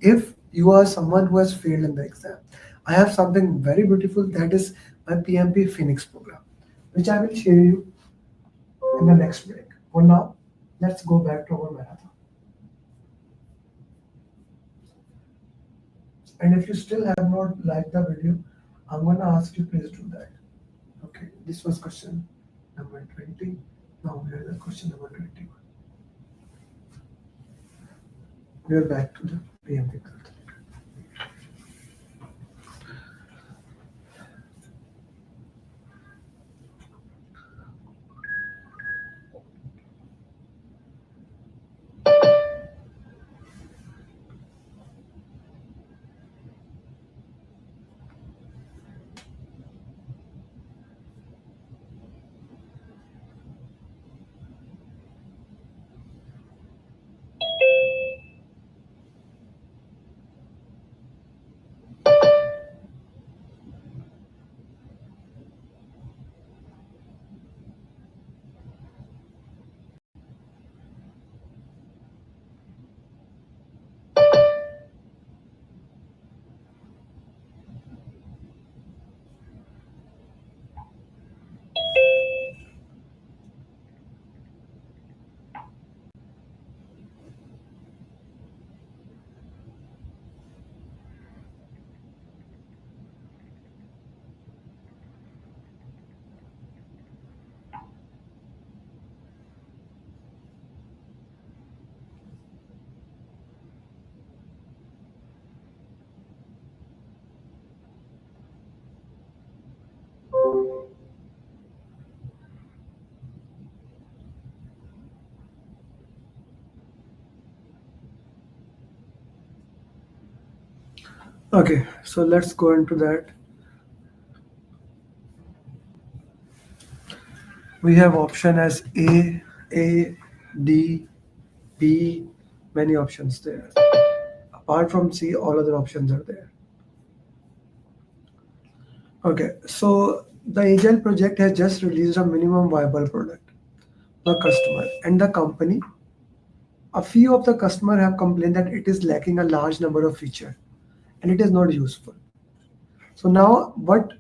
B: If you are someone who has failed in the exam, I have something very beautiful, that is my PMP Phoenix program, which I will share you in the next break. For now, let's go back to our marathon. And if you still have not liked the video, I'm going to ask you please do that. Okay, this was question number 20. Now we are at question number 21. We are back to the PMP. Okay, so let's go into that. We have option as A, D, B, many options there. Apart from C, all other options are there. Okay, so the Agile project has just released a minimum viable product for customer and the company. A few of the customer have complained that it is lacking a large number of features and it is not useful. So now what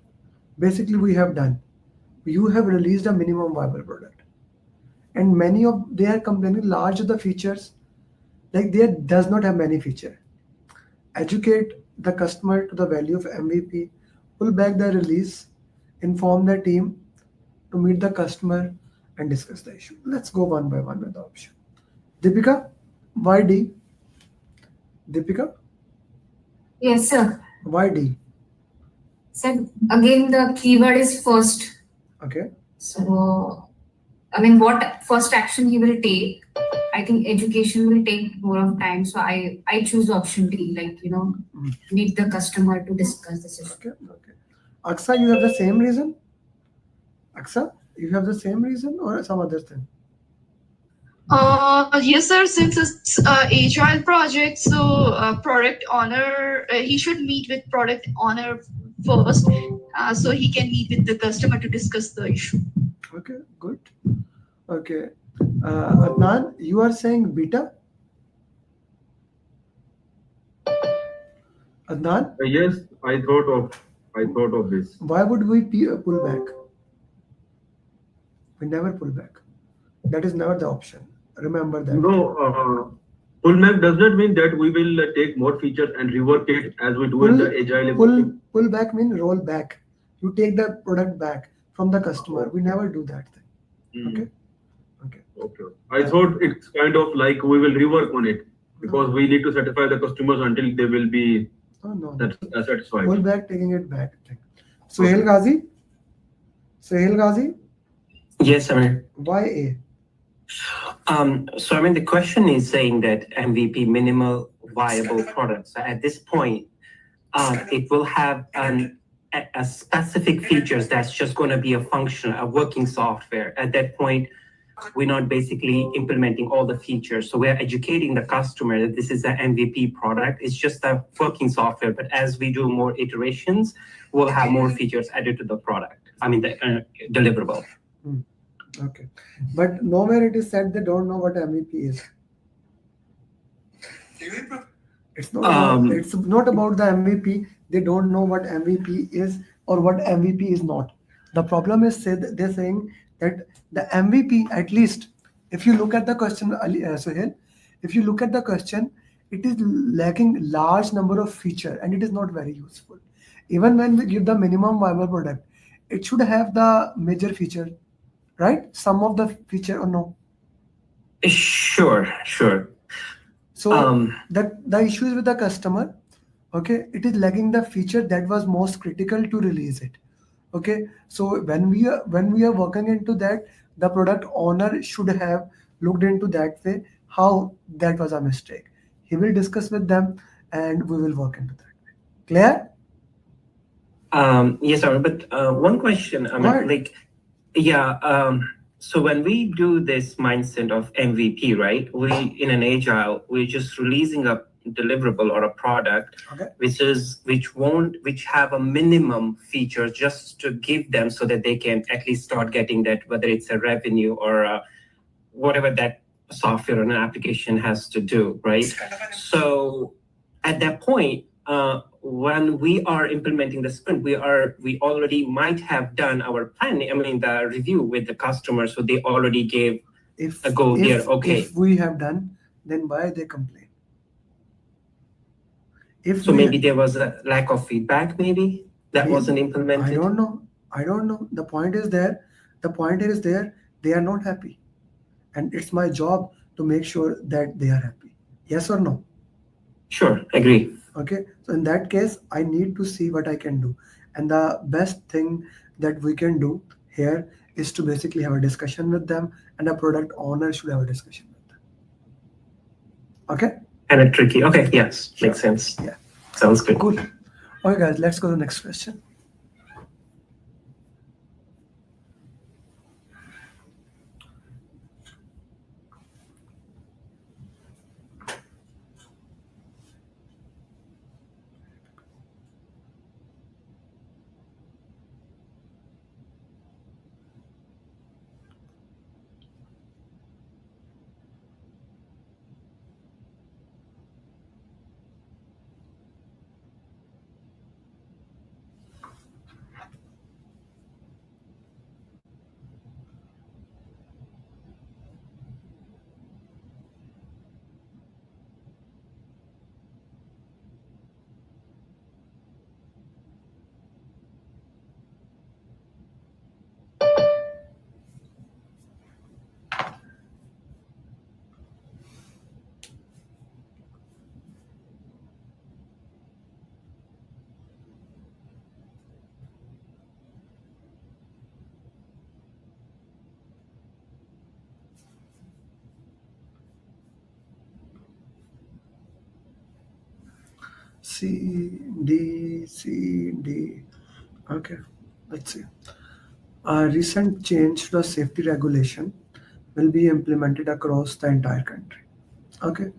B: basically we have done, you have released a minimum viable product and many of they are complaining large of the features, like there does not have many features. Educate the customer to the value of MVP, pull back the release, inform the team to meet the customer and discuss the issue. Let's go one by one with the option. Deepika, why D? Deepika?
U: Yes, sir.
B: Why D?
U: Sir, again, the keyword is first.
B: Okay.
U: So, I mean, what first action he will take? I think education will take more of time. So I choose option D, like, meet the customer to discuss this issue.
B: Okay, okay. Aksa, you have the same reason? Aksa, you have the same reason or some other thing?
P: Yes, sir. Since it's agile project, so product owner, he should meet with product owner first, so he can meet with the customer to discuss the issue.
B: Okay, good. Okay, Adnan, you are saying beta? Adnan?
G: Yes, I thought of this.
B: Why would we pull back? We never pull back. That is never the option. Remember that.
G: No, pullback does not mean that we will take more features and rework it as we do in the agile.
B: Pull back means roll back. You take the product back from the customer. We never do that thing. Okay.
G: I thought it's kind of like we will rework on it because we need to satisfy the customers until they will be satisfied.
B: Pull back, taking it back. Sohail Ghazi? Sohail Ghazi?
Q: Yes, Amir.
B: Why A?
Q: So I mean, the question is saying that MVP, minimal viable product. So at this point, it will have an a specific features that's just going to be a functional, a working software. At that point, we're not basically implementing all the features. So we're educating the customer that this is an MVP product. It's just a working software. But as we do more iterations, we'll have more features added to the product. I mean, the deliverable.
B: Okay. But nowhere it is said they don't know what MVP is. It's not about the MVP. They don't know what MVP is or what MVP is not. The problem is they're saying that the MVP, at least if you look at the question, Suhail, if you look at the question, it is lacking large number of features and it is not very useful. Even when we give the minimum viable product, it should have the major feature, right? Some of the feature or no?
Q: Sure.
B: So the issue is with the customer. Okay, it is lacking the feature that was most critical to release it. Okay, so when we are working into that, the product owner should have looked into that way, how that was a mistake. He will discuss with them and we will work into that way. Clear?
Q: Yes, sir. But one question, so when we do this mindset of MVP, right? We in an agile, we're just releasing a deliverable or a product, which have a minimum feature just to give them so that they can at least start getting that, whether it's a revenue or whatever that software or an application has to do, right? So at that point, when we are implementing the sprint, we already might have done our planning, the review with the customer, so they already gave a go there. Okay.
B: If we have done, then why they complain?
Q: So maybe there was a lack of feedback, maybe that wasn't implemented.
B: I don't know. The point is there. They are not happy. And it's my job to make sure that they are happy. Yes or no?
Q: Sure, agree.
B: Okay. So in that case, I need to see what I can do. And the best thing that we can do here is to basically have a discussion with them, and a product owner should have a discussion with them. Okay?
Q: And a tricky. Okay, yes, makes sense.
B: Yeah.
Q: Sounds good.
B: Cool. Okay, guys, let's go to the next question. C, D. Okay, let's see. A recent change to the safety regulation will be implemented across the entire country. Okay.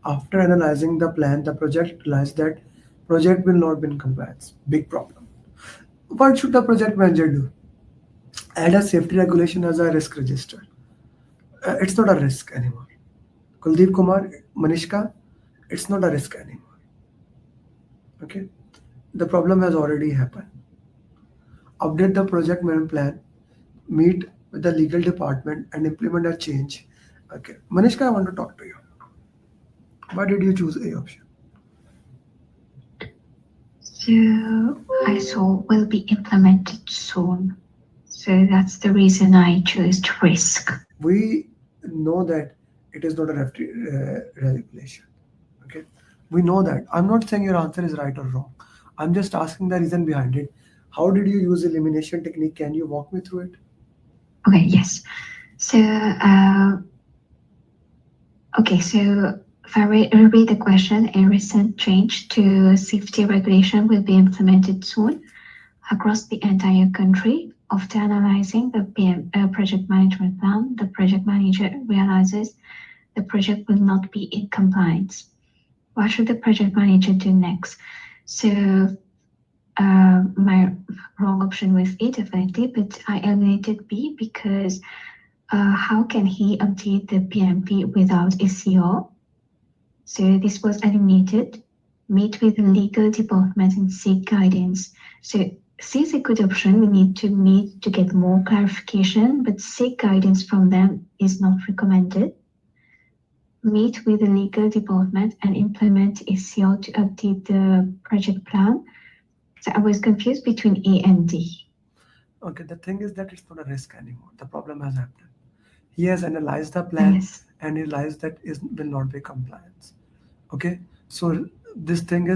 B: After analyzing the plan, the project realized that project will not be in compliance. Big problem. What should the project manager do? Add a safety regulation as a risk register. It's not a risk anymore. Kuldeep Kumar, Manishka, it's not a risk anymore. Okay. The problem has already happened. Update the project management plan, meet with the legal department and implement a change. Okay. Manishka, I want to talk to you. Why did you choose A option?
R: So I saw will be implemented soon. So that's the reason I chose risk.
B: We know that it is not a regulation. Okay. We know that. I'm not saying your answer is right or wrong. I'm just asking the reason behind it. How did you use elimination technique? Can you walk me through it?
R: Okay, yes. So, so if I read the question, a recent change to safety regulation will be implemented soon. across the entire country. After analyzing the project management plan, the project manager realizes the project will not be in compliance. What should the project manager do next? So my wrong option was A definitely, but I eliminated B because how can he update the PMP without a CO? So this was eliminated. Meet with the legal department and seek guidance. So C is a good option. We need to meet to get more clarification, but seek guidance from them is not recommended. Meet with the legal department and implement a CO to update the project plan. So I was confused between A and D.
B: Okay, the thing is that it's not a risk anymore. The problem has happened. He has analyzed the plan and realized that it will not be compliance. Okay, so the thing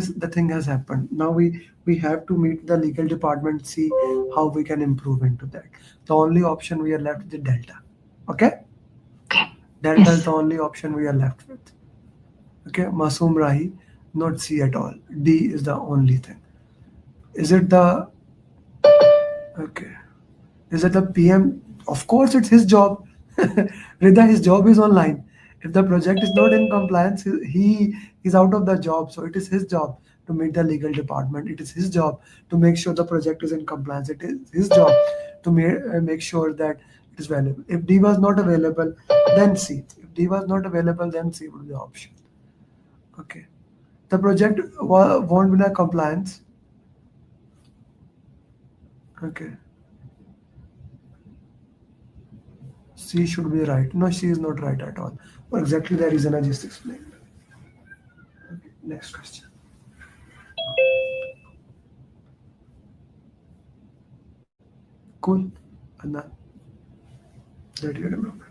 B: has happened. Now we have to meet the legal department, see how we can improve into that. The only option we are left with Delta. Okay, Delta is the only option we are left with. Okay, Masoom Rahi, not C at all. D is the only thing. Is it the PM? Of course, it's his job. Rida, his job is online. If the project is not in compliance, he is out of the job. So it is his job to meet the legal department. It is his job to make sure the project is in compliance. It is his job to make sure that it is valuable. If D was not available, then C. If D was not available, then C would be the option. Okay. The project won't be in compliance. Okay. C should be right. No, C is not right at all. For exactly the reason I just explained. Okay, next question. Cool. Anna, that you remember.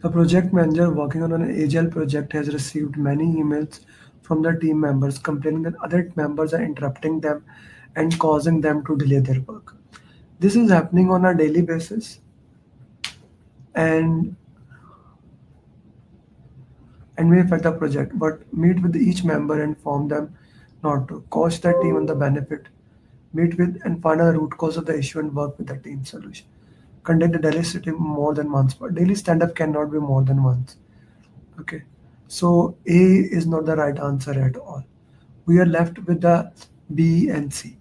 B: The project manager working on an agile project has received many emails from the team members complaining that other members are interrupting them and causing them to delay their work. This is happening on a daily basis and may affect the project, but meet with each member and inform them not to. Coach the team on the benefit. Meet with and find out the root cause of the issue and work with the team solution. Conduct a daily sitting more than once, but daily stand-up cannot be more than once. Okay, so A is not the right answer at all. We are left with the B and C.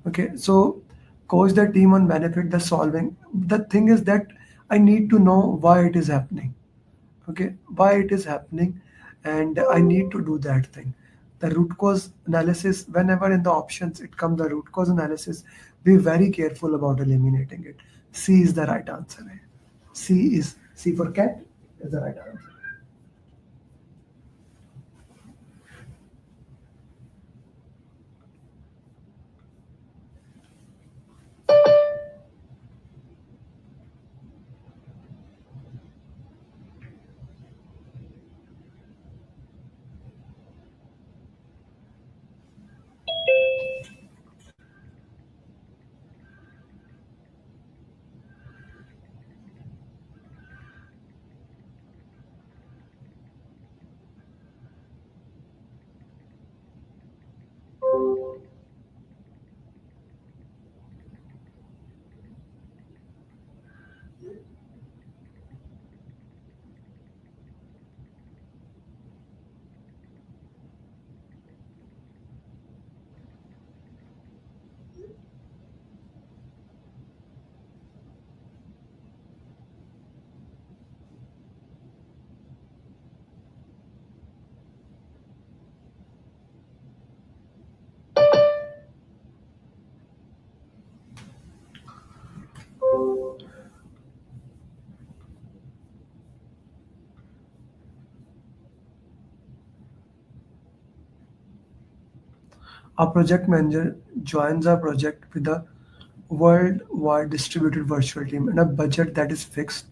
B: Okay, so coach the team on benefit the solving. The thing is that I need to know why it is happening. Okay, why it is happening, and I need to do that thing. The root cause analysis, whenever in the options it comes the root cause analysis, be very careful about eliminating it. C is the right answer. C for cat is the right answer. A project manager joins a project with a worldwide distributed virtual team and a budget that is fixed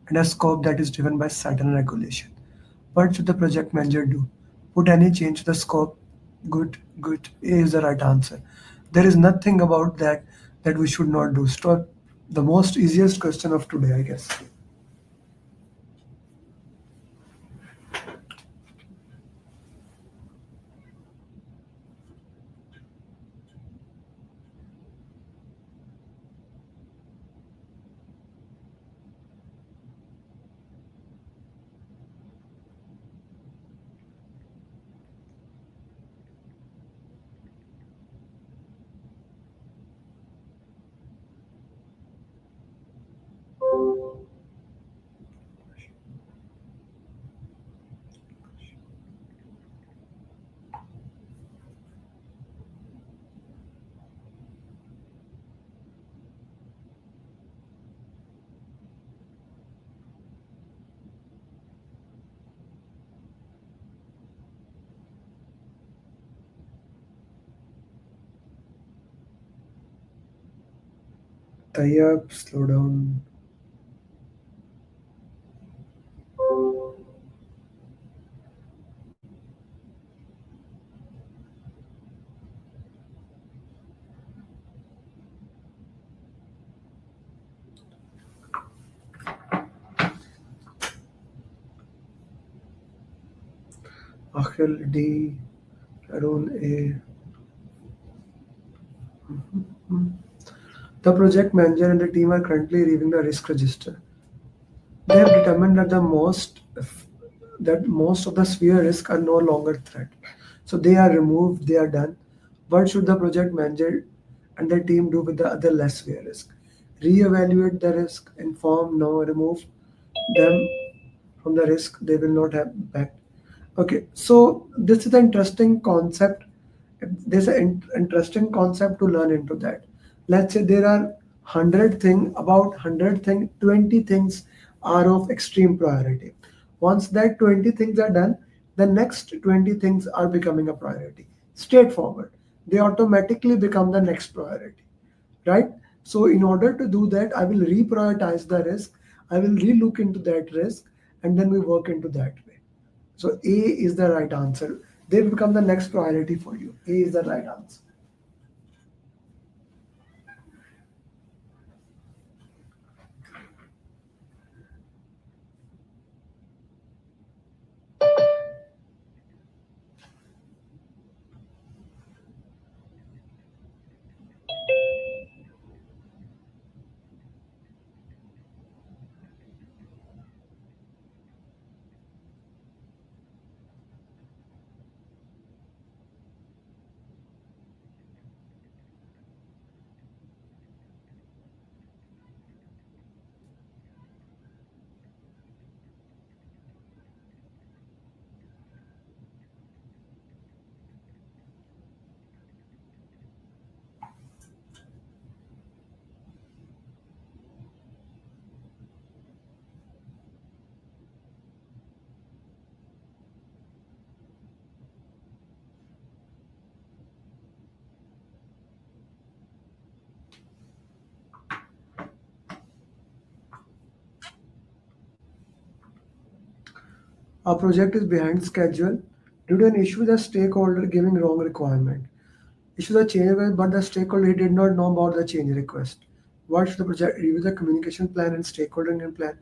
B: and a scope that is driven by certain regulation. What should the project manager do? Put any change to the scope? Good, good. A is the right answer. There is nothing about that we should not do. Stop. The most easiest question of today, I guess. Tie up, slow down. Akhil D. Arun A. The project manager and the team are currently reviewing the risk register. They have determined that most of the severe risks are no longer threat. So they are removed, they are done. What should the project manager and the team do with the other less severe risk? Reevaluate the risk, inform, no, remove them from the risk, they will not have impact. Okay, so this is an interesting concept. There's an interesting concept to learn into that. Let's say there are 100 things, about 100 things, 20 things are of extreme priority. Once that 20 things are done, the next 20 things are becoming a priority. Straightforward. They automatically become the next priority, right? So in order to do that, I will reprioritize the risk. I will relook into that risk, and then we work into that way. So A is the right answer. They become the next priority for you. A is the right answer. Our project is behind schedule due to an issue with a stakeholder giving wrong requirement. Issue the change request, but the stakeholder did not know about the change request. What should the project review the communication plan and stakeholder engagement plan?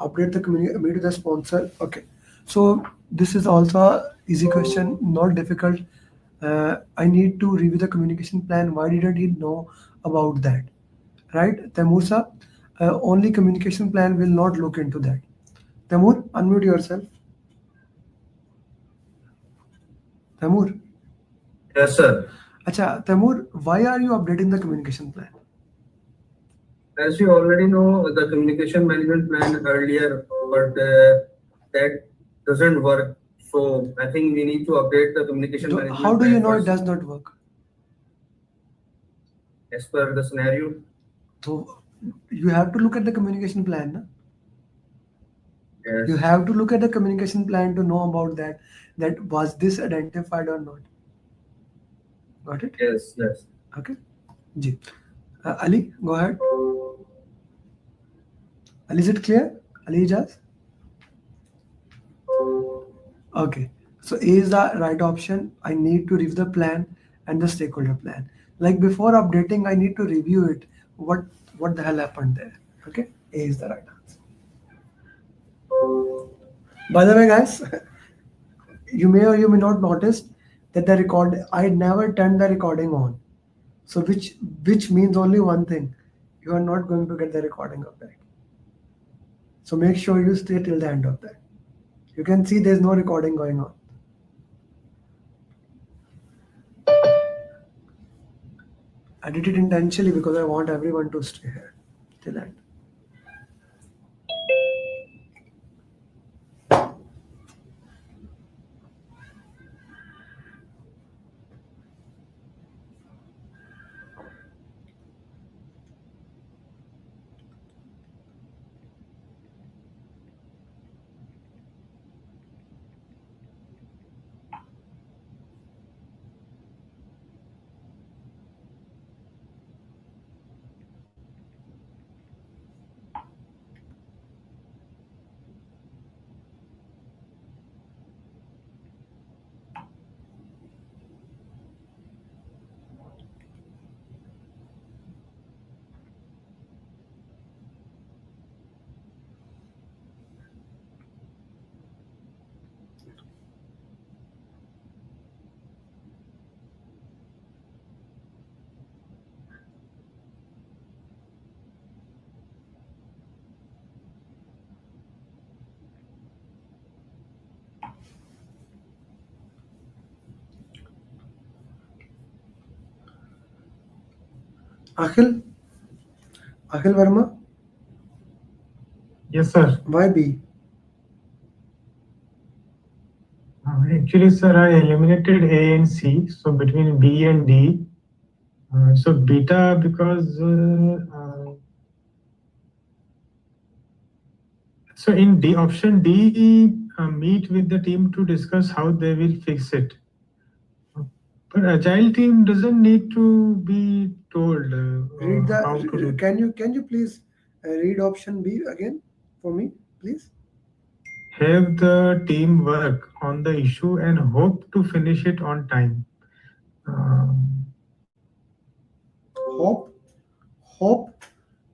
B: Update the meet with the sponsor. Okay, so this is also a easy question, not difficult. I need to review the communication plan. Why didn't he know about that? Right, Taimur, only communication plan will not look into that. Taimur, unmute yourself. Taimur.
G: Yes, sir.
B: Acha, Taimur, why are you updating the communication plan?
G: As you already know, the communication management plan earlier, but that doesn't work. So I think we need to update the communication management
B: How do
G: plan
B: you know it
G: first,
B: does not work?
G: as per the scenario.
B: So you have to look at the communication plan. Na?
G: Yes.
B: You have to look at the communication plan to know about that was this identified or not. Got it?
G: Yes, yes.
B: Okay. Ji. Ali, go ahead. Ali, is it clear? Ali Ijaz? Okay. So A is the right option. I need to review the plan and the stakeholder plan. Like before updating, I need to review it. What the hell happened there? Okay. A is the right answer. By the way, guys, you may or you may not notice that I never turned the recording on. So which means only one thing. You are not going to get the recording of that. So make sure you stay till the end of that. You can see there's no recording going on. I did it intentionally because I want everyone to stay here till the end. Akhil Verma?
S: Yes, sir.
B: Why B?
S: Actually, sir, I eliminated A and C, so between B and D. So beta because so in D option D, meet with the team to discuss how they will fix it. But agile team doesn't need to be told
B: Read
S: how to do.
B: Can you please read option B again for me, please?
S: Have the team work on the issue and hope to finish it on time.
B: Hope?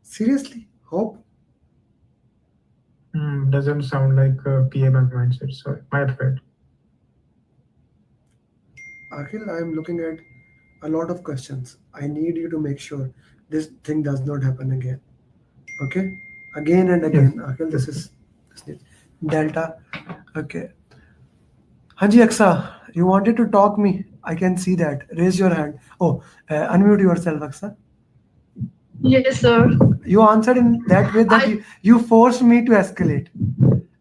B: Seriously? Hope?
S: Doesn't sound like a PMI mindset. Sorry, my bad.
B: Akhil, I am looking at a lot of questions. I need you to make sure this thing does not happen again. Okay? Again and again.
S: Yes.
B: Akhil, this is Delta. Okay. Haji Aksa, you wanted to talk me. I can see that. Raise your hand. Oh, unmute yourself, Aksa.
P: Yes, sir.
B: You answered in that way that you forced me to escalate.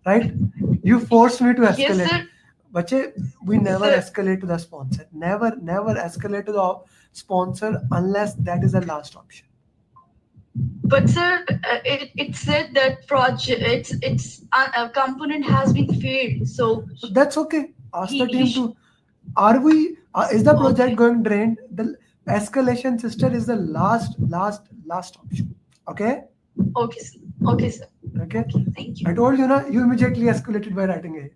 B: Right? You forced me to escalate.
P: Yes, sir.
B: Bache, we never escalate to the sponsor. Never escalate to the sponsor unless that is the last option.
P: But sir, it said that project its a component has been failed. So
B: that's okay. Ask the team to. Are we? Is the project going drained? The escalation sister is the last option. Okay.
P: Okay, sir. Okay, sir.
B: Okay.
P: Thank you.
B: I told you, na. You immediately escalated by writing it.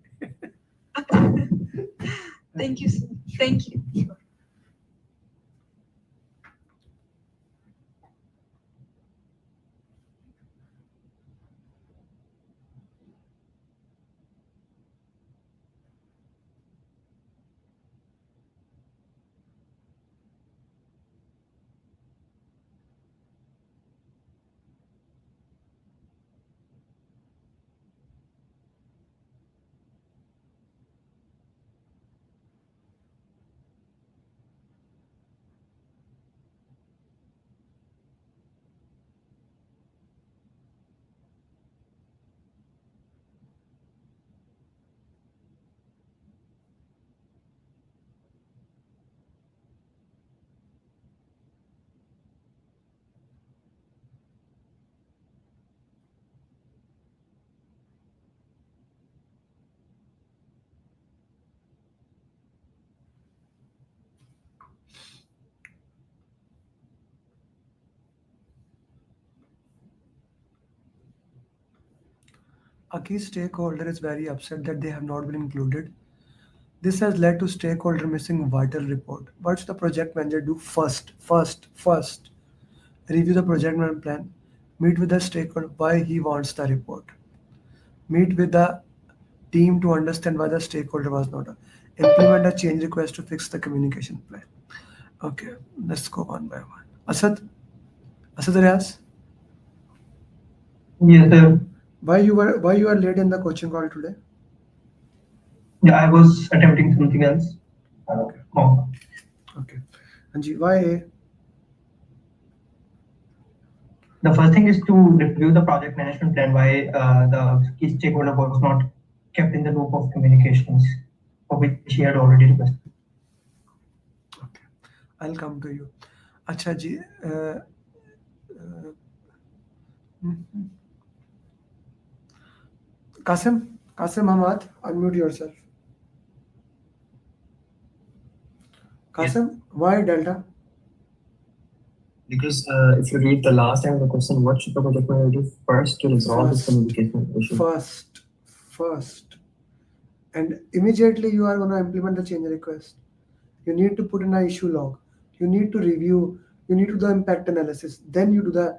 P: Thank you, sir. Thank you.
B: Sure. A key stakeholder is very upset that they have not been included. This has led to stakeholder missing vital report. What should the project manager do first? First. Review the project management plan. Meet with the stakeholder why he wants the report. Meet with the team to understand why the stakeholder was not. Implement a change request to fix the communication plan. Okay, let's go one by one. Asad Riaz,
D: Yes, sir.
B: why you are late in the coaching call today?
D: Yeah, I was attempting something else. Oh.
B: Okay. Anji, why?
D: The first thing is to review the project management plan, why the key stakeholder was not kept in the loop of communications, for which he had already requested.
B: I'll come to you. Acha ji. Qasim Hamad, unmute yourself. Qasim, why Delta?
T: Because if you read the last time of the question, what should the project manager do first to resolve this communication issue?
B: First. And immediately you are going to implement the change request. You need to put in an issue log. You need to review. You need to do the impact analysis. Then you do the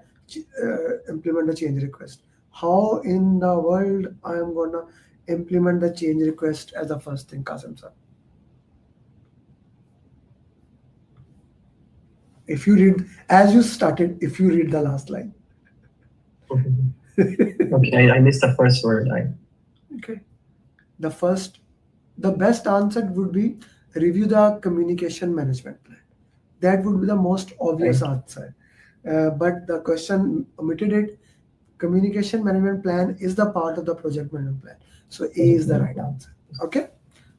B: implement the change request. How in the world I am going to implement the change request as the first thing, Qasim sir? If you read, as you started, if you read the last line.
T: Okay, I missed the first word.
B: Okay. The best answer would be review the communication management plan. That would be the most obvious answer. But the question omitted it. Communication management plan is the part of the project management plan. So A is the right answer. Okay.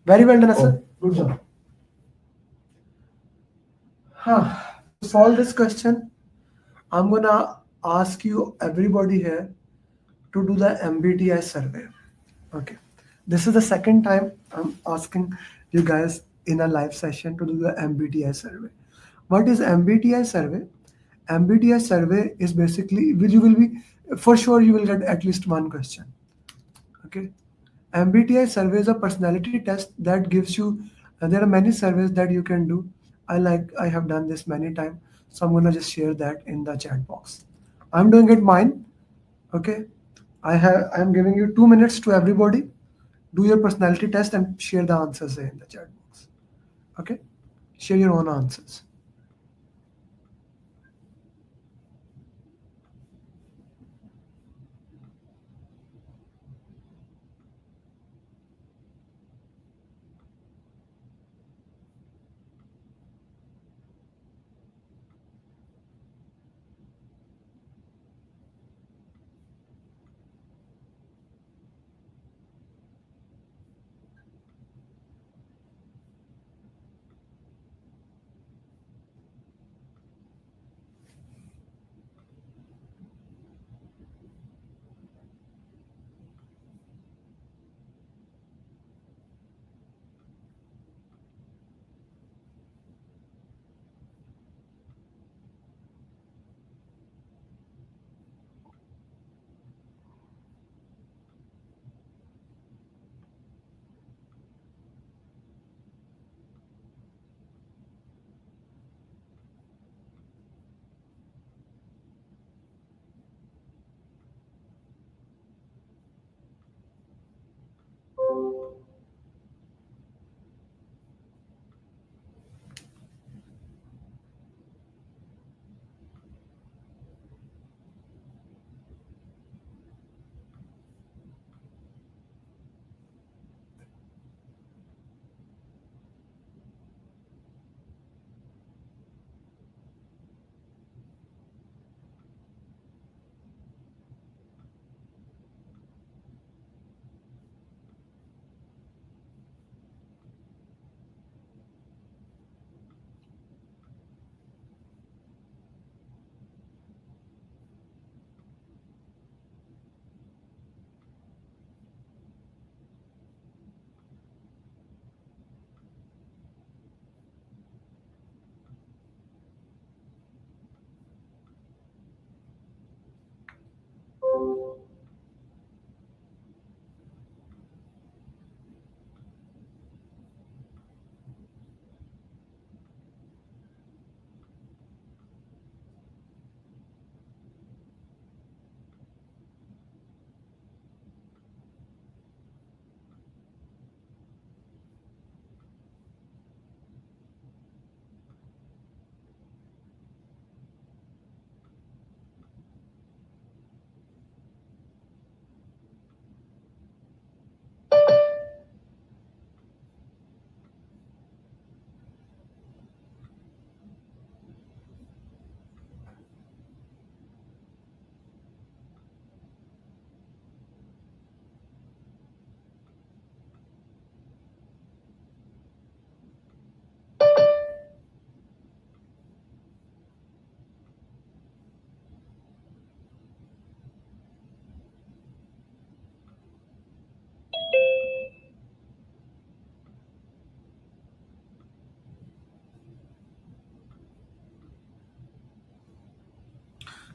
B: Very well done, Asad. Good job. To solve this question, I'm gonna ask you everybody here to do the MBTI survey. Okay. This is the second time I'm asking you guys in a live session to do the MBTI survey. What is MBTI survey? MBTI survey is basically, you will be, for sure you will get at least one question. Okay. MBTI survey is a personality test that gives you, there are many surveys that you can do. I have done this many times. So I'm gonna just share that in the chat box. I'm doing it mine. Okay. I'm giving you 2 minutes to everybody. Do your personality test and share the answers in the chat box. Okay. Share your own answers.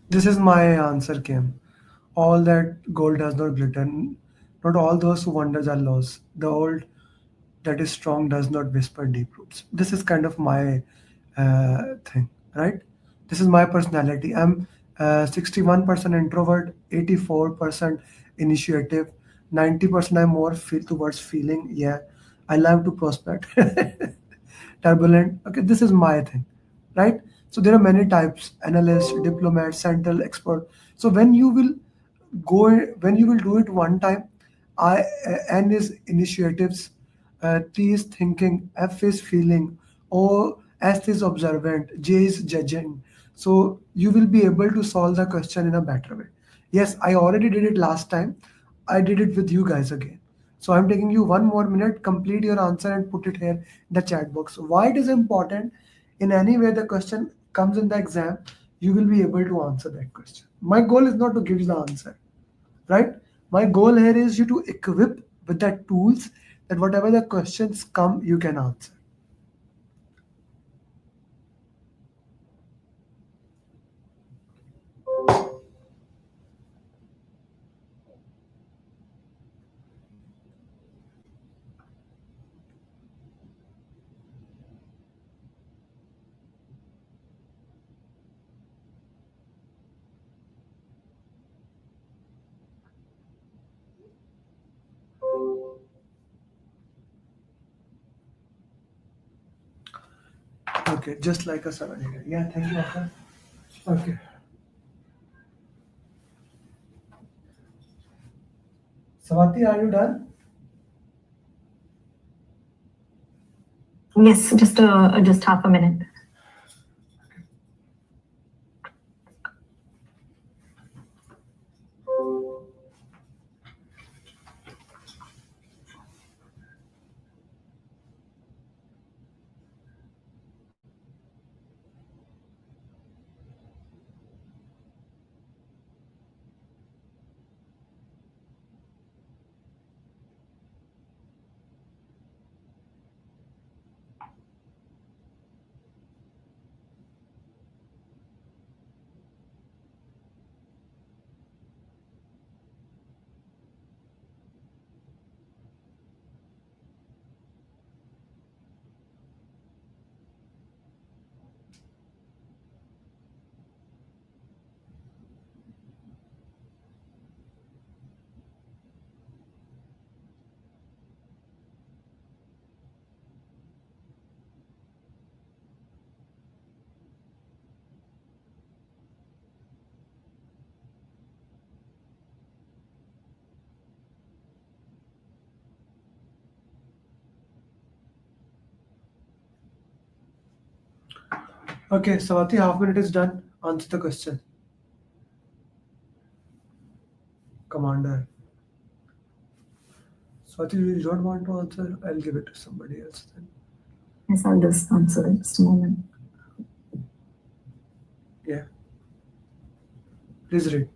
B: This is my answer, Kim. All that gold does not glitter. Not all those who wonders are lost. The old that is strong does not whisper deep roots. This is kind of my thing, right? This is my personality. I'm 61% introvert, 84% initiative, 90% I'm more feel towards feeling. Yeah, I love to prospect. Turbulent. Okay, this is my thing, right? So there are many types: analyst, diplomat, central expert. So when you will when you will do it one time, N is initiatives, T is thinking, F is feeling, O S is observant, J is judging. So you will be able to solve the question in a better way. Yes, I already did it last time. I did it with you guys again. So I'm taking you 1 more minute, complete your answer and put it here in the chat box. Why it is important? In any way the question comes in the exam, you will be able to answer that question. My goal is not to give you the answer, right? My goal here is you to equip with the tools that whatever the questions come, you can answer. Okay, just like a 7 Yeah, thank you, Akhil. Okay. Swati, are you done?
N: Yes, just half a minute.
B: Okay, Swati, half minute is done. Answer the question. Commander. Swati, you don't want to answer? I'll give it to somebody else then.
N: Yes, I'll just answer in just a moment.
B: Yeah. Please read.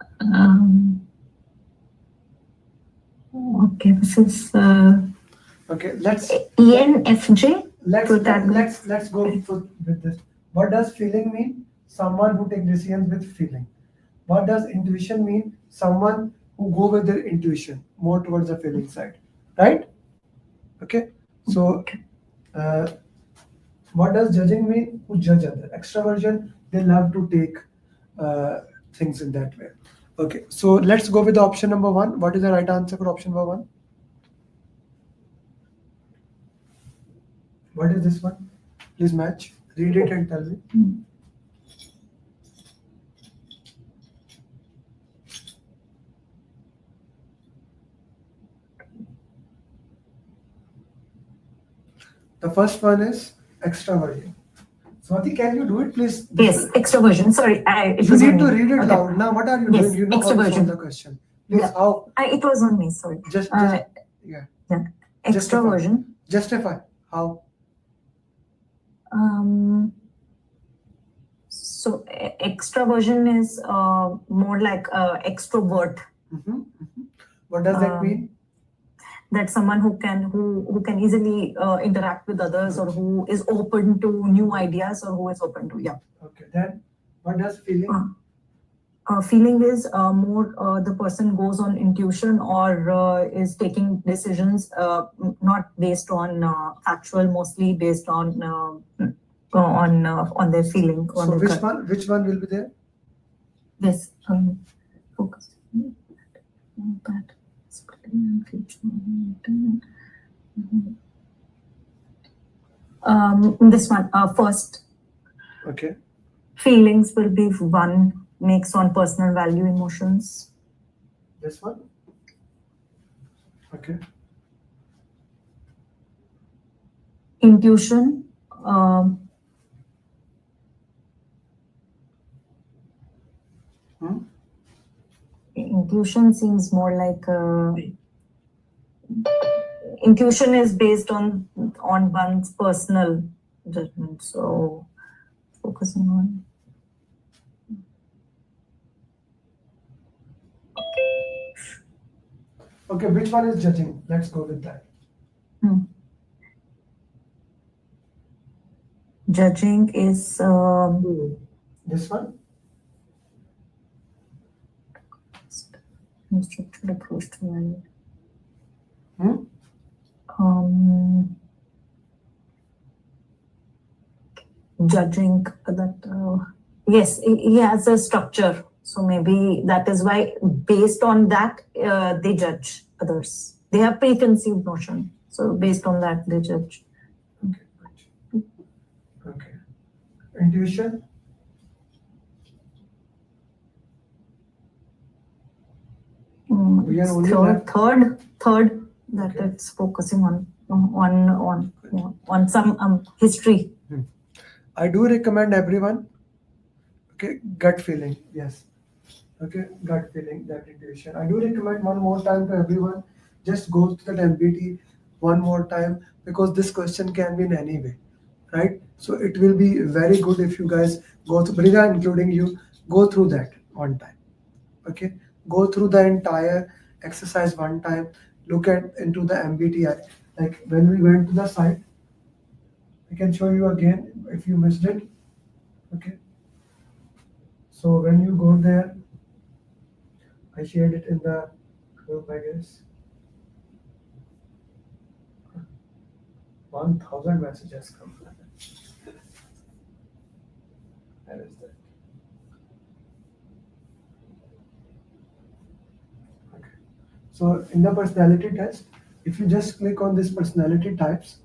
N: Okay, this is
B: Okay, let's
N: ENFJ.
B: let's go with this. What does feeling mean? Someone who takes decisions with feeling. What does intuition mean? Someone who go with their intuition, more towards the feeling side, right? Okay. So, what does judging mean? Who judge other. Extraversion, they love to take things in that way. Okay. So let's go with the option number 1. What is the right answer for option number 1? What is this one? Please match. Read it and tell me. The first one is extraversion. Swati, can you do it, please?
N: Yes, extroversion. Sorry,
B: you need to read it loud. Now, what are you doing? You know how to solve the question. Please,
N: yeah.
B: how?
N: It was on me. Sorry.
B: Just yeah.
N: Extroversion.
B: Justify. How?
N: So extraversion is more like extrovert.
B: What does that mean?
N: That someone who can easily interact with others, or who is open to new ideas, or who is open to
B: Okay. Then what does feeling?
N: feeling is more the person goes on intuition or is taking decisions not based on factual, mostly based on their feeling.
B: So which one will be there?
N: This focus on that. This one first.
B: Okay.
N: Feelings will be one, makes on personal value, emotions.
B: This one? Okay.
N: Intuition. Intuition seems more like intuition is based on one's personal judgment. So focusing on.
B: Okay, which one is judging? Let's go with that.
N: Judging is
B: this one.
N: Structured approach to value. Judging that yes, he has a structure, so maybe that is why based on that they judge others. They have preconceived notion, so based on that they judge.
B: Okay. Intuition. We are only
N: third that it's focusing on some history.
B: I do recommend everyone. Okay, gut feeling. Yes. Okay, gut feeling, that intuition. I do recommend one more time to everyone. Just go to that MBT one more time because this question can be in any way, right? So it will be very good if you guys go through, Brida, including you, go through that one time. Okay, go through the entire exercise one time. Look into the MBTI. Like when we went to the site, I can show you again if you missed it. Okay. So when you go there, I shared it in the group, I guess. 1,000 messages come. That is that. Okay. So in the personality test, if you just click on this personality types,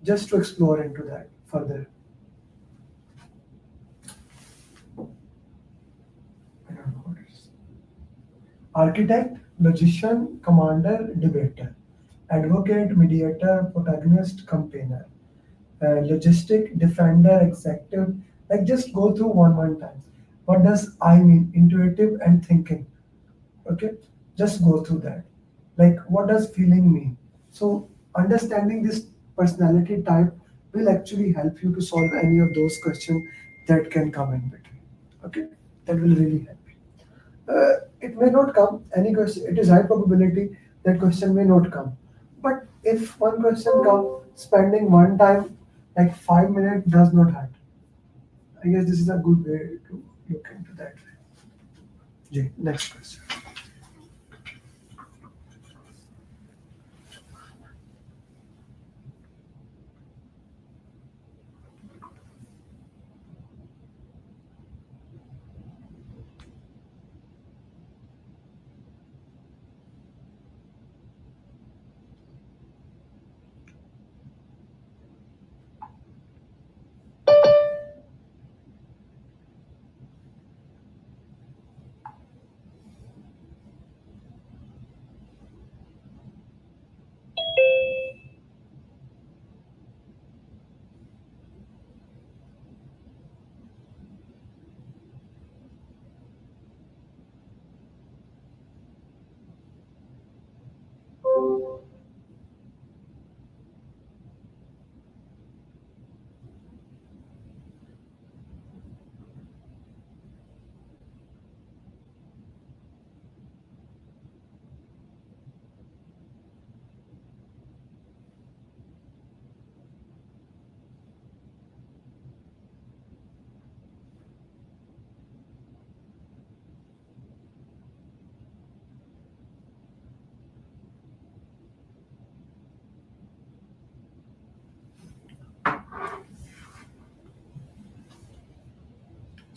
B: just to explore into that further. I don't know what it is. Architect, logician, commander, debater, advocate, mediator, protagonist, campaigner, logistic, defender, executive. Like just go through one time. What does I mean? Intuitive and thinking. Okay, just go through that. Like what does feeling mean? So understanding this personality type will actually help you to solve any of those questions that can come in between. Okay, that will really help you. It may not come any question. It is high probability that question may not come. But if one question comes, spending one time like 5 minutes does not hurt. I guess this is a good way to look into that. Jay, next question.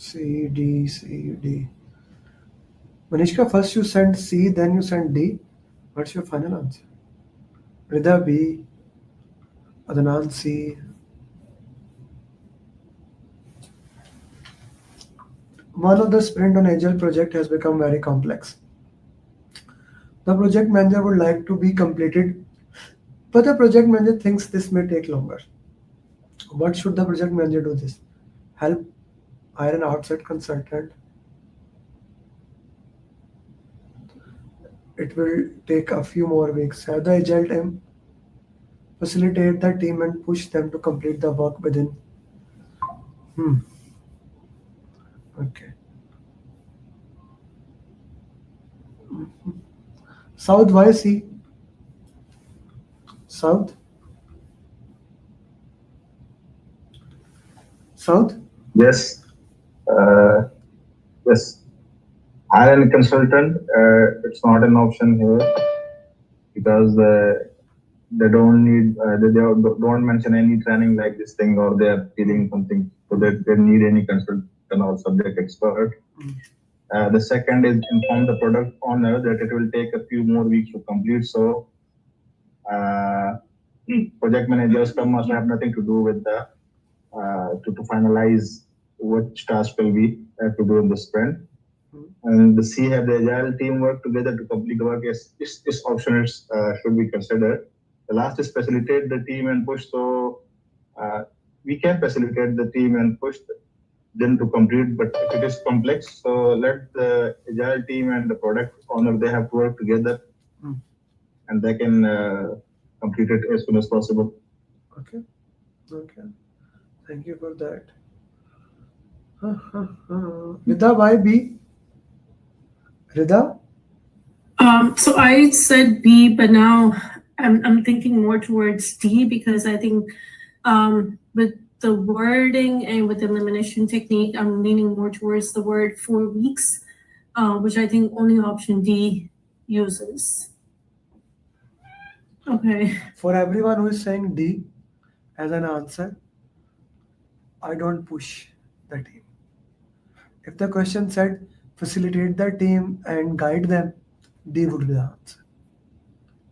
B: C, D, C, D. Manishka, first you sent C, then you sent D. What's your final answer? Rida, B. Adnan, C. One of the sprint on Agile project has become very complex. The project manager would like to be completed, but the project manager thinks this may take longer. What should the project manager do this? Help, hire an outside consultant. It will take a few more weeks. Have the Agile team facilitate the team and push them to complete the work within. Okay. South, why C? South? South?
E: Yes. Yes. Hire a consultant. It's not an option here because they don't need they don't mention any training like this thing, or they are feeling something, so they need any consultant or subject expert. The second is inform the product owner that it will take a few more weeks to complete. So project managers must have nothing to do with the to finalize which task will be to do in the sprint. And the C, have the Agile team work together to complete the work. Yes, this option is, should be considered. The last is facilitate the team and push. So we can facilitate the team and push them to complete, but if it is complex, so let the Agile team and the product owner, they have to work together and they can complete it as soon as possible.
B: Okay. Okay. Thank you for that. Rida, why B? Rida?
F: So I said B, but now I'm thinking more towards D, because I think with the wording and with the elimination technique, I'm leaning more towards the word 4 weeks, which I think only option D uses. Okay.
B: For everyone who is saying D as an answer, I don't push the team. If the question said facilitate the team and guide them, D would be the answer.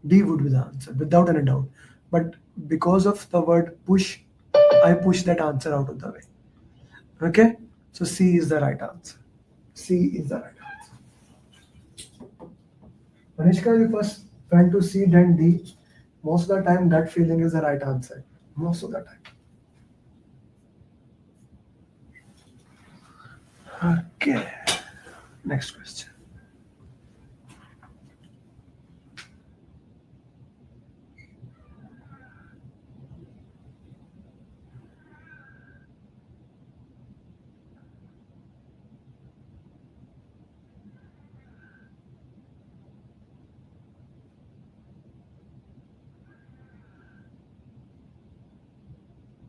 B: D would be the answer without any doubt. But because of the word push, I push that answer out of the way. Okay? So C is the right answer. C is the right answer. Manishka, you first went to C, then D. Most of the time, gut feeling is the right answer. Most of the time. Okay. Next question.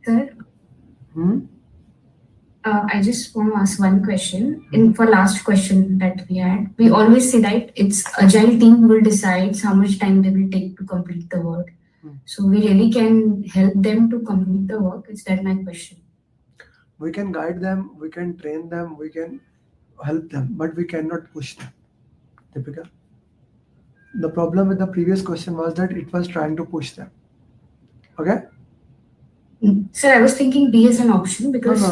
U: Sir, I just want to ask one question. For last question that we had, we always say that it's Agile team will decide how much time they will take to complete the work. So we really can help them to complete the work. Is that my question?
B: We can guide them, we can train them, we can help them, but we cannot push them. Deepika? The problem with the previous question was that it was trying to push them. Okay?
U: Sir, I was thinking B is an option because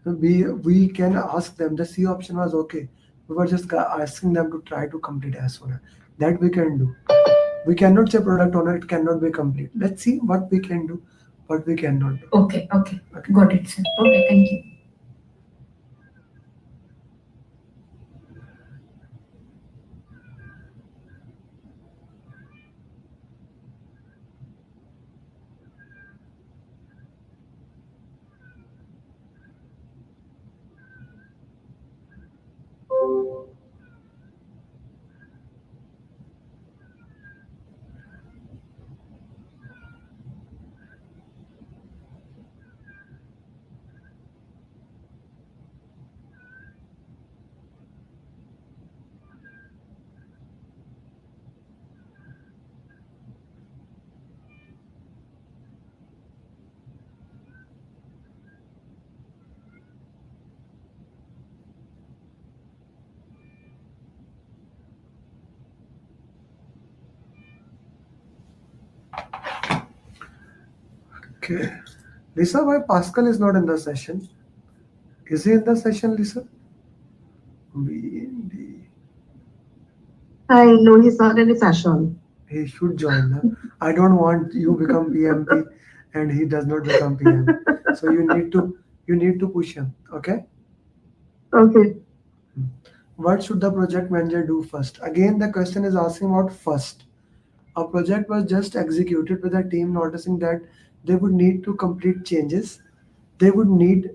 B: we can ask them. The C option was okay. We were just asking them to try to complete as soon as that we can do. We cannot say product owner it cannot be complete. Let's see what we can do, what we cannot do.
U: Okay. Got it, sir. Okay, thank you.
B: Okay. Lisa, why Pascal is not in the session? Is he in the session, Lisa? B, D.
H: No, he's not in the session.
B: He should join. Huh? I don't want you become PMP and he does not become PM. So you need to push him. Okay.
H: Okay.
B: What should the project manager do first? Again, the question is asking about first. A project was just executed with the team noticing that they would need to complete changes. They would need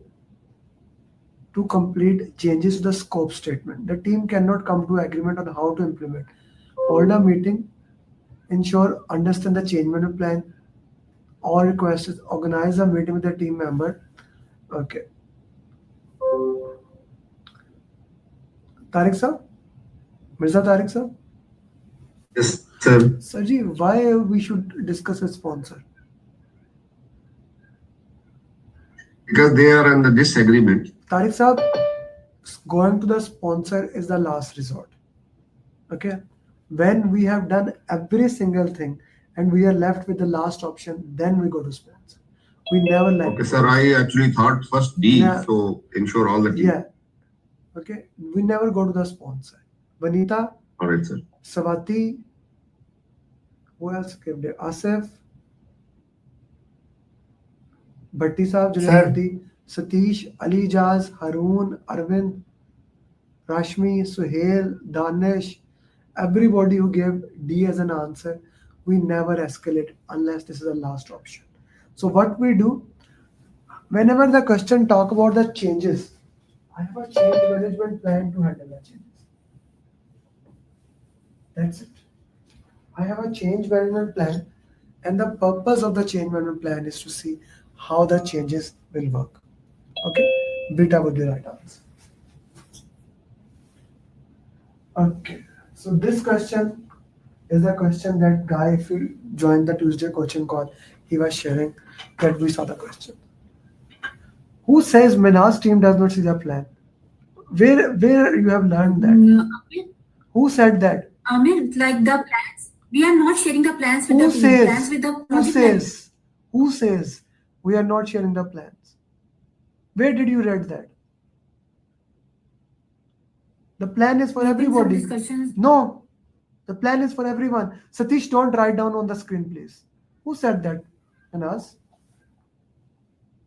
B: to complete changes to the scope statement. The team cannot come to agreement on how to implement. Hold a meeting, ensure understand the change management plan. All requests is organize a meeting with the team member. Okay. Tariq sir? Mirza Tariq sir?
J: Yes, sir.
B: Sarji, why we should discuss a sponsor?
J: Because they are under disagreement.
B: Tariq sir, going to the sponsor is the last resort. Okay. When we have done every single thing and we are left with the last option, then we go to sponsor. We never like.
J: Okay, sir. I actually thought first D,
B: Yeah.
J: so ensure all the team.
B: Yeah. Okay. We never go to the sponsor. Vanita.
J: All right, sir.
B: Savati. Who else came there? Asif. Bhatti Saab, Junaid Bhatti, Satish, Ali Jaz, Haroon, Arvind, Rashmi, Suhail, Danish, everybody who gave D as an answer, we never escalate unless this is the last option. So what we do, whenever the question talk about the changes, I have a change management plan to handle the changes. That's it. I have a change management plan, and the purpose of the change management plan is to see how the changes will work. Okay, beta would be the right answer. Okay, so this question is the question that guy, if you joined the Tuesday coaching call, he was sharing that we saw the question. Who says Minhas team does not see the plan? Where you have learned that? Who said that?
U: Like the plans. We are not sharing the plans with
B: Who
U: the team.
B: says?
U: Plans with the
B: Who
U: project manager.
B: says? Who says we are not sharing the plans? Where did you read that? The plan is for everybody.
U: Discussions.
B: No, the plan is for everyone. Satish, don't write down on the screen, please. Who said that? Anas?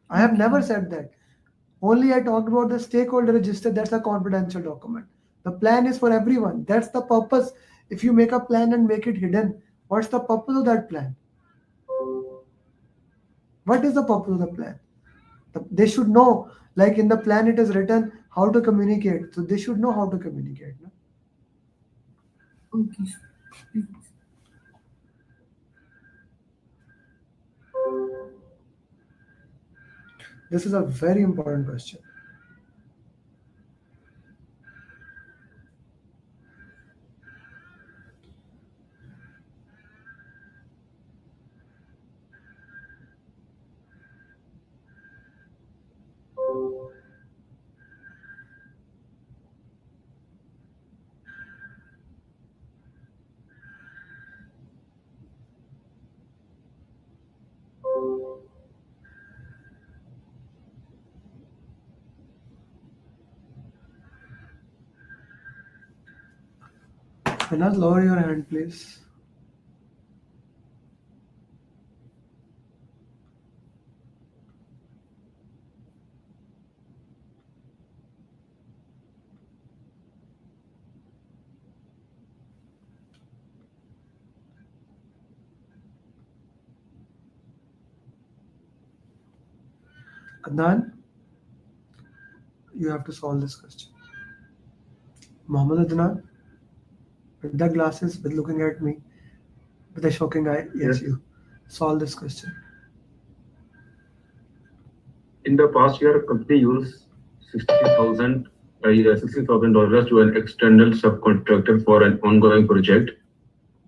B: I have never said that. Only I talked about the stakeholder register. That's a confidential document. The plan is for everyone. That's the purpose. If you make a plan and make it hidden, what's the purpose of that plan? What is the purpose of the plan? They should know, like in the plan it is written how to communicate. So they should know how to communicate. No?
U: Okay.
B: This is a very important question. Anas, lower your hand, please. Adnan, you have to solve this question. Mohammed Adnan, with the glasses, with looking at me, with a shocking eye, yes, you solve this question.
G: In the past year, company used $60,000 to an external subcontractor for an ongoing project.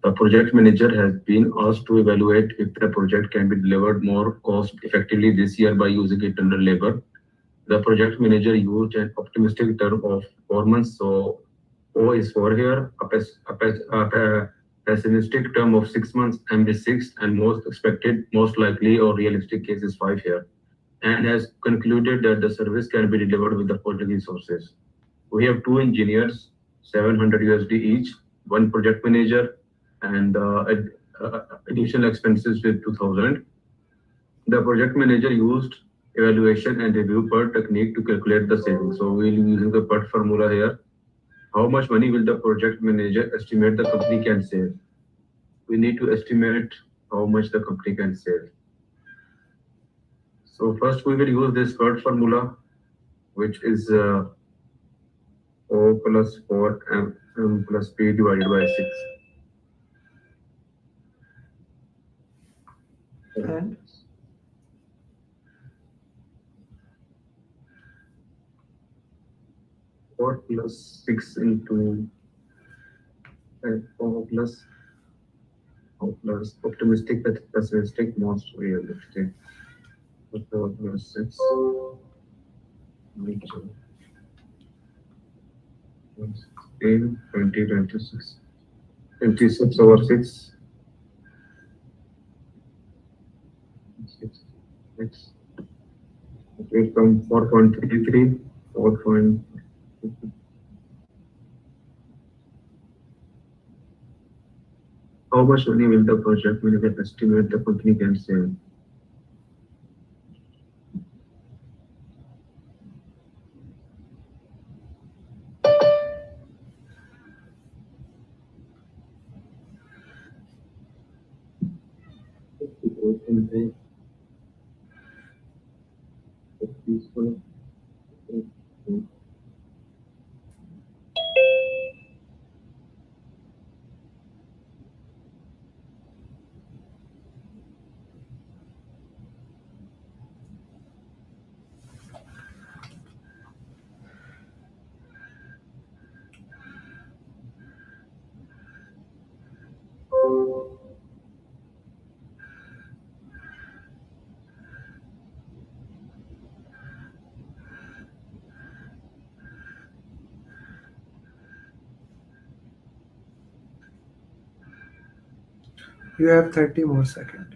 G: The project manager has been asked to evaluate if the project can be delivered more cost effectively this year by using internal labor. The project manager used an optimistic term of 4 months, so O is 4 here, pessimistic term of 6 months, MB6, and most expected, most likely, or realistic case is 5 years, and has concluded that the service can be delivered with the following resources. We have 2 engineers, 700 USD each, 1 project manager, and additional expenses with 2,000. The project manager used evaluation and review PERT technique to calculate the savings. So we'll be using the PERT formula here. How much money will the project manager estimate the company can save? We need to estimate how much the company can save. So first we will use this PERT formula, which is O plus 4 M plus P divided by 6.
B: And
G: 4 plus 6 into 4 plus optimistic, pessimistic, most realistic. 4 plus 6. 16, 20, 26. 26 over 6. 6. Okay, from 4.33, 4. How much money will the project manager estimate the company can save?
B: you have 30 more seconds.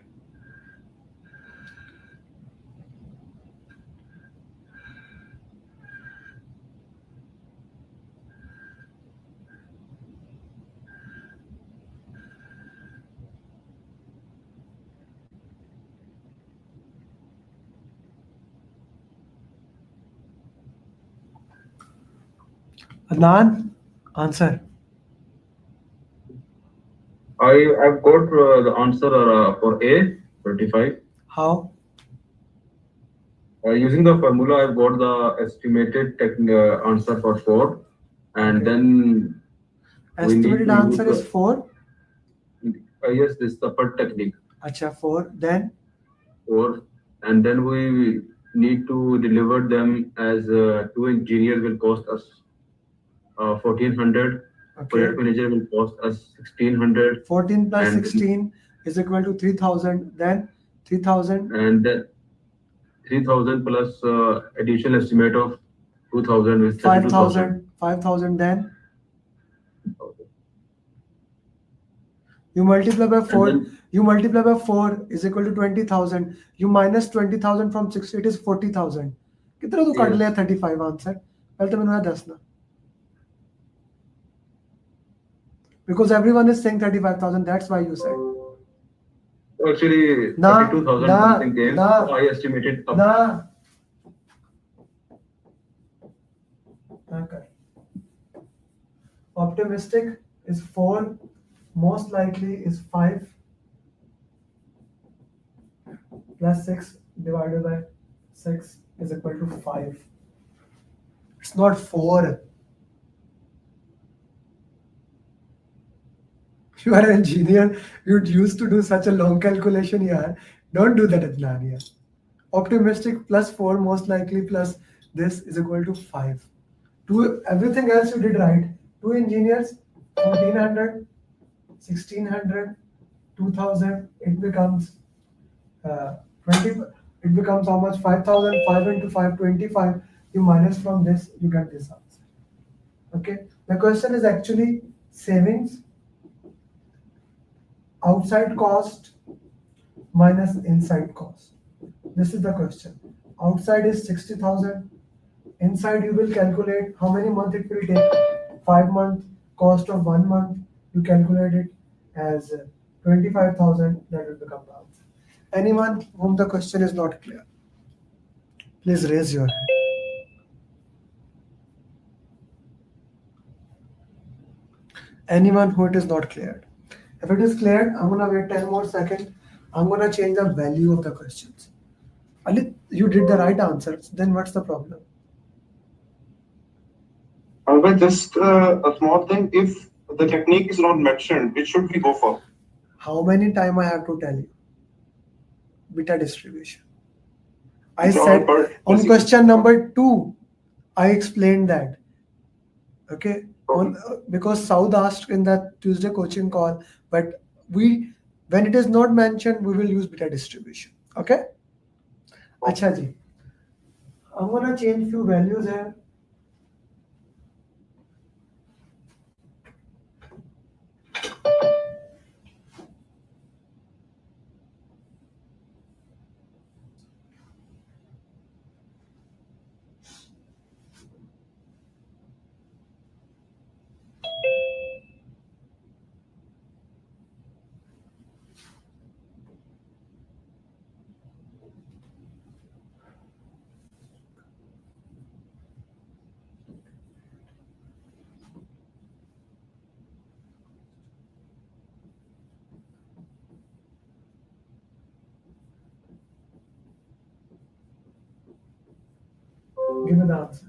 B: Adnan, answer.
G: I've got the answer for A, 35.
B: How?
G: Using the formula, I've got the estimated answer for 4, and then
B: estimated answer is 4.
G: Yes, this is the PERT technique.
B: Acha, 4. Then
G: 4, and then we need to deliver them as 2 engineers will cost us 1,400. Project manager will cost us 1,600.
B: 14 plus 16 is equal to 3,000. Then 3,000.
G: And then 3,000 plus additional estimate of 2,000 is
B: 5,000. 5,000. Then you multiply by 4. You multiply by 4 is equal to 20,000. You minus 20,000 from 60, it is 40,000. कितना तू काट लिया 35 answer? पहले तो मैंने 10 ना. Because everyone is saying 35,000. That's why you said.
G: Actually, 32,000 something came. So I estimated up.
B: Okay. Optimistic is 4. Most likely is 5 plus 6 divided by 6 is equal to 5. It's not 4. You are an engineer. You used to do such a long calculation here. Don't do that, Adnan here. Optimistic plus 4 most likely plus this is equal to 5. Everything else you did right. 2 engineers, 1,400. 1,600, 2,000, it becomes 20. It becomes how much? 5,000. 5 into 5, 25. You minus from this, you get this answer. Okay. The question is actually savings outside cost minus inside cost. This is the question. Outside is 60,000. Inside you will calculate how many months it will take. 5 months. Cost of 1 month. You calculate it as 25,000. That will become the answer. Anyone whom the question is not clear, please raise your hand. Anyone who it is not cleared. If it is cleared, I'm gonna wait 10 more seconds. I'm gonna change the value of the questions. Ali, you did the right answers. Then what's the problem?
K: But just a small thing. If the technique is not mentioned, which should we go for?
B: How many times I have to tell you? Beta distribution. I
K: It's all
B: said
K: about
B: on
K: basic.
B: question number 2, I explained that. Okay. Because Saud asked in that Tuesday coaching call, but when it is not mentioned, we will use beta distribution. Okay. Acha ji. I'm gonna change few values here. Give me the answer.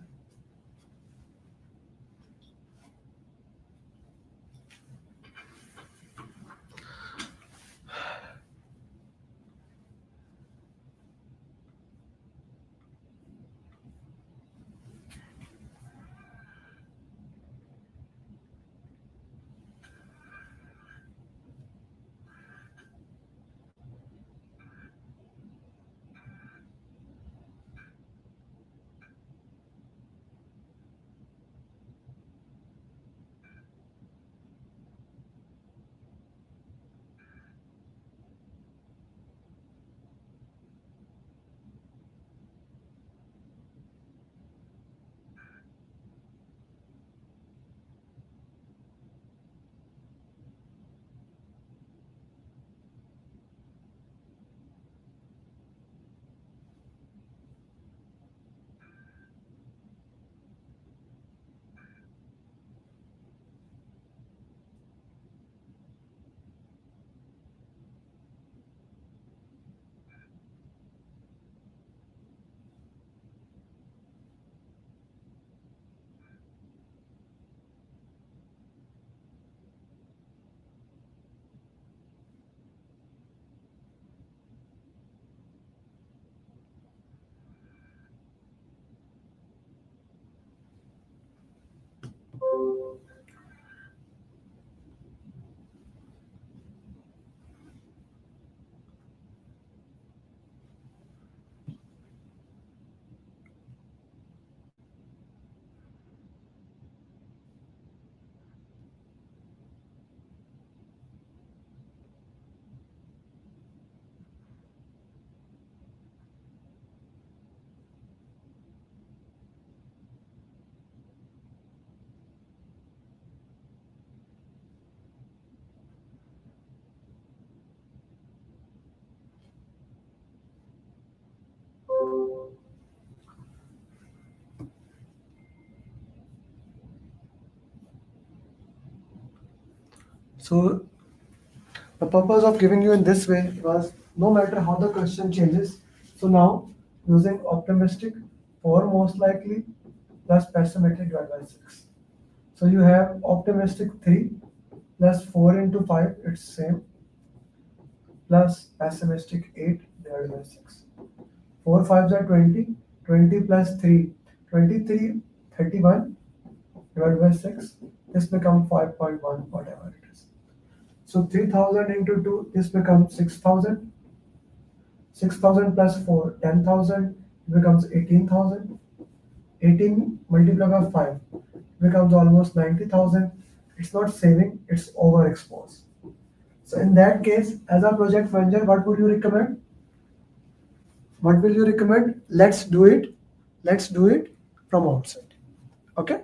B: So the purpose of giving you in this way was no matter how the question changes. So now using optimistic for most likely plus pessimistic divided by 6. So you have optimistic 3 plus 4 into 5, it's same, plus pessimistic 8 divided by 6. 4 5s are 20, 20 plus 3, 23, 31 divided by 6. This becomes 5.1, whatever it is. So 3000 into 2, this becomes 6000. 6000 plus 4, 10,000, becomes 18,000. 18 multiplied by 5 becomes almost 90,000. It's not saving, it's overexposed. So in that case, as a project manager, what would you recommend? What will you recommend? Let's do it from outside. Okay?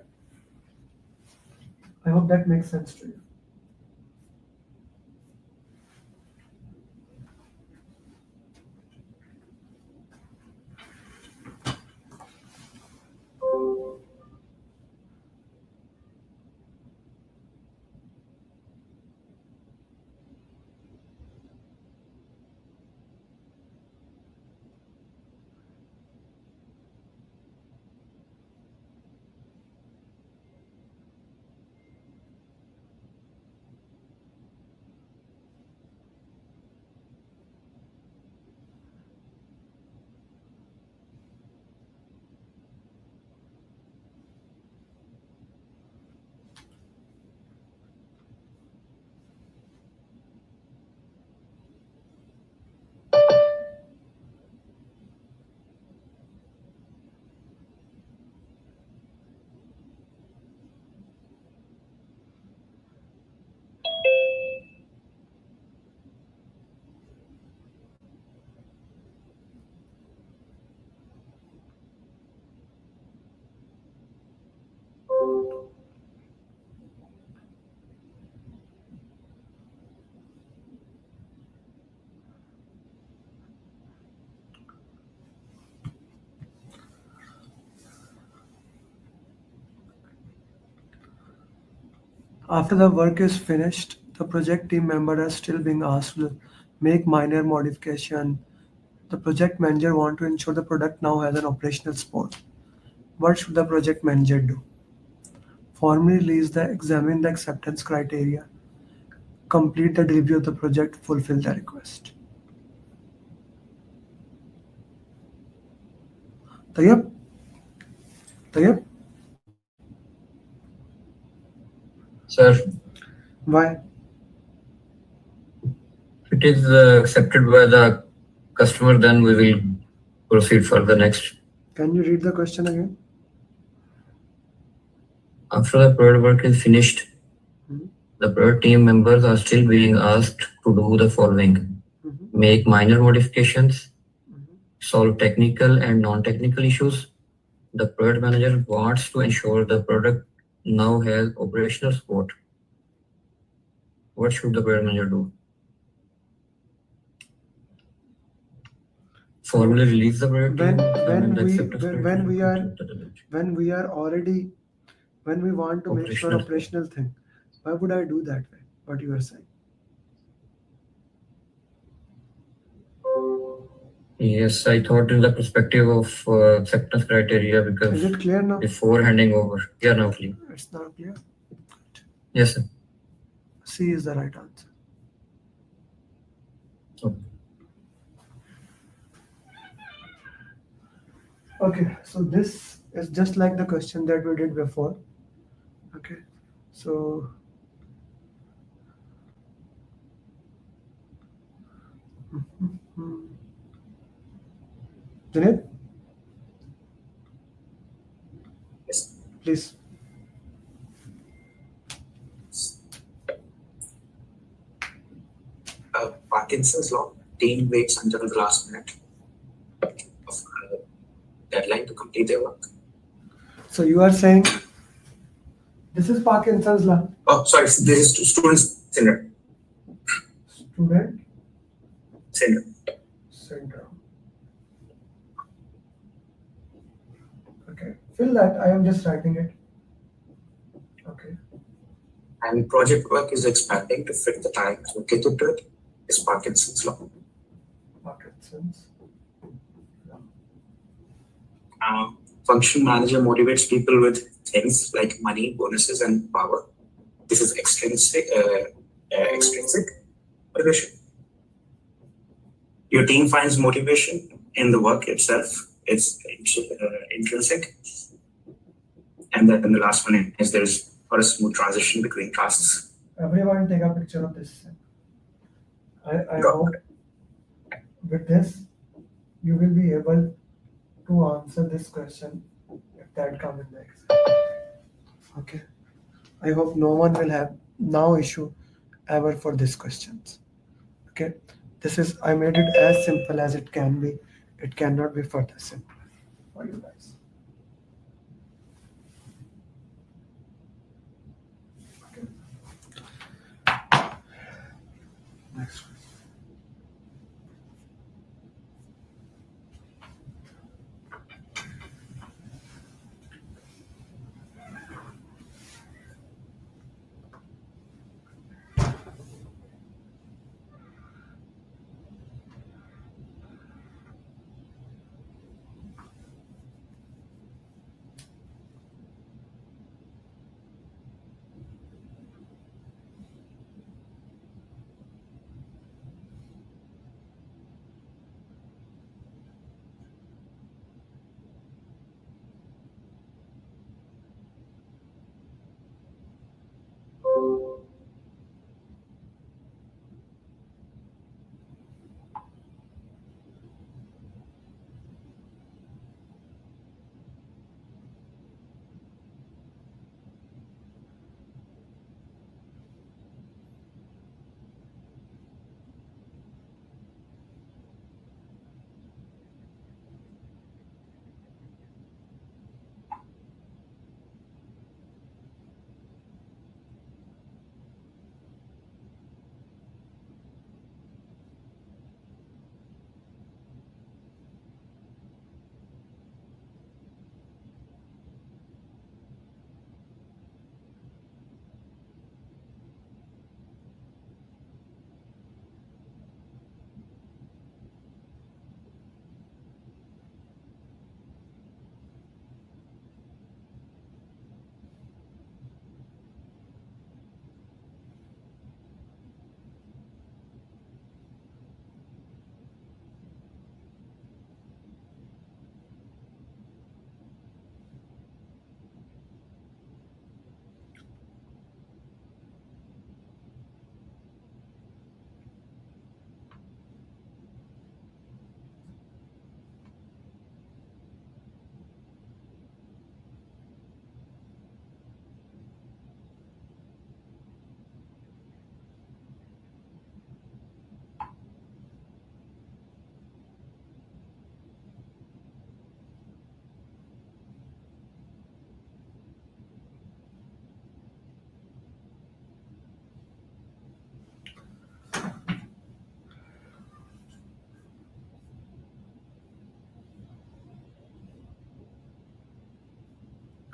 B: I hope that makes sense to you. After the work is finished, the project team member is still being asked to make minor modification. The project manager wants to ensure the product now has an operational support. What should the project manager do? Formally examine the acceptance criteria, complete the review of the project, fulfill the request. Tayyab?
L: Sir,
B: Why?
L: if it is accepted by the customer, then we will proceed for the next.
B: Can you read the question again?
L: After the product work is finished, the product team members are still being asked to do the following: make minor modifications, solve technical and non-technical issues. The product manager wants to ensure the product now has operational support. What should the product manager do? Formally release the product
B: when we want to make sure operational thing. Why would I do that way? What you are saying?
L: Yes, I thought in the perspective of acceptance criteria, because
B: is it clear now?
L: Before handing over, yeah, now clear.
B: It's not clear.
L: Yes, sir.
B: C is the right answer. Okay, so this is just like the question that we did before. Okay, so Junaid?
I: Yes.
B: Please.
I: Parkinson's law, team waits until the last minute of deadline to complete their work.
B: So you are saying this is Parkinson's law?
I: Oh, sorry, this is student's syndrome.
B: Student
I: Syndrome.
B: Okay, fill that. I am just writing it. Okay.
I: And project work is expanding to fit the time allocated to it is Parkinson's law.
B: Parkinson's.
I: Function manager motivates people with things like money, bonuses, and power. This is extrinsic motivation. Your team finds motivation in the work itself. It's intrinsic. And then the last one is there's for a smooth transition between tasks.
B: Everyone take a picture of this. I hope with this you will be able to answer this question if that comes in the exam. Okay. I hope no one will have no issue ever for these questions. Okay, I made it as simple as it can be. It cannot be further simple for you guys. Okay. Next one.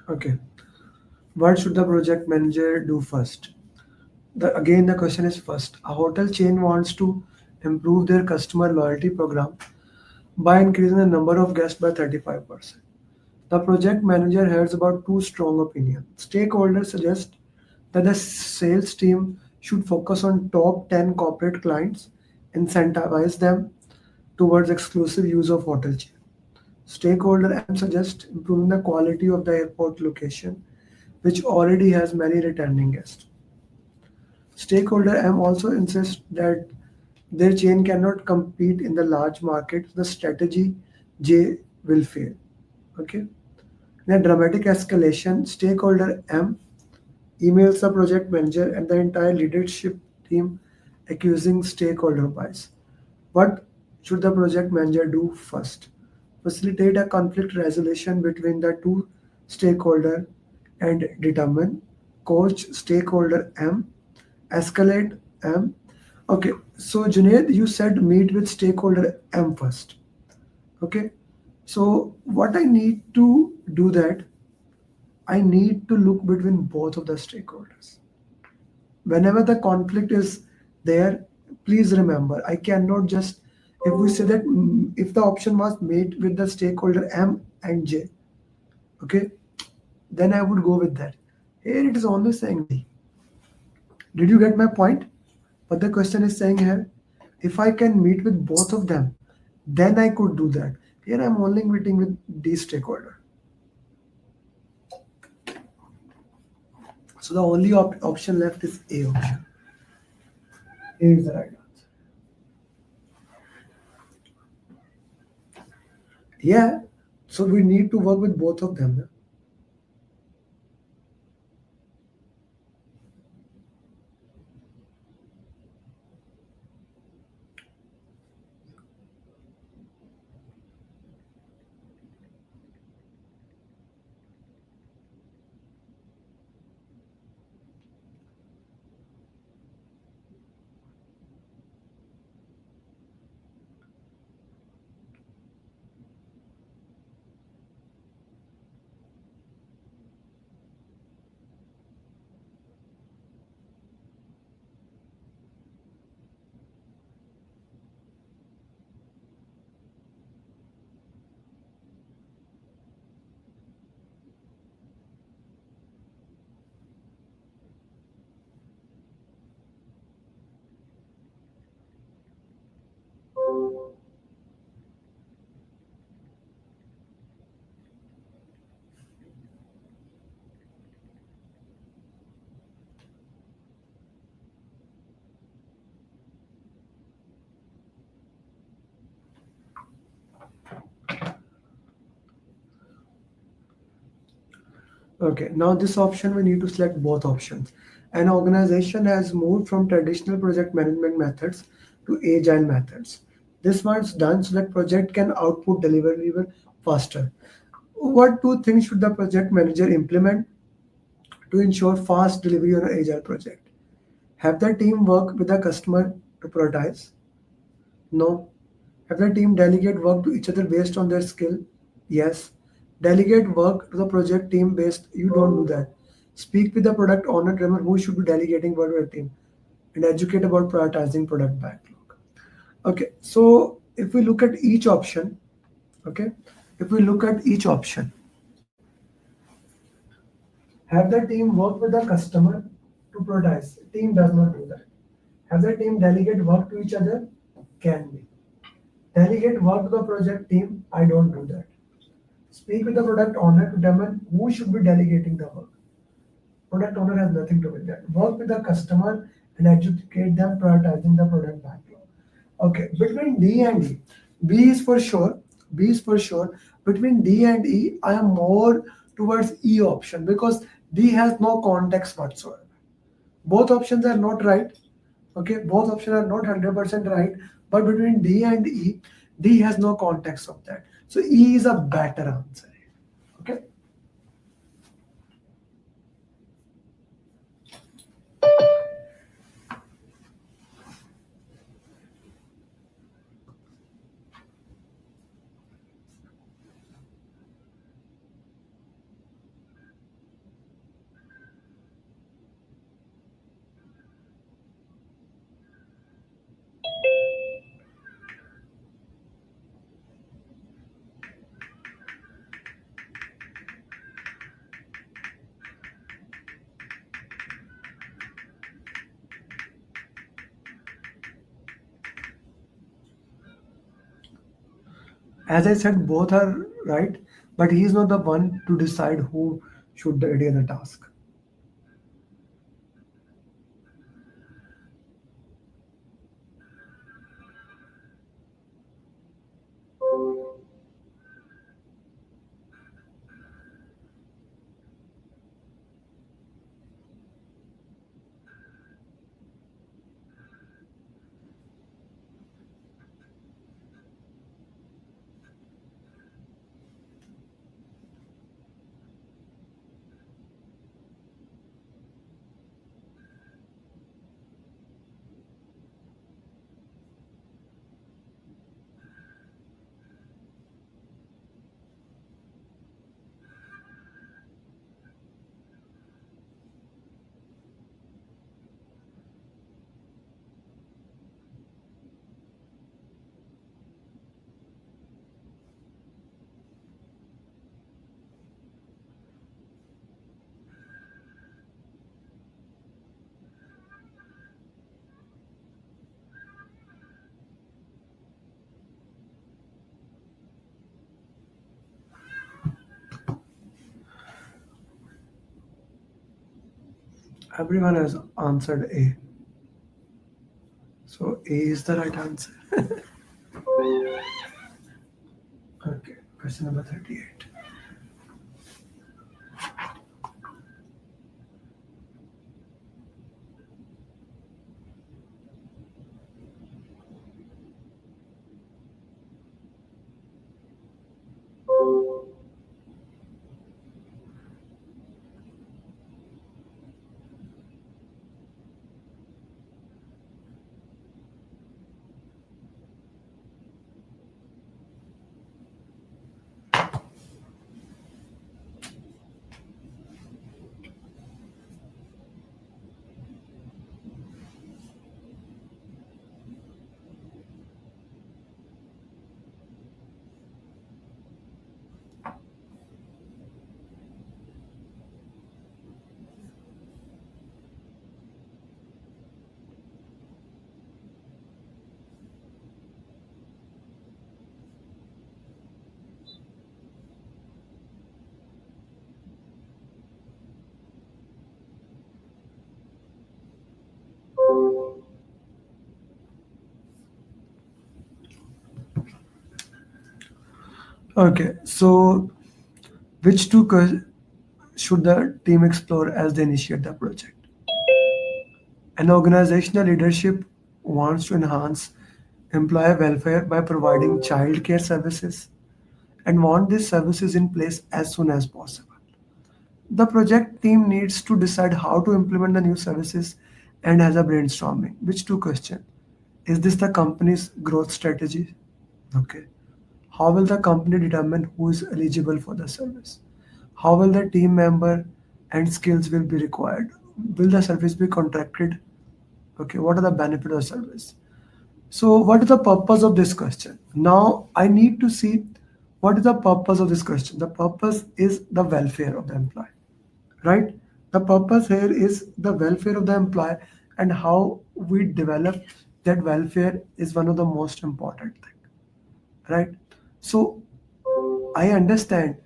B: Okay, what should the project manager do first? Again, the question is first. A hotel chain wants to improve their customer loyalty program by increasing the number of guests by 35%. The project manager hears about two strong opinions. Stakeholders suggest that the sales team should focus on top 10 corporate clients, incentivize them towards exclusive use of hotel chain. Stakeholder M suggests improving the quality of the airport location, which already has many returning guests. Stakeholder M also insists that their chain cannot compete in the large market. The strategy J will fail. Okay. In a dramatic escalation, stakeholder M emails the project manager and the entire leadership team accusing stakeholder bias. What should the project manager do first? Facilitate a conflict resolution between the two stakeholders and determine. Coach stakeholder M. Escalate M. Okay, so Junaid, you said meet with stakeholder M first. Okay, so what I need to do that, I need to look between both of the stakeholders. Whenever the conflict is there, please remember, I cannot just, if we say that if the option was meet with the stakeholder M and J, okay, then I would go with that. Here it is only saying D. Did you get my point? But the question is saying here, if I can meet with both of them, then I could do that. Here I'm only meeting with D stakeholder. So the only option left is A option. A is the right answer. Yeah, so we need to work with both of them. Okay, now this option we need to select both options. An organization has moved from traditional project management methods to agile methods. This one's done so that project can output deliverable faster. What two things should the project manager implement to ensure fast delivery on an agile project? Have the team work with the customer to prioritize? No. Have the team delegate work to each other based on their skill? Yes. Delegate work to the project team based. You don't do that. Speak with the product owner, determine who should be delegating work to the team, and educate about prioritizing product backlog. Okay, so if we look at each option, okay, if we look at each option, have the team work with the customer to prioritize. Team does not do that. Have the team delegate work to each other? Can be. Delegate work to the project team? I don't do that. Speak with the product owner to determine who should be delegating the work. Product owner has nothing to do with that. Work with the customer and educate them prioritizing the product backlog. Okay, between D and E, B is for sure. B is for sure. Between D and E, I am more towards E option because D has no context whatsoever. Both options are not right. Okay, both options are not 100% right. But between D and E, D has no context of that. So E is a better answer. Okay. As I said, both are right, but he is not the one to decide who should do the task. Everyone has answered A. So A is the right answer. Okay, question number 38. Okay, so which two should the team explore as they initiate the project? An organizational leadership wants to enhance employee welfare by providing childcare services and want these services in place as soon as possible. The project team needs to decide how to implement the new services and has a brainstorming. Which two questions? Is this the company's growth strategy? Okay. How will the company determine who is eligible for the service? How will the team member and skills will be required? Will the service be contracted? Okay, what are the benefits of the service? So what is the purpose of this question? Now I need to see what is the purpose of this question. The purpose is the welfare of the employee, right? The purpose here is the welfare of the employee, and how we develop that welfare is one of the most important thing, right? So I understand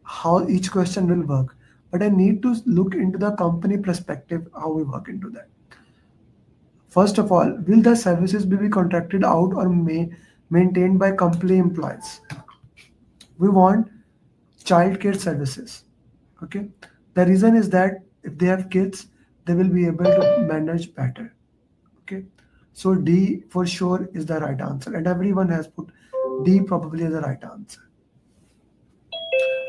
B: how each question will work, but I need to look into the company perspective, how we work into that. First of all, will the services be contracted out or maintained by company employees? We want childcare services. Okay. The reason is that if they have kids, they will be able to manage better. Okay. So D for sure is the right answer, and everyone has put D probably as the right answer.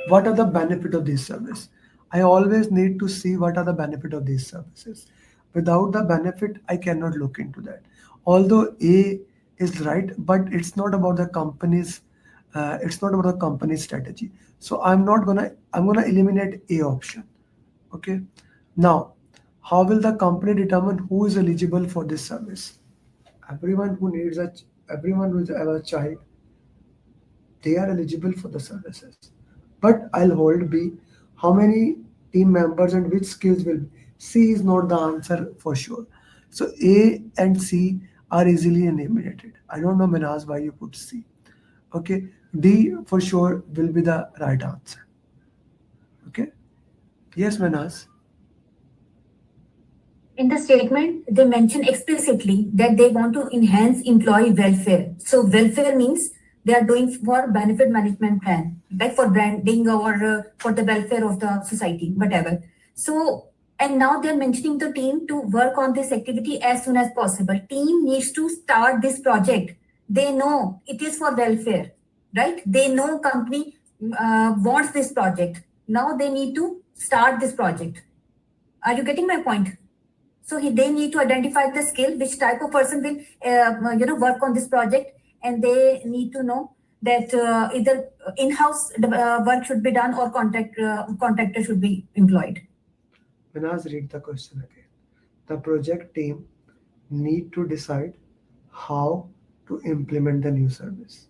B: What are the benefits of this service? I always need to see what are the benefits of these services. Without the benefit, I cannot look into that. Although A is right, but it's not about the company's strategy. So I'm gonna eliminate A option. Okay. Now, how will the company determine who is eligible for this service? Everyone who have a child, they are eligible for the services. But I'll hold B. How many team members and which skills will be? C is not the answer for sure. So A and C are easily eliminated. I don't know, Minaz, why you put C. Okay. D for sure will be the right answer. Okay. Yes, Minaz.
U: In the statement, they mention explicitly that they want to enhance employee welfare. So welfare means they are doing for benefit management plan, like for branding or for the welfare of the society, whatever. So, and now they're mentioning the team to work on this activity as soon as possible. Team needs to start this project. They know it is for welfare, right? They know company wants this project. Now they need to start this project. Are you getting my point? So they need to identify the skill, which type of person will work on this project, and they need to know that either in-house work should be done or contractor should be employed.
B: Minaz, read the question again. The project team need to decide how to implement the new service.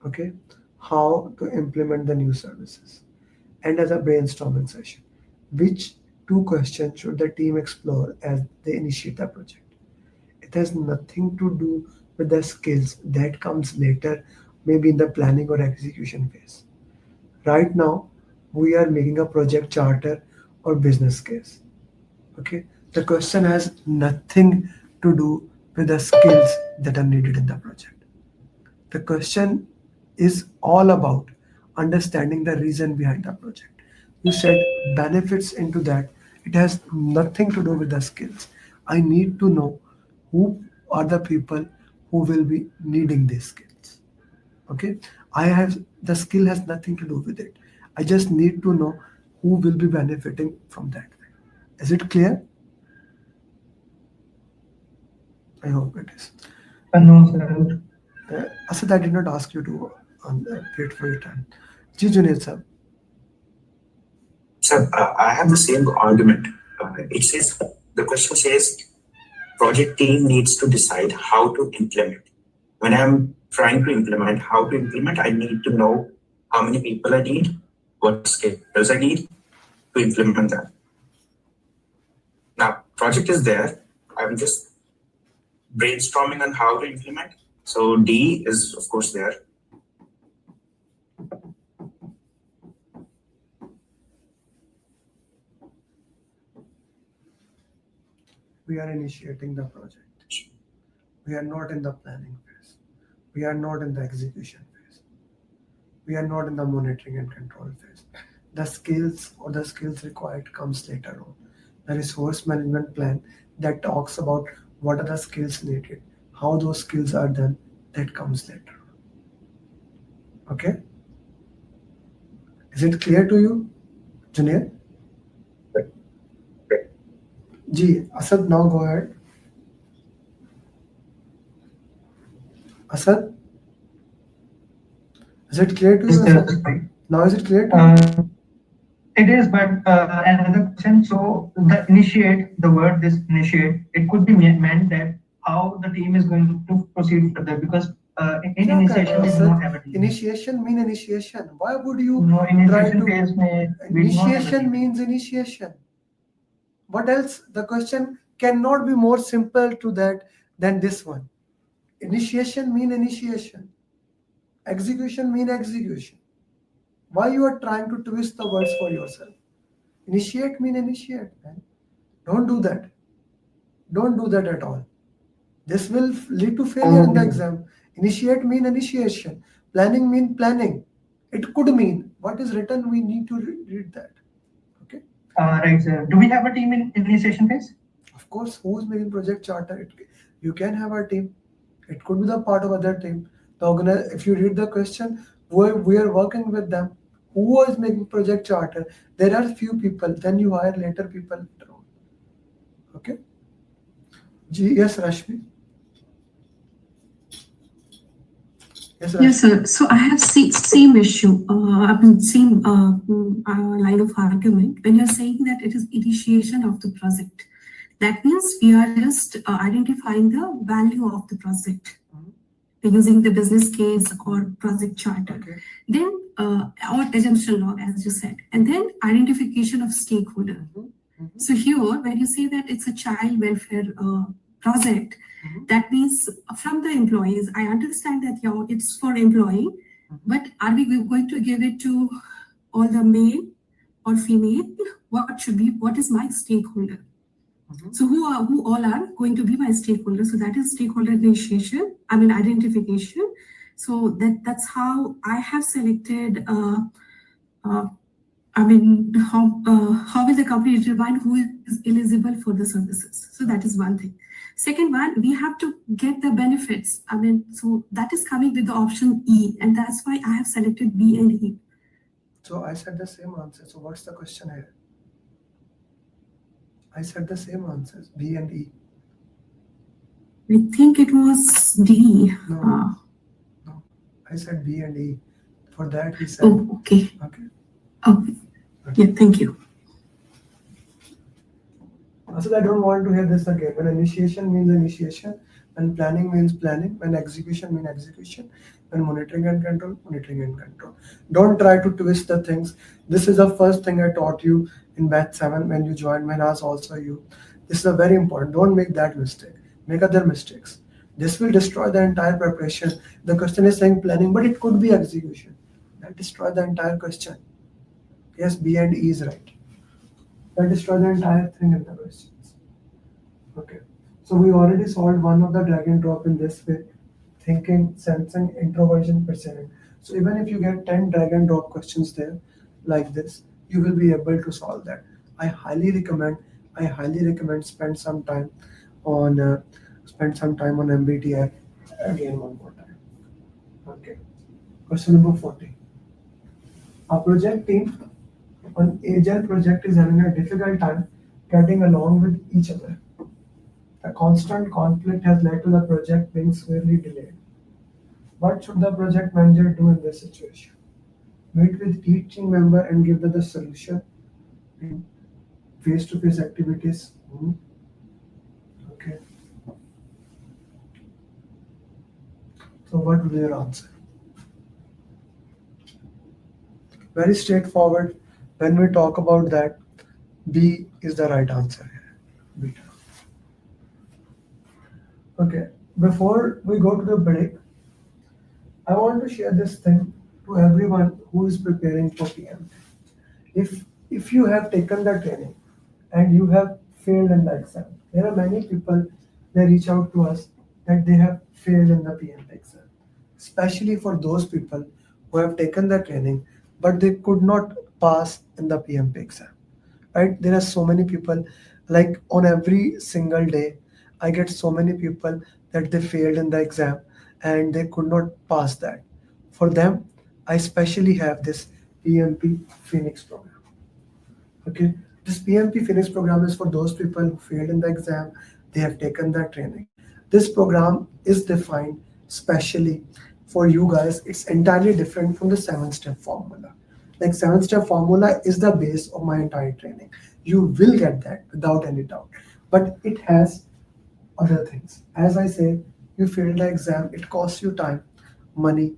B: Okay, how to implement the new services, and as a brainstorming session, which two questions should the team explore as they initiate the project? It has nothing to do with the skills that comes later, maybe in the planning or execution phase. Right now, we are making a project charter or business case. Okay, the question has nothing to do with the skills that are needed in the project. The question is all about understanding the reason behind the project. You said benefits into that. It has nothing to do with the skills. I need to know who are the people who will be needing these skills. Okay, the skill has nothing to do with it. I just need to know who will be benefiting from that. Is it clear? I hope it is.
D: No, sir.
B: Asad, I did not ask you to wait for your time. Ji Junaid sir.
I: Sir, I have the same argument. It says, the question says, project team needs to decide how to implement. When I'm trying to implement, how to implement, I need to know how many people I need, what skills I need to implement that. Now, project is there. I'm just brainstorming on how to implement. So D is, of course, there.
B: We are initiating the project. We are not in the planning phase. We are not in the execution phase. We are not in the monitoring and control phase. The skills or the skills required comes later on. The resource management plan that talks about what are the skills needed, how those skills are done, that comes later. Okay? Is it clear to you, Junior? Ji, Asad, now go ahead. Asad? Is it clear to you, Asad? Now is it clear to you?
D: It is, but another question. So the initiate, the word this initiate, it could be meant that how the team is going to proceed further, because in initiation we do not have a team.
B: Initiation means initiation. Why would you
D: No,
B: try
D: initiation
B: to?
D: phase we do not have a
B: Initiation
D: team.
B: means initiation. What else? The question cannot be more simple to that than this one. Initiation mean initiation. Execution mean execution. Why you are trying to twist the words for yourself? Initiate mean initiate, man. Don't do that. Don't do that at all. This will lead to failure in the exam. Initiate mean initiation. Planning mean planning. It could mean what is written. We need to read that. Okay.
D: Right, sir. Do we have a team in initiation phase?
B: Of course, who is making project charter? You can have a team. It could be the part of other team. If you read the question, we are working with them. Who is making project charter? There are few people. Then you hire later people later on. Okay. Yes, Rashmi.
M: Yes, sir. So I have same issue. I mean, same line of argument. When you're saying that it is initiation of the project, that means we are just identifying the value of the project using the business case or project charter.
B: Okay.
M: Then, or assumption log, as you said, and then identification of stakeholder. So here, when you say that it's a child welfare project, that means from the employees, I understand that it's for employee, but are we going to give it to all the male or female? What is my stakeholder? So who all are going to be my stakeholders? So that is stakeholder initiation, identification. So that's how I have selected, how will the company determine who is eligible for the services? So that is one thing. Second one, we have to get the benefits. So that is coming with the option E, and that's why I have selected B and E.
B: So I said the same answer. So what's the question here? I said the same answers, B and E.
M: I think it was D.
B: No. I said B and E. For that he said.
M: Oh, okay.
B: Okay.
M: Okay. Yeah, thank you.
B: Also, I don't want to hear this again. When initiation means initiation, when planning means planning, when execution means execution, when monitoring and control, monitoring and control. Don't try to twist the things. This is the first thing I taught you in batch 7 when you joined, when I was also you. This is a very important. Don't make that mistake. Make other mistakes. This will destroy the entire preparation. The question is saying planning, but it could be execution. That destroy the entire question. Yes, B and E is right. That destroy the entire thing in the questions. Okay. So we already solved one of the drag and drop in this way. Thinking, sensing, introversion, perceiving. So even if you get 10 drag and drop questions there, like this, you will be able to solve that. I highly recommend spend some time on MBTI again one more time. Okay. Question number 40. A project team on agile project is having a difficult time getting along with each other. The constant conflict has led to the project being severely delayed. What should the project manager do in this situation? Meet with each team member and give them the solution in face-to-face activities. Okay. So what will be your answer? Very straightforward. When we talk about that, B is the right answer here. Beta. Okay. Before we go to the break, I want to share this thing to everyone who is preparing for PMP. If you have taken the training and you have failed in the exam, there are many people, they reach out to us that they have failed in the PMP exam. Especially for those people who have taken the training, but they could not pass in the PMP exam, right? There are so many people, like on every single day, I get so many people that they failed in the exam and they could not pass that. For them, I specially have this PMP Phoenix program. Okay, this PMP Phoenix program is for those people who failed in the exam, they have taken that training. This program is defined specially for you guys. It's entirely different from the 7-step formula. Like 7-step formula is the base of my entire training. You will get that without any doubt. But it has other things. As I say, you failed the exam, it costs you time, money.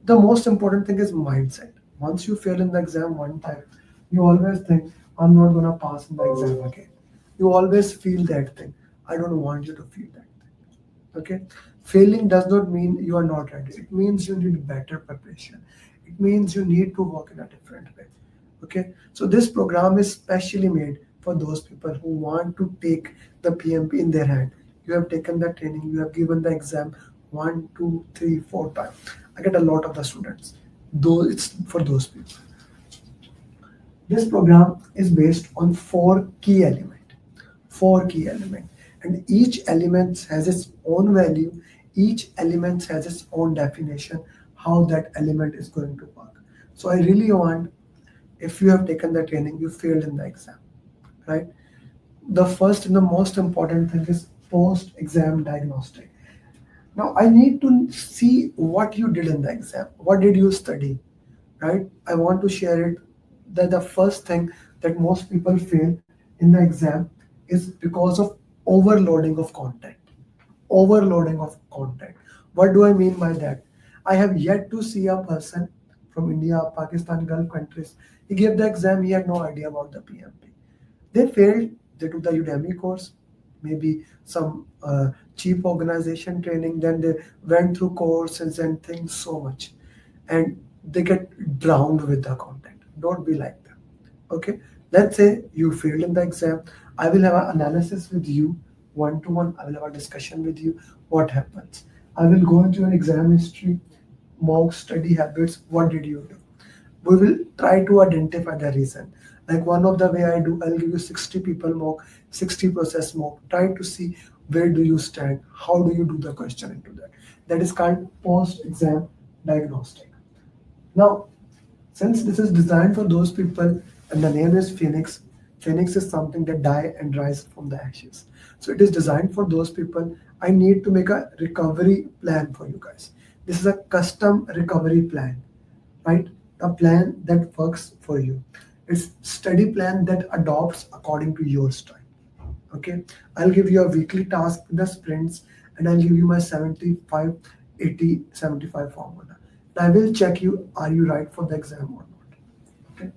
B: The most important thing is mindset. Once you fail in the exam one time, you always think, I'm not gonna pass in the exam again. You always feel that thing. I don't want you to feel that thing. Okay? Failing does not mean you are not ready. It means you need better preparation. It means you need to work in a different way. Okay? So this program is specially made for those people who want to take the PMP in their hand. You have taken the training, you have given the exam 1, 2, 3, 4 times. I get a lot of the students. Though it's for those people. This program is based on 4 key elements. 4 key elements. And each element has its own value. Each element has its own definition, how that element is going to work. So I really want, if you have taken the training, you failed in the exam, right? The first and the most important thing is post-exam diagnostic. Now I need to see what you did in the exam. What did you study, right? I want to share it that the first thing that most people fail in the exam is because of overloading of content. Overloading of content. What do I mean by that? I have yet to see a person from India, Pakistan, Gulf countries. He gave the exam, he had no idea about the PMP. They failed, they took the Udemy course, maybe some cheap organization training, then they went through courses and things so much. And they get drowned with the content. Don't be like that. Okay, let's say you failed in the exam. I will have an analysis with you, one-to-one. I will have a discussion with you. What happens? I will go into your exam history, mock study habits. What did you do? We will try to identify the reason. Like one of the way I do, I'll give you 60 people mock, 60 process mock. Try to see where do you stand, how do you do the question into that. That is called post-exam diagnostic. Now, since this is designed for those people and the name is Phoenix, Phoenix is something that die and rise from the ashes. So it is designed for those people. I need to make a recovery plan for you guys. This is a custom recovery plan, right? A plan that works for you. It's study plan that adopts according to your style. Okay, I'll give you a weekly task with the sprints and I'll give you my 75, 80, 75 formula. And I will check you, are you right for the exam or not? Okay.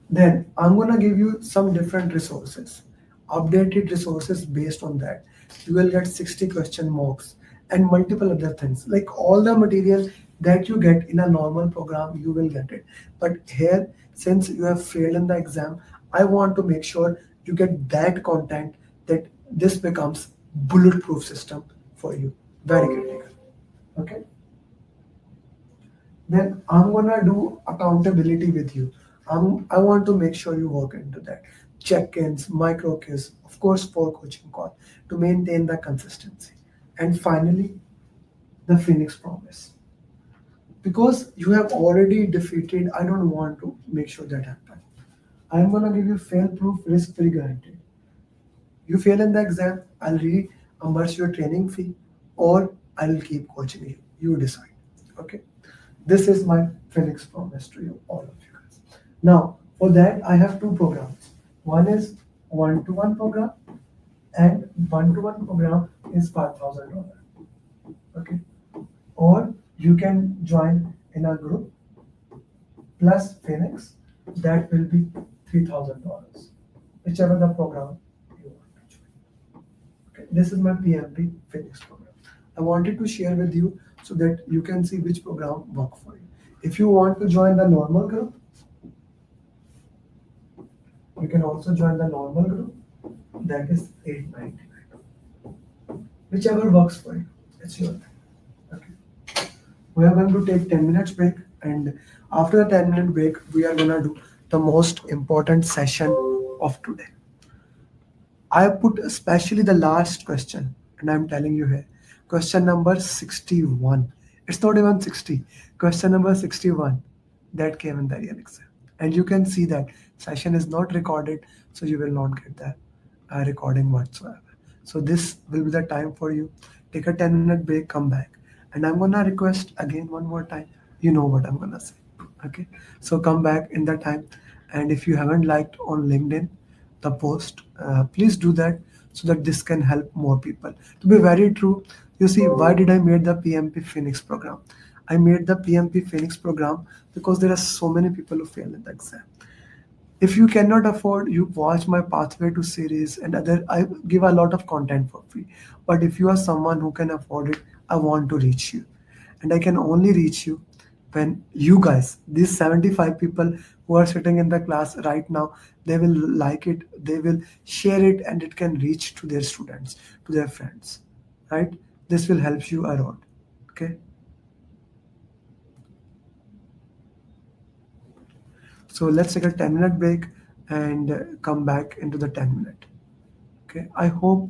B: Then I'm gonna give you some different resources, updated resources based on that. You will get 60 question mocks and multiple other things. Like all the material that you get in a normal program, you will get it. But here, since you have failed in the exam, I want to make sure you get that content that this becomes bulletproof system for you. Very critical. Okay. Then I'm gonna do accountability with you. I want to make sure you work into that. Check-ins, micro quiz, of course, 4 coaching call to maintain the consistency. And finally, the Phoenix promise. Because you have already defeated, I don't want to make sure that happens. I'm gonna give you fail-proof, risk-free guaranteed. You fail in the exam, I'll reimburse your training fee, or I'll keep coaching you. You decide. Okay. This is my Phoenix promise to you, all of you guys. Now, for that, I have 2 programs. One is one-to-one program, and one-to-one program is $5,000. Okay. Or you can join in a group plus Phoenix, that will be $3,000, whichever the program you want to join. Okay. This is my PMP Phoenix program. I wanted to share with you so that you can see which program work for you. If you want to join the normal group, you can also join the normal group, that is $899. Whichever works for you, it's your time. Okay. We are going to take 10 minutes break, and after the 10-minute break, we are gonna do the most important session of today. I put especially the last question, and I'm telling you here, question number 61. It's not even 60. Question number 61 that came in the real exam. And you can see that session is not recorded, so you will not get the recording whatsoever. So this will be the time for you. Take a 10-minute break, come back. And I'm gonna request again one more time. You know what I'm gonna say. Okay. So come back in the time. And if you haven't liked on LinkedIn, the post, please do that so that this can help more people. To be very true, you see, why did I made the PMP Phoenix program? I made the PMP Phoenix program because there are so many people who fail in the exam. If you cannot afford, you watch my Pathway to series and other. I give a lot of content for free. But if you are someone who can afford it, I want to reach you, and I can only reach you when you guys, these 75 people who are sitting in the class right now, they will like it, they will share it, and it can reach to their students, to their friends, right? This will help you a lot. Okay. So let's take a 10-minute break and come back into the 10-minute. Okay. I hope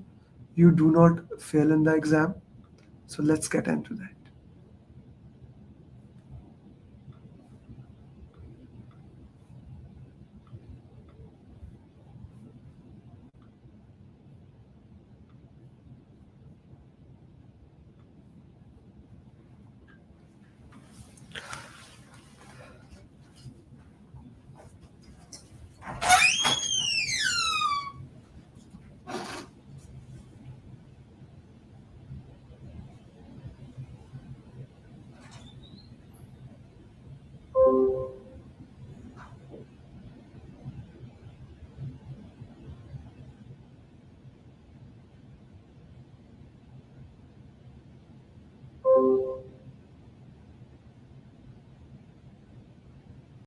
B: you do not fail in the exam. So let's get into that.